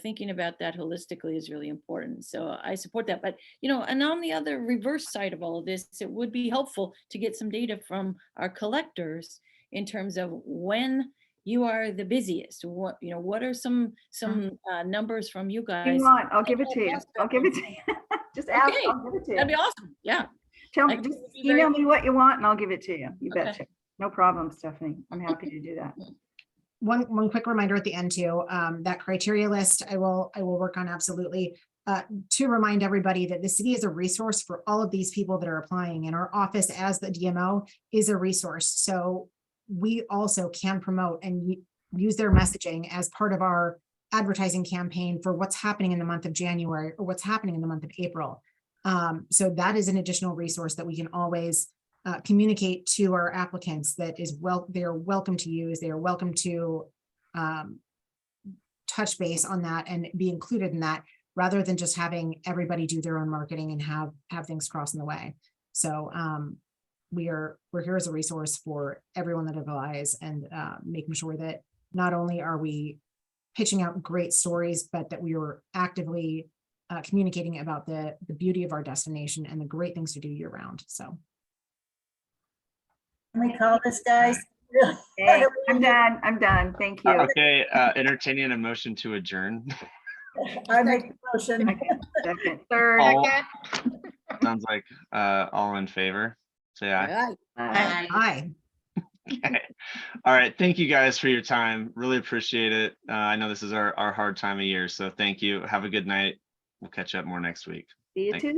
thinking about that holistically is really important. So I support that. But, and on the other reverse side of all of this, it would be helpful to get some data from our collectors in terms of when you are the busiest. What are some numbers from you guys? You want? I'll give it to you. I'll give it to you. Just ask. Okay. I'll give it to you. That'd be awesome. Yeah. Tell me, just email me what you want and I'll give it to you. You betcha. No problem, Stephanie. I'm happy to do that. One quick reminder at the end too, that criteria list I will work on absolutely, to remind everybody that the city is a resource for all of these people that are applying, and our office as the DMO is a resource. So we also can promote and use their messaging as part of our advertising campaign for what's happening in the month of January or what's happening in the month of April. So that is an additional resource that we can always communicate to our applicants that is they are welcome to use. They are welcome to touch base on that and be included in that, rather than just having everybody do their own marketing and have things cross in the way. So we're here as a resource for everyone that applies, and making sure that not only are we pitching out great stories, but that we are actively communicating about the beauty of our destination and the great things to do year round. So. Can we call this, guys? Hey, I'm done. I'm done. Thank you. Okay, entertaining a motion to adjourn. I make the motion. Second, third. All- Sounds like all in favor. Say aye. Hi. Okay. All right. Thank you guys for your time. Really appreciate it. I know this is our hard time of year, so thank you. Have a good night. We'll catch up more next week. See you Thank- Tuesday.